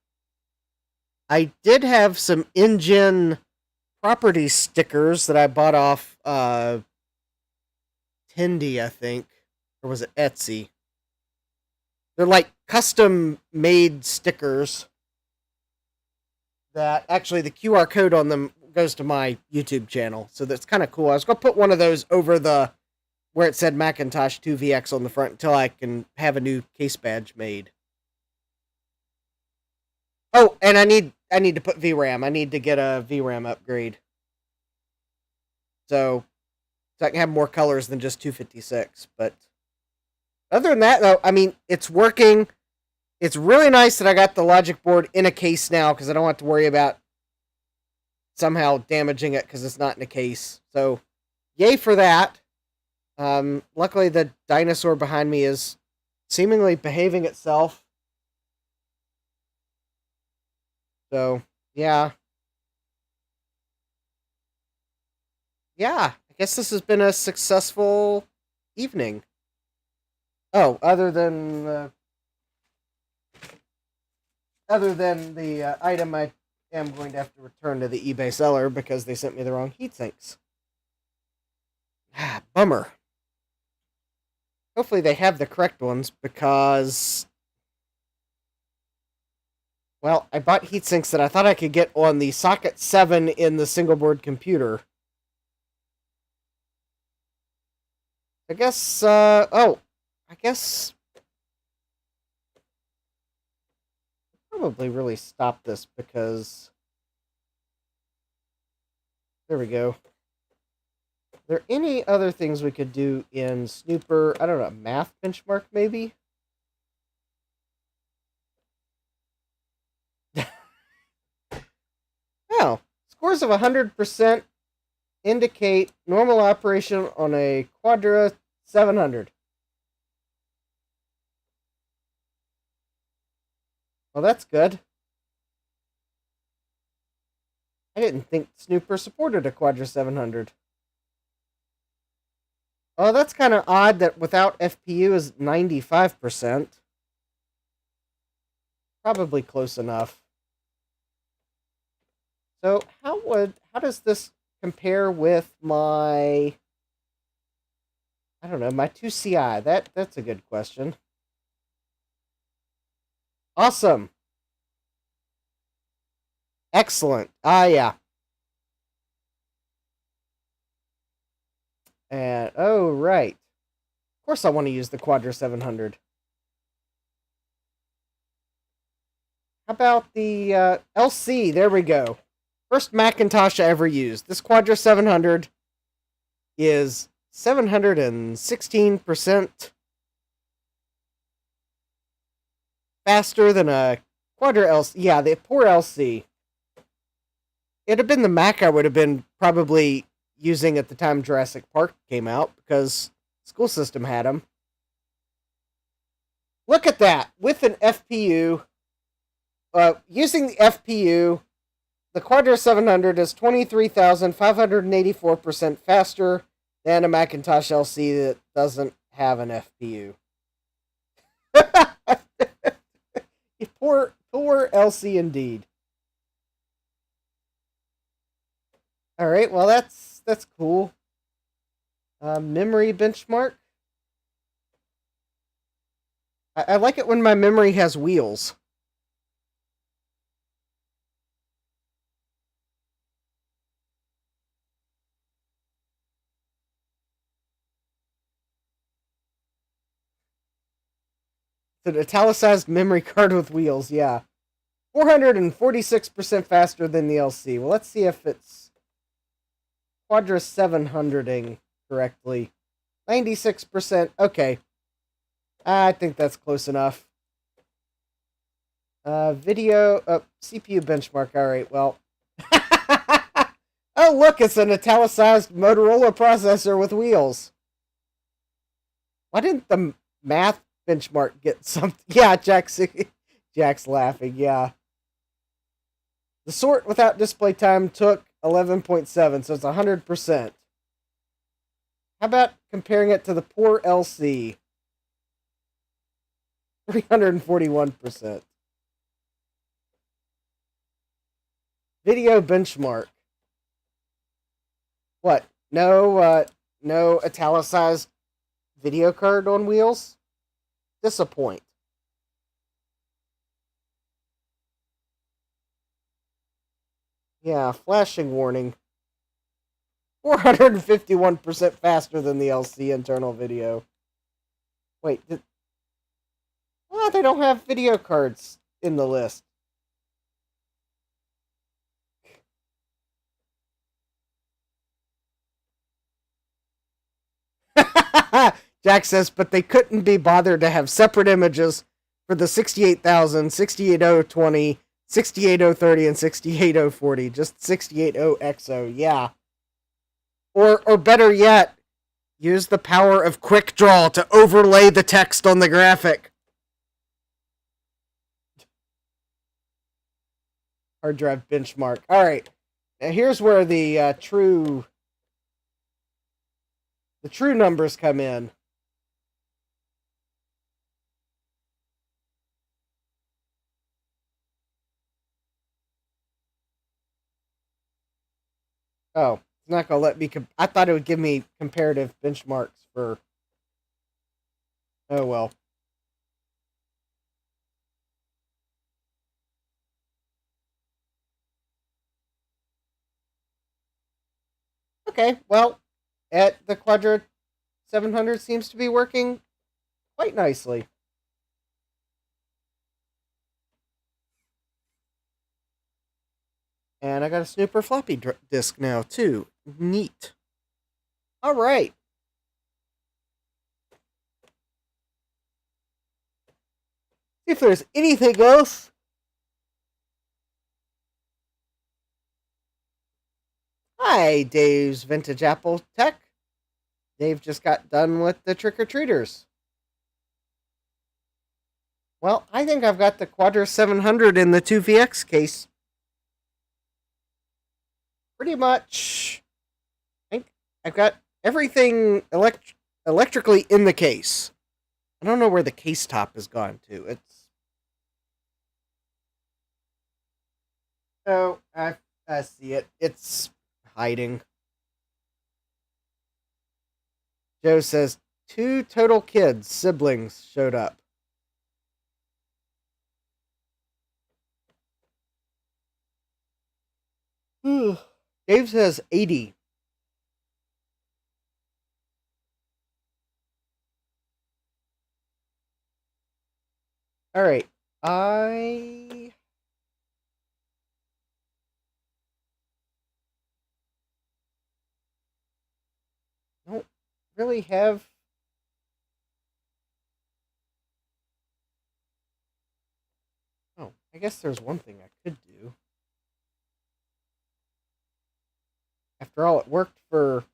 I did have some engine property stickers that I bought off Tindy, I think. Or was it Etsy? They're like custom-made stickers that actually the QR code on them goes to my YouTube channel. So that's kind of cool. I was going to put one of those over the where it said Macintosh 2VX on the front until I can have a new case badge made. Oh, and I need to put VRAM. I need to get a VRAM upgrade. So I can have more colors than just 256. But other than that, though, I mean, it's working. It's really nice that I got the logic board in a case now because I don't have to worry about somehow damaging it because it's not in a case. So, yay for that. Luckily, the dinosaur behind me is seemingly behaving itself. So, yeah. Yeah, I guess this has been a successful evening. Oh, other than the item I am going to have to return to the eBay seller because they sent me the wrong heatsinks. Bummer. Hopefully they have the correct ones because, well, I bought heatsinks that I thought I could get on the socket 7 in the single board computer. I guess, I guess probably really stop this because there we go. Are there any other things we could do in Snooper? I don't know, math benchmark maybe? Now, scores of 100% indicate normal operation on a Quadra 700. Well, that's good. I didn't think Snooper supported a Quadra 700. Oh, that's kind of odd that without FPU is 95%. Probably close enough. So, how does this compare with my, I don't know, my 2CI? That's a good question. Awesome. Excellent. Yeah. And, oh, right. Of course I want to use the Quadra 700. How about the LC? There we go. First Macintosh I ever used. This Quadra 700 is 716% faster than a Quadra LC. Yeah, the poor LC. It'd have been the Mac I would have been probably using at the time Jurassic Park came out because school system had them. Look at that. With an FPU, using the FPU, the Quadra 700 is 23,584% faster And a Macintosh LC that doesn't have an FPU. Poor LC indeed. All right, well that's cool. Memory benchmark. I like it when my memory has wheels. It's an italicized memory card with wheels, yeah. 446% faster than the LC. Well, let's see if it's Quadra 700ing correctly. 96%. Okay. I think that's close enough. Video. CPU benchmark. Alright, well. Oh, look, it's an italicized Motorola processor with wheels. Why didn't the math benchmark get something? Yeah, Jack's laughing, yeah. The sort without display time took 11.7, so it's 100%. How about comparing it to the poor LC? 341%. Video benchmark. What? No italicized video card on wheels? Disappoint. Yeah, flashing warning. 451% faster than the LC internal video. Wait, they don't have video cards in the list. Jack says, but they couldn't be bothered to have separate images for the 68000, 68020, 68030, and 68040. Just 680XO, yeah. Or better yet, use the power of Quick Draw to overlay the text on the graphic. Hard drive benchmark. Alright. Now here's where the true numbers come in. Oh, it's not going to let me... I thought it would give me comparative benchmarks for... Oh, well. Okay, well, the Quadra 700 seems to be working quite nicely. And I got a snooper floppy disk now, too. Neat. All right. See if there's anything else. Hi, Dave's Vintage Apple Tech. Dave just got done with the trick-or-treaters. Well, I think I've got the Quadra 700 in the 2VX case. Pretty much. I think I've got everything electrically in the case. I don't know where the case top has gone to. Oh, I see it. It's hiding. Joe says 2 total kids, siblings, showed up. Dave says 80. Alright. I don't really have... Oh, I guess there's one thing I could do. After all, it worked for...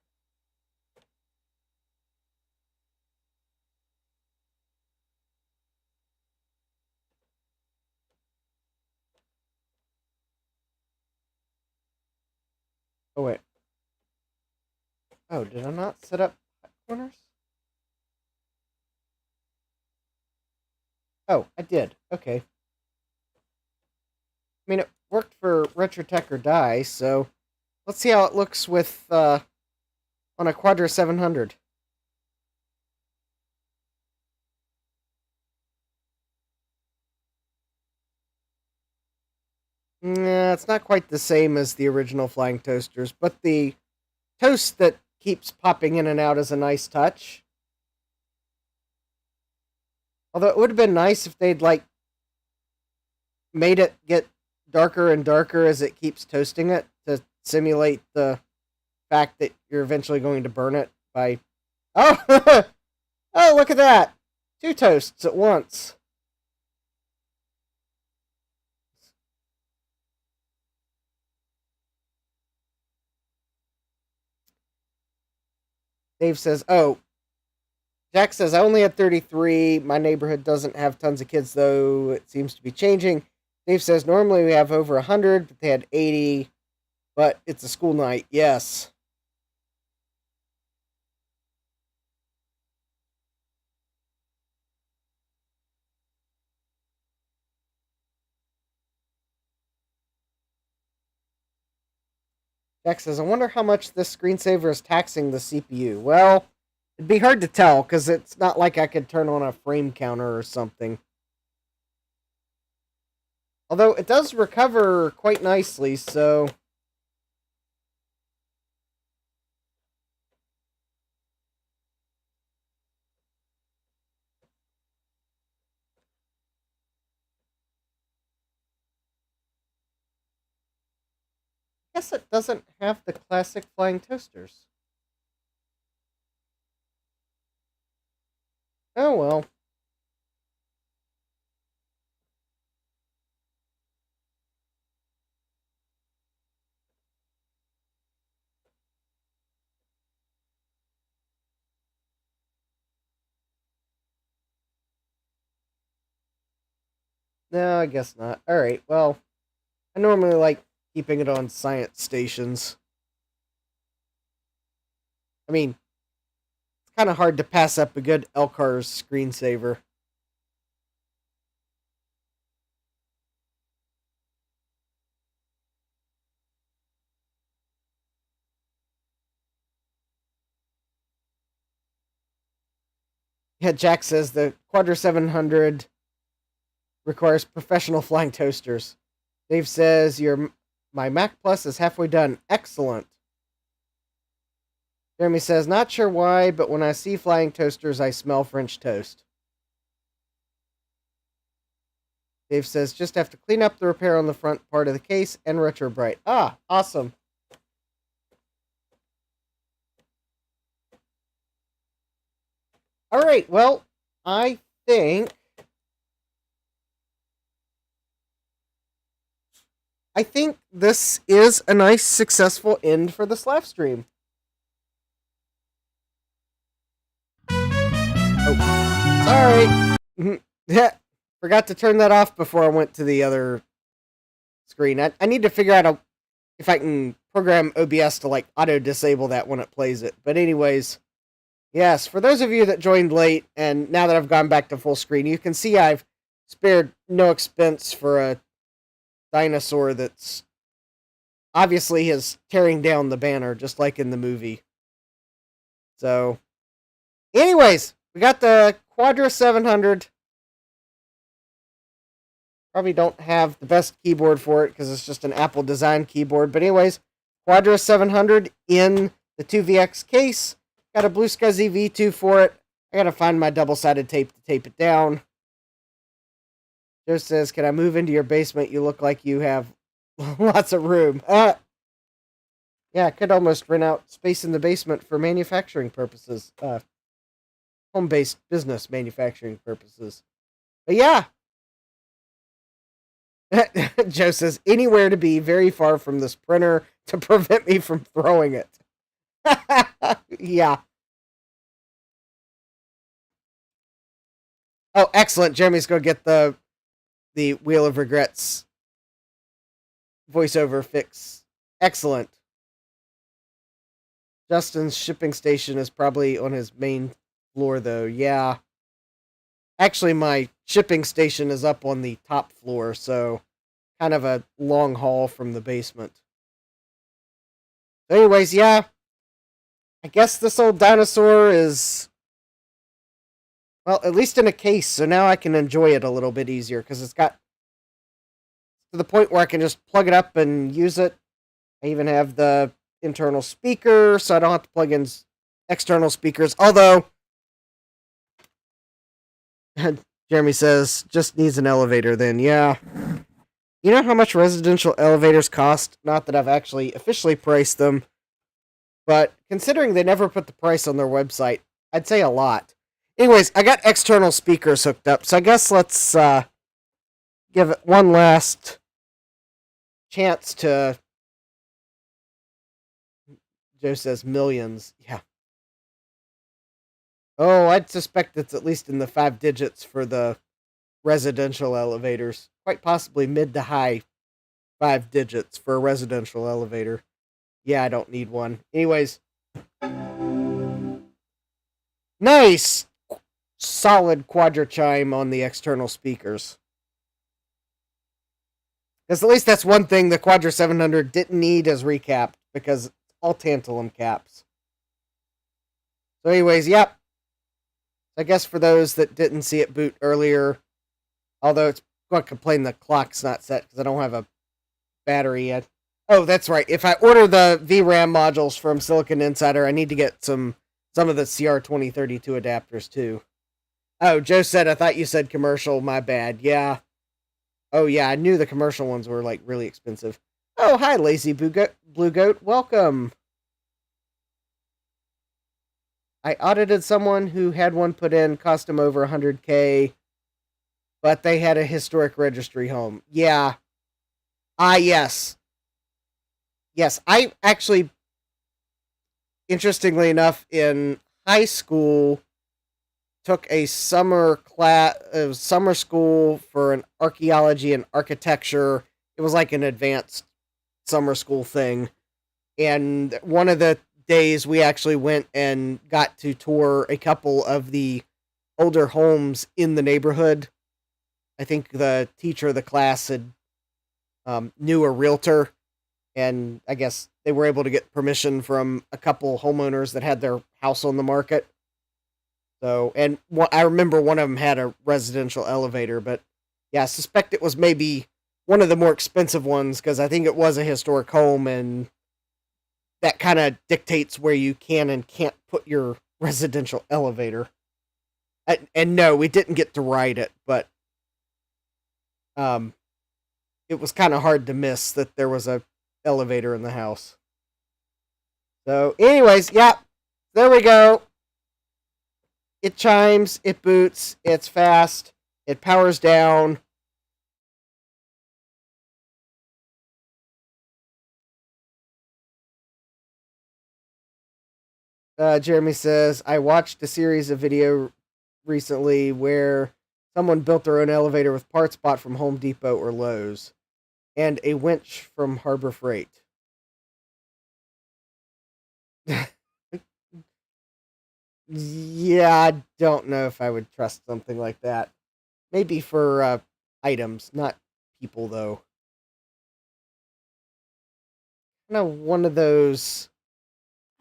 Oh, wait. Oh, did I not set up corners? Oh, I did. Okay. I mean, it worked for Retrotech or Die, so let's see how it looks with on a Quadra 700. Nah, it's not quite the same as the original Flying Toasters, but the toast that keeps popping in and out is a nice touch. Although it would have been nice if they'd like made it get darker and darker as it keeps toasting it to simulate the fact that you're eventually going to burn it by... Oh! Oh, look at that! 2 toasts at once. Dave says, oh, Jack says, I only had 33. My neighborhood doesn't have tons of kids, though. It seems to be changing. Dave says, normally we have over 100, but they had 80. But it's a school night. Yes. Jack says, I wonder how much this screensaver is taxing the CPU. Well, it'd be hard to tell, because it's not like I could turn on a frame counter or something. Although it does recover quite nicely, so... I guess it doesn't have the classic flying toasters. Oh well. No, I guess not. Alright, well, I normally like keeping it on science stations. I mean, it's kind of hard to pass up a good LCARS screensaver. Yeah, Jack says the Quadra 700 requires professional flying toasters. Dave says my Mac Plus is halfway done. Excellent. Jeremy says, not sure why, but when I see flying toasters, I smell French toast. Dave says, just have to clean up the repair on the front part of the case and retro bright. Ah, awesome. All right, well, I think this is a nice, successful end for this live stream. Oh, sorry. Yeah, forgot to turn that off before I went to the other screen. I need to figure out if I can program OBS to like auto disable that when it plays it. But anyways, yes, for those of you that joined late and now that I've gone back to full screen, you can see I've spared no expense for a dinosaur that's obviously is tearing down the banner just like in the movie. So, anyways, we got the Quadra 700. Probably don't have the best keyboard for it because it's just an Apple design keyboard. But anyways, Quadra 700 in the 2VX case. Got a Blue Sky V2 for it. I gotta find my double-sided tape to tape it down. Joe says, can I move into your basement? You look like you have lots of room. Yeah, I could almost rent out space in the basement for manufacturing purposes. Home-based business manufacturing purposes. But yeah. Joe says, anywhere to be very far from this printer to prevent me from throwing it. Yeah. Oh, excellent. Jeremy's going to get the Wheel of Regrets voiceover fix. Excellent. Justin's shipping station is probably on his main floor, though. Yeah. Actually, my shipping station is up on the top floor, so kind of a long haul from the basement. Anyways, yeah. I guess this old dinosaur is, well, at least in a case, so now I can enjoy it a little bit easier, because it's got to the point where I can just plug it up and use it. I even have the internal speaker, so I don't have to plug in external speakers, although Jeremy says, just needs an elevator then. Yeah. You know how much residential elevators cost? Not that I've actually officially priced them, but considering they never put the price on their website, I'd say a lot. Anyways, I got external speakers hooked up, so I guess let's give it one last chance to... Joe says millions. Yeah. Oh, I'd suspect it's at least in the 5 digits for the residential elevators. Quite possibly mid to high 5 digits for a residential elevator. Yeah, I don't need one. Anyways. Nice! Solid Quadra chime on the external speakers. Because at least that's one thing the Quadra 700 didn't need as recap, because it's all tantalum caps. So anyways, yep. I guess for those that didn't see it boot earlier, although it's going to complain the clock's not set because I don't have a battery yet. Oh, that's right. If I order the VRAM modules from Silicon Insider, I need to get some of the CR2032 adapters too. Oh, Joe said, I thought you said commercial. My bad. Yeah. Oh, yeah. I knew the commercial ones were like really expensive. Oh, hi, Lazy Blue Goat. Welcome. I audited someone who had one put in, cost them over $100K, but they had a historic registry home. Yeah. Yes. Yes, I actually, interestingly enough, in high school, took a summer school for an archaeology and architecture. It was like an advanced summer school thing. And one of the days we actually went and got to tour a couple of the older homes in the neighborhood. I think the teacher of the class had knew a realtor, and I guess they were able to get permission from a couple homeowners that had their house on the market. So, and I remember one of them had a residential elevator, but yeah, I suspect it was maybe one of the more expensive ones, because I think it was a historic home, and that kind of dictates where you can and can't put your residential elevator. And no, we didn't get to ride it, but it was kind of hard to miss that there was a elevator in the house. So, anyways, yeah, there we go. It chimes, it boots, it's fast, it powers down. Jeremy says, I watched a series of video recently where someone built their own elevator with parts bought from Home Depot or Lowe's, and a winch from Harbor Freight. Yeah, I don't know if I would trust something like that. Maybe for items, not people, though. One of those...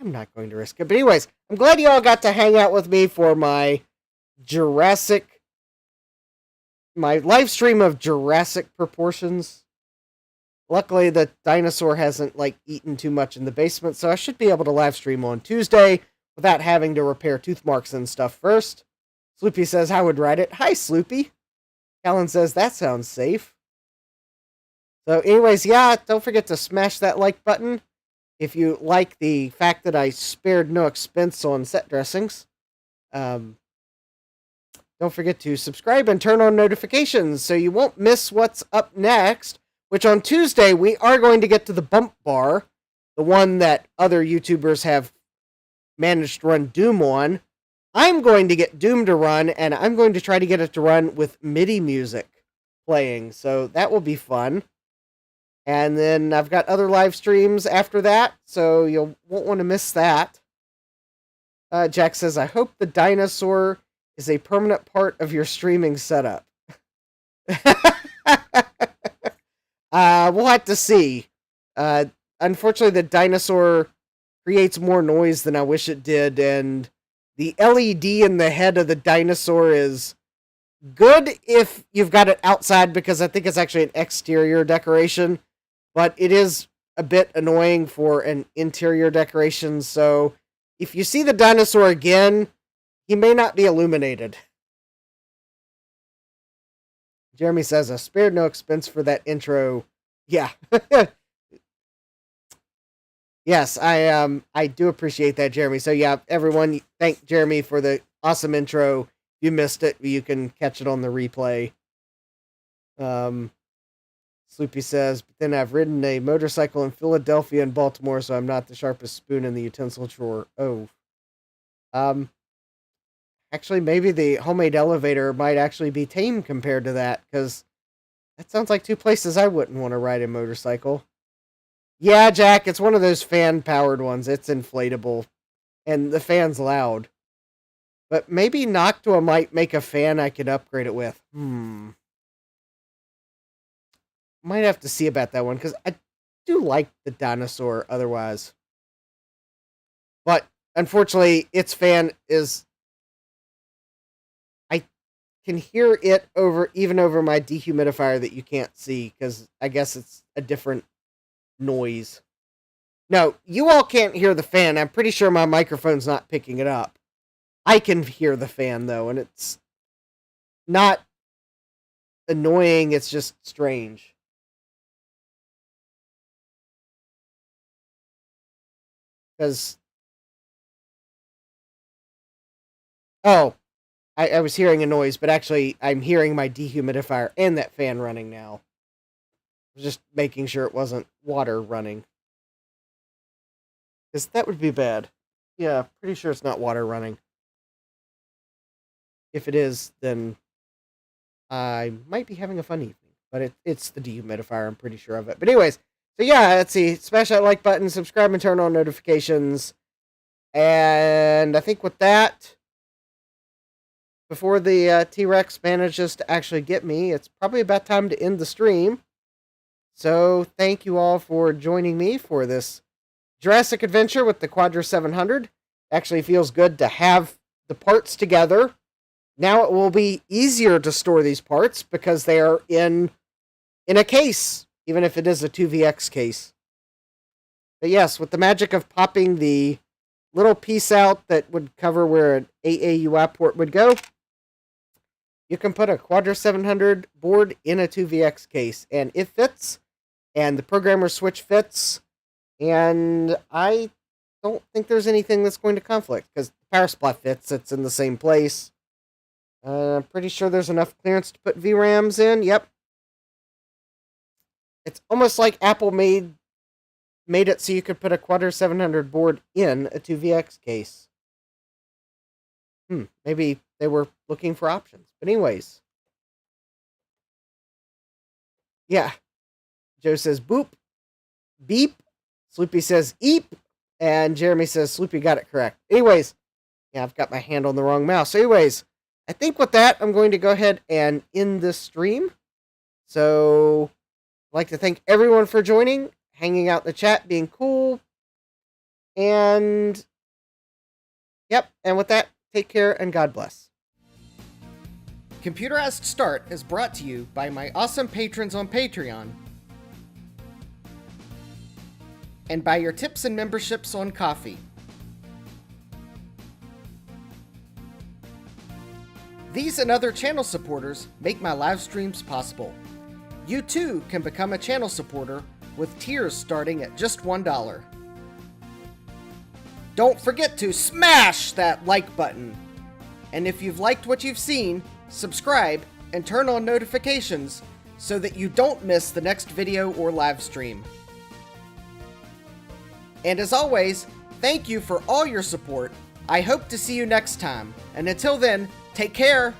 I'm not going to risk it. But anyways, I'm glad you all got to hang out with me for my live stream of Jurassic proportions. Luckily, the dinosaur hasn't, eaten too much in the basement, so I should be able to live stream on Tuesday without having to repair tooth marks and stuff first. Sloopy says, I would ride it. Hi, Sloopy. Callan says, that sounds safe. So anyways, yeah, don't forget to smash that like button if you like the fact that I spared no expense on set dressings. Don't forget to subscribe and turn on notifications so you won't miss what's up next, which on Tuesday we are going to get to the bump bar, the one that other YouTubers have managed to run Doom on. I'm going to get Doom to run, and I'm going to try to get it to run with MIDI music playing, so that will be fun. And then I've got other live streams after that, so you won't want to miss that. Jack says, I hope the dinosaur is a permanent part of your streaming setup. We'll have to see. Unfortunately, the dinosaur creates more noise than I wish it did, and the LED in the head of the dinosaur is good if you've got it outside, because I think it's actually an exterior decoration, but it is a bit annoying for an interior decoration, so if you see the dinosaur again, he may not be illuminated. Jeremy says, I spared no expense for that intro. Yeah. Yes, I do appreciate that, Jeremy. So yeah, everyone, thank Jeremy for the awesome intro. If you missed it, you can catch it on the replay. Sloopy says, but then I've ridden a motorcycle in Philadelphia and Baltimore, so I'm not the sharpest spoon in the utensil drawer. Oh. Actually, maybe the homemade elevator might actually be tame compared to that, because that sounds like two places I wouldn't want to ride a motorcycle. Yeah, Jack, it's one of those fan-powered ones. It's inflatable, and the fan's loud. But maybe Noctua might make a fan I could upgrade it with. Might have to see about that one, because I do like the dinosaur otherwise. But, unfortunately, its fan is... I can hear it even over my dehumidifier that you can't see, because I guess it's a different noise. No, you all can't hear the fan. I'm pretty sure my microphone's not picking it up. I can hear the fan, though, and it's not annoying, it's just strange. Because... Oh, I was hearing a noise, but actually, I'm hearing my dehumidifier and that fan running now. I was just making sure it wasn't water running. Because that would be bad. Yeah, pretty sure it's not water running. If it is, then I might be having a fun evening. But it's the dehumidifier, I'm pretty sure of it. But anyways, so yeah, let's see. Smash that like button, subscribe, and turn on notifications. And I think with that, before the T-Rex manages to actually get me, it's probably about time to end the stream. So thank you all for joining me for this Jurassic adventure with the Quadra 700. Actually feels good to have the parts together. Now it will be easier to store these parts because they are in a case, even if it is a 2VX case. But yes, with the magic of popping the little piece out that would cover where an AAUI port would go, you can put a Quadra 700 board in a 2VX case, and it fits, and the programmer switch fits, and I don't think there's anything that's going to conflict, because the power supply fits, it's in the same place. I'm pretty sure there's enough clearance to put VRAMs in, yep. It's almost like Apple made it so you could put a Quadra 700 board in a 2VX case. Maybe they were looking for options. But anyways. Yeah. Joe says boop. Beep. Sloopy says eep. And Jeremy says Sloopy got it correct. Anyways. Yeah, I've got my hand on the wrong mouse. So anyways, I think with that, I'm going to go ahead and end this stream. So, I'd like to thank everyone for joining, hanging out in the chat, being cool. And, yep, and with that, take care and God bless. Computerized Start is brought to you by my awesome patrons on Patreon and by your tips and memberships on Ko-fi. These and other channel supporters make my live streams possible. You too can become a channel supporter with tiers starting at just $1. Don't forget to smash that like button. And if you've liked what you've seen, subscribe and turn on notifications so that you don't miss the next video or live stream. And as always, thank you for all your support. I hope to see you next time. And until then, take care.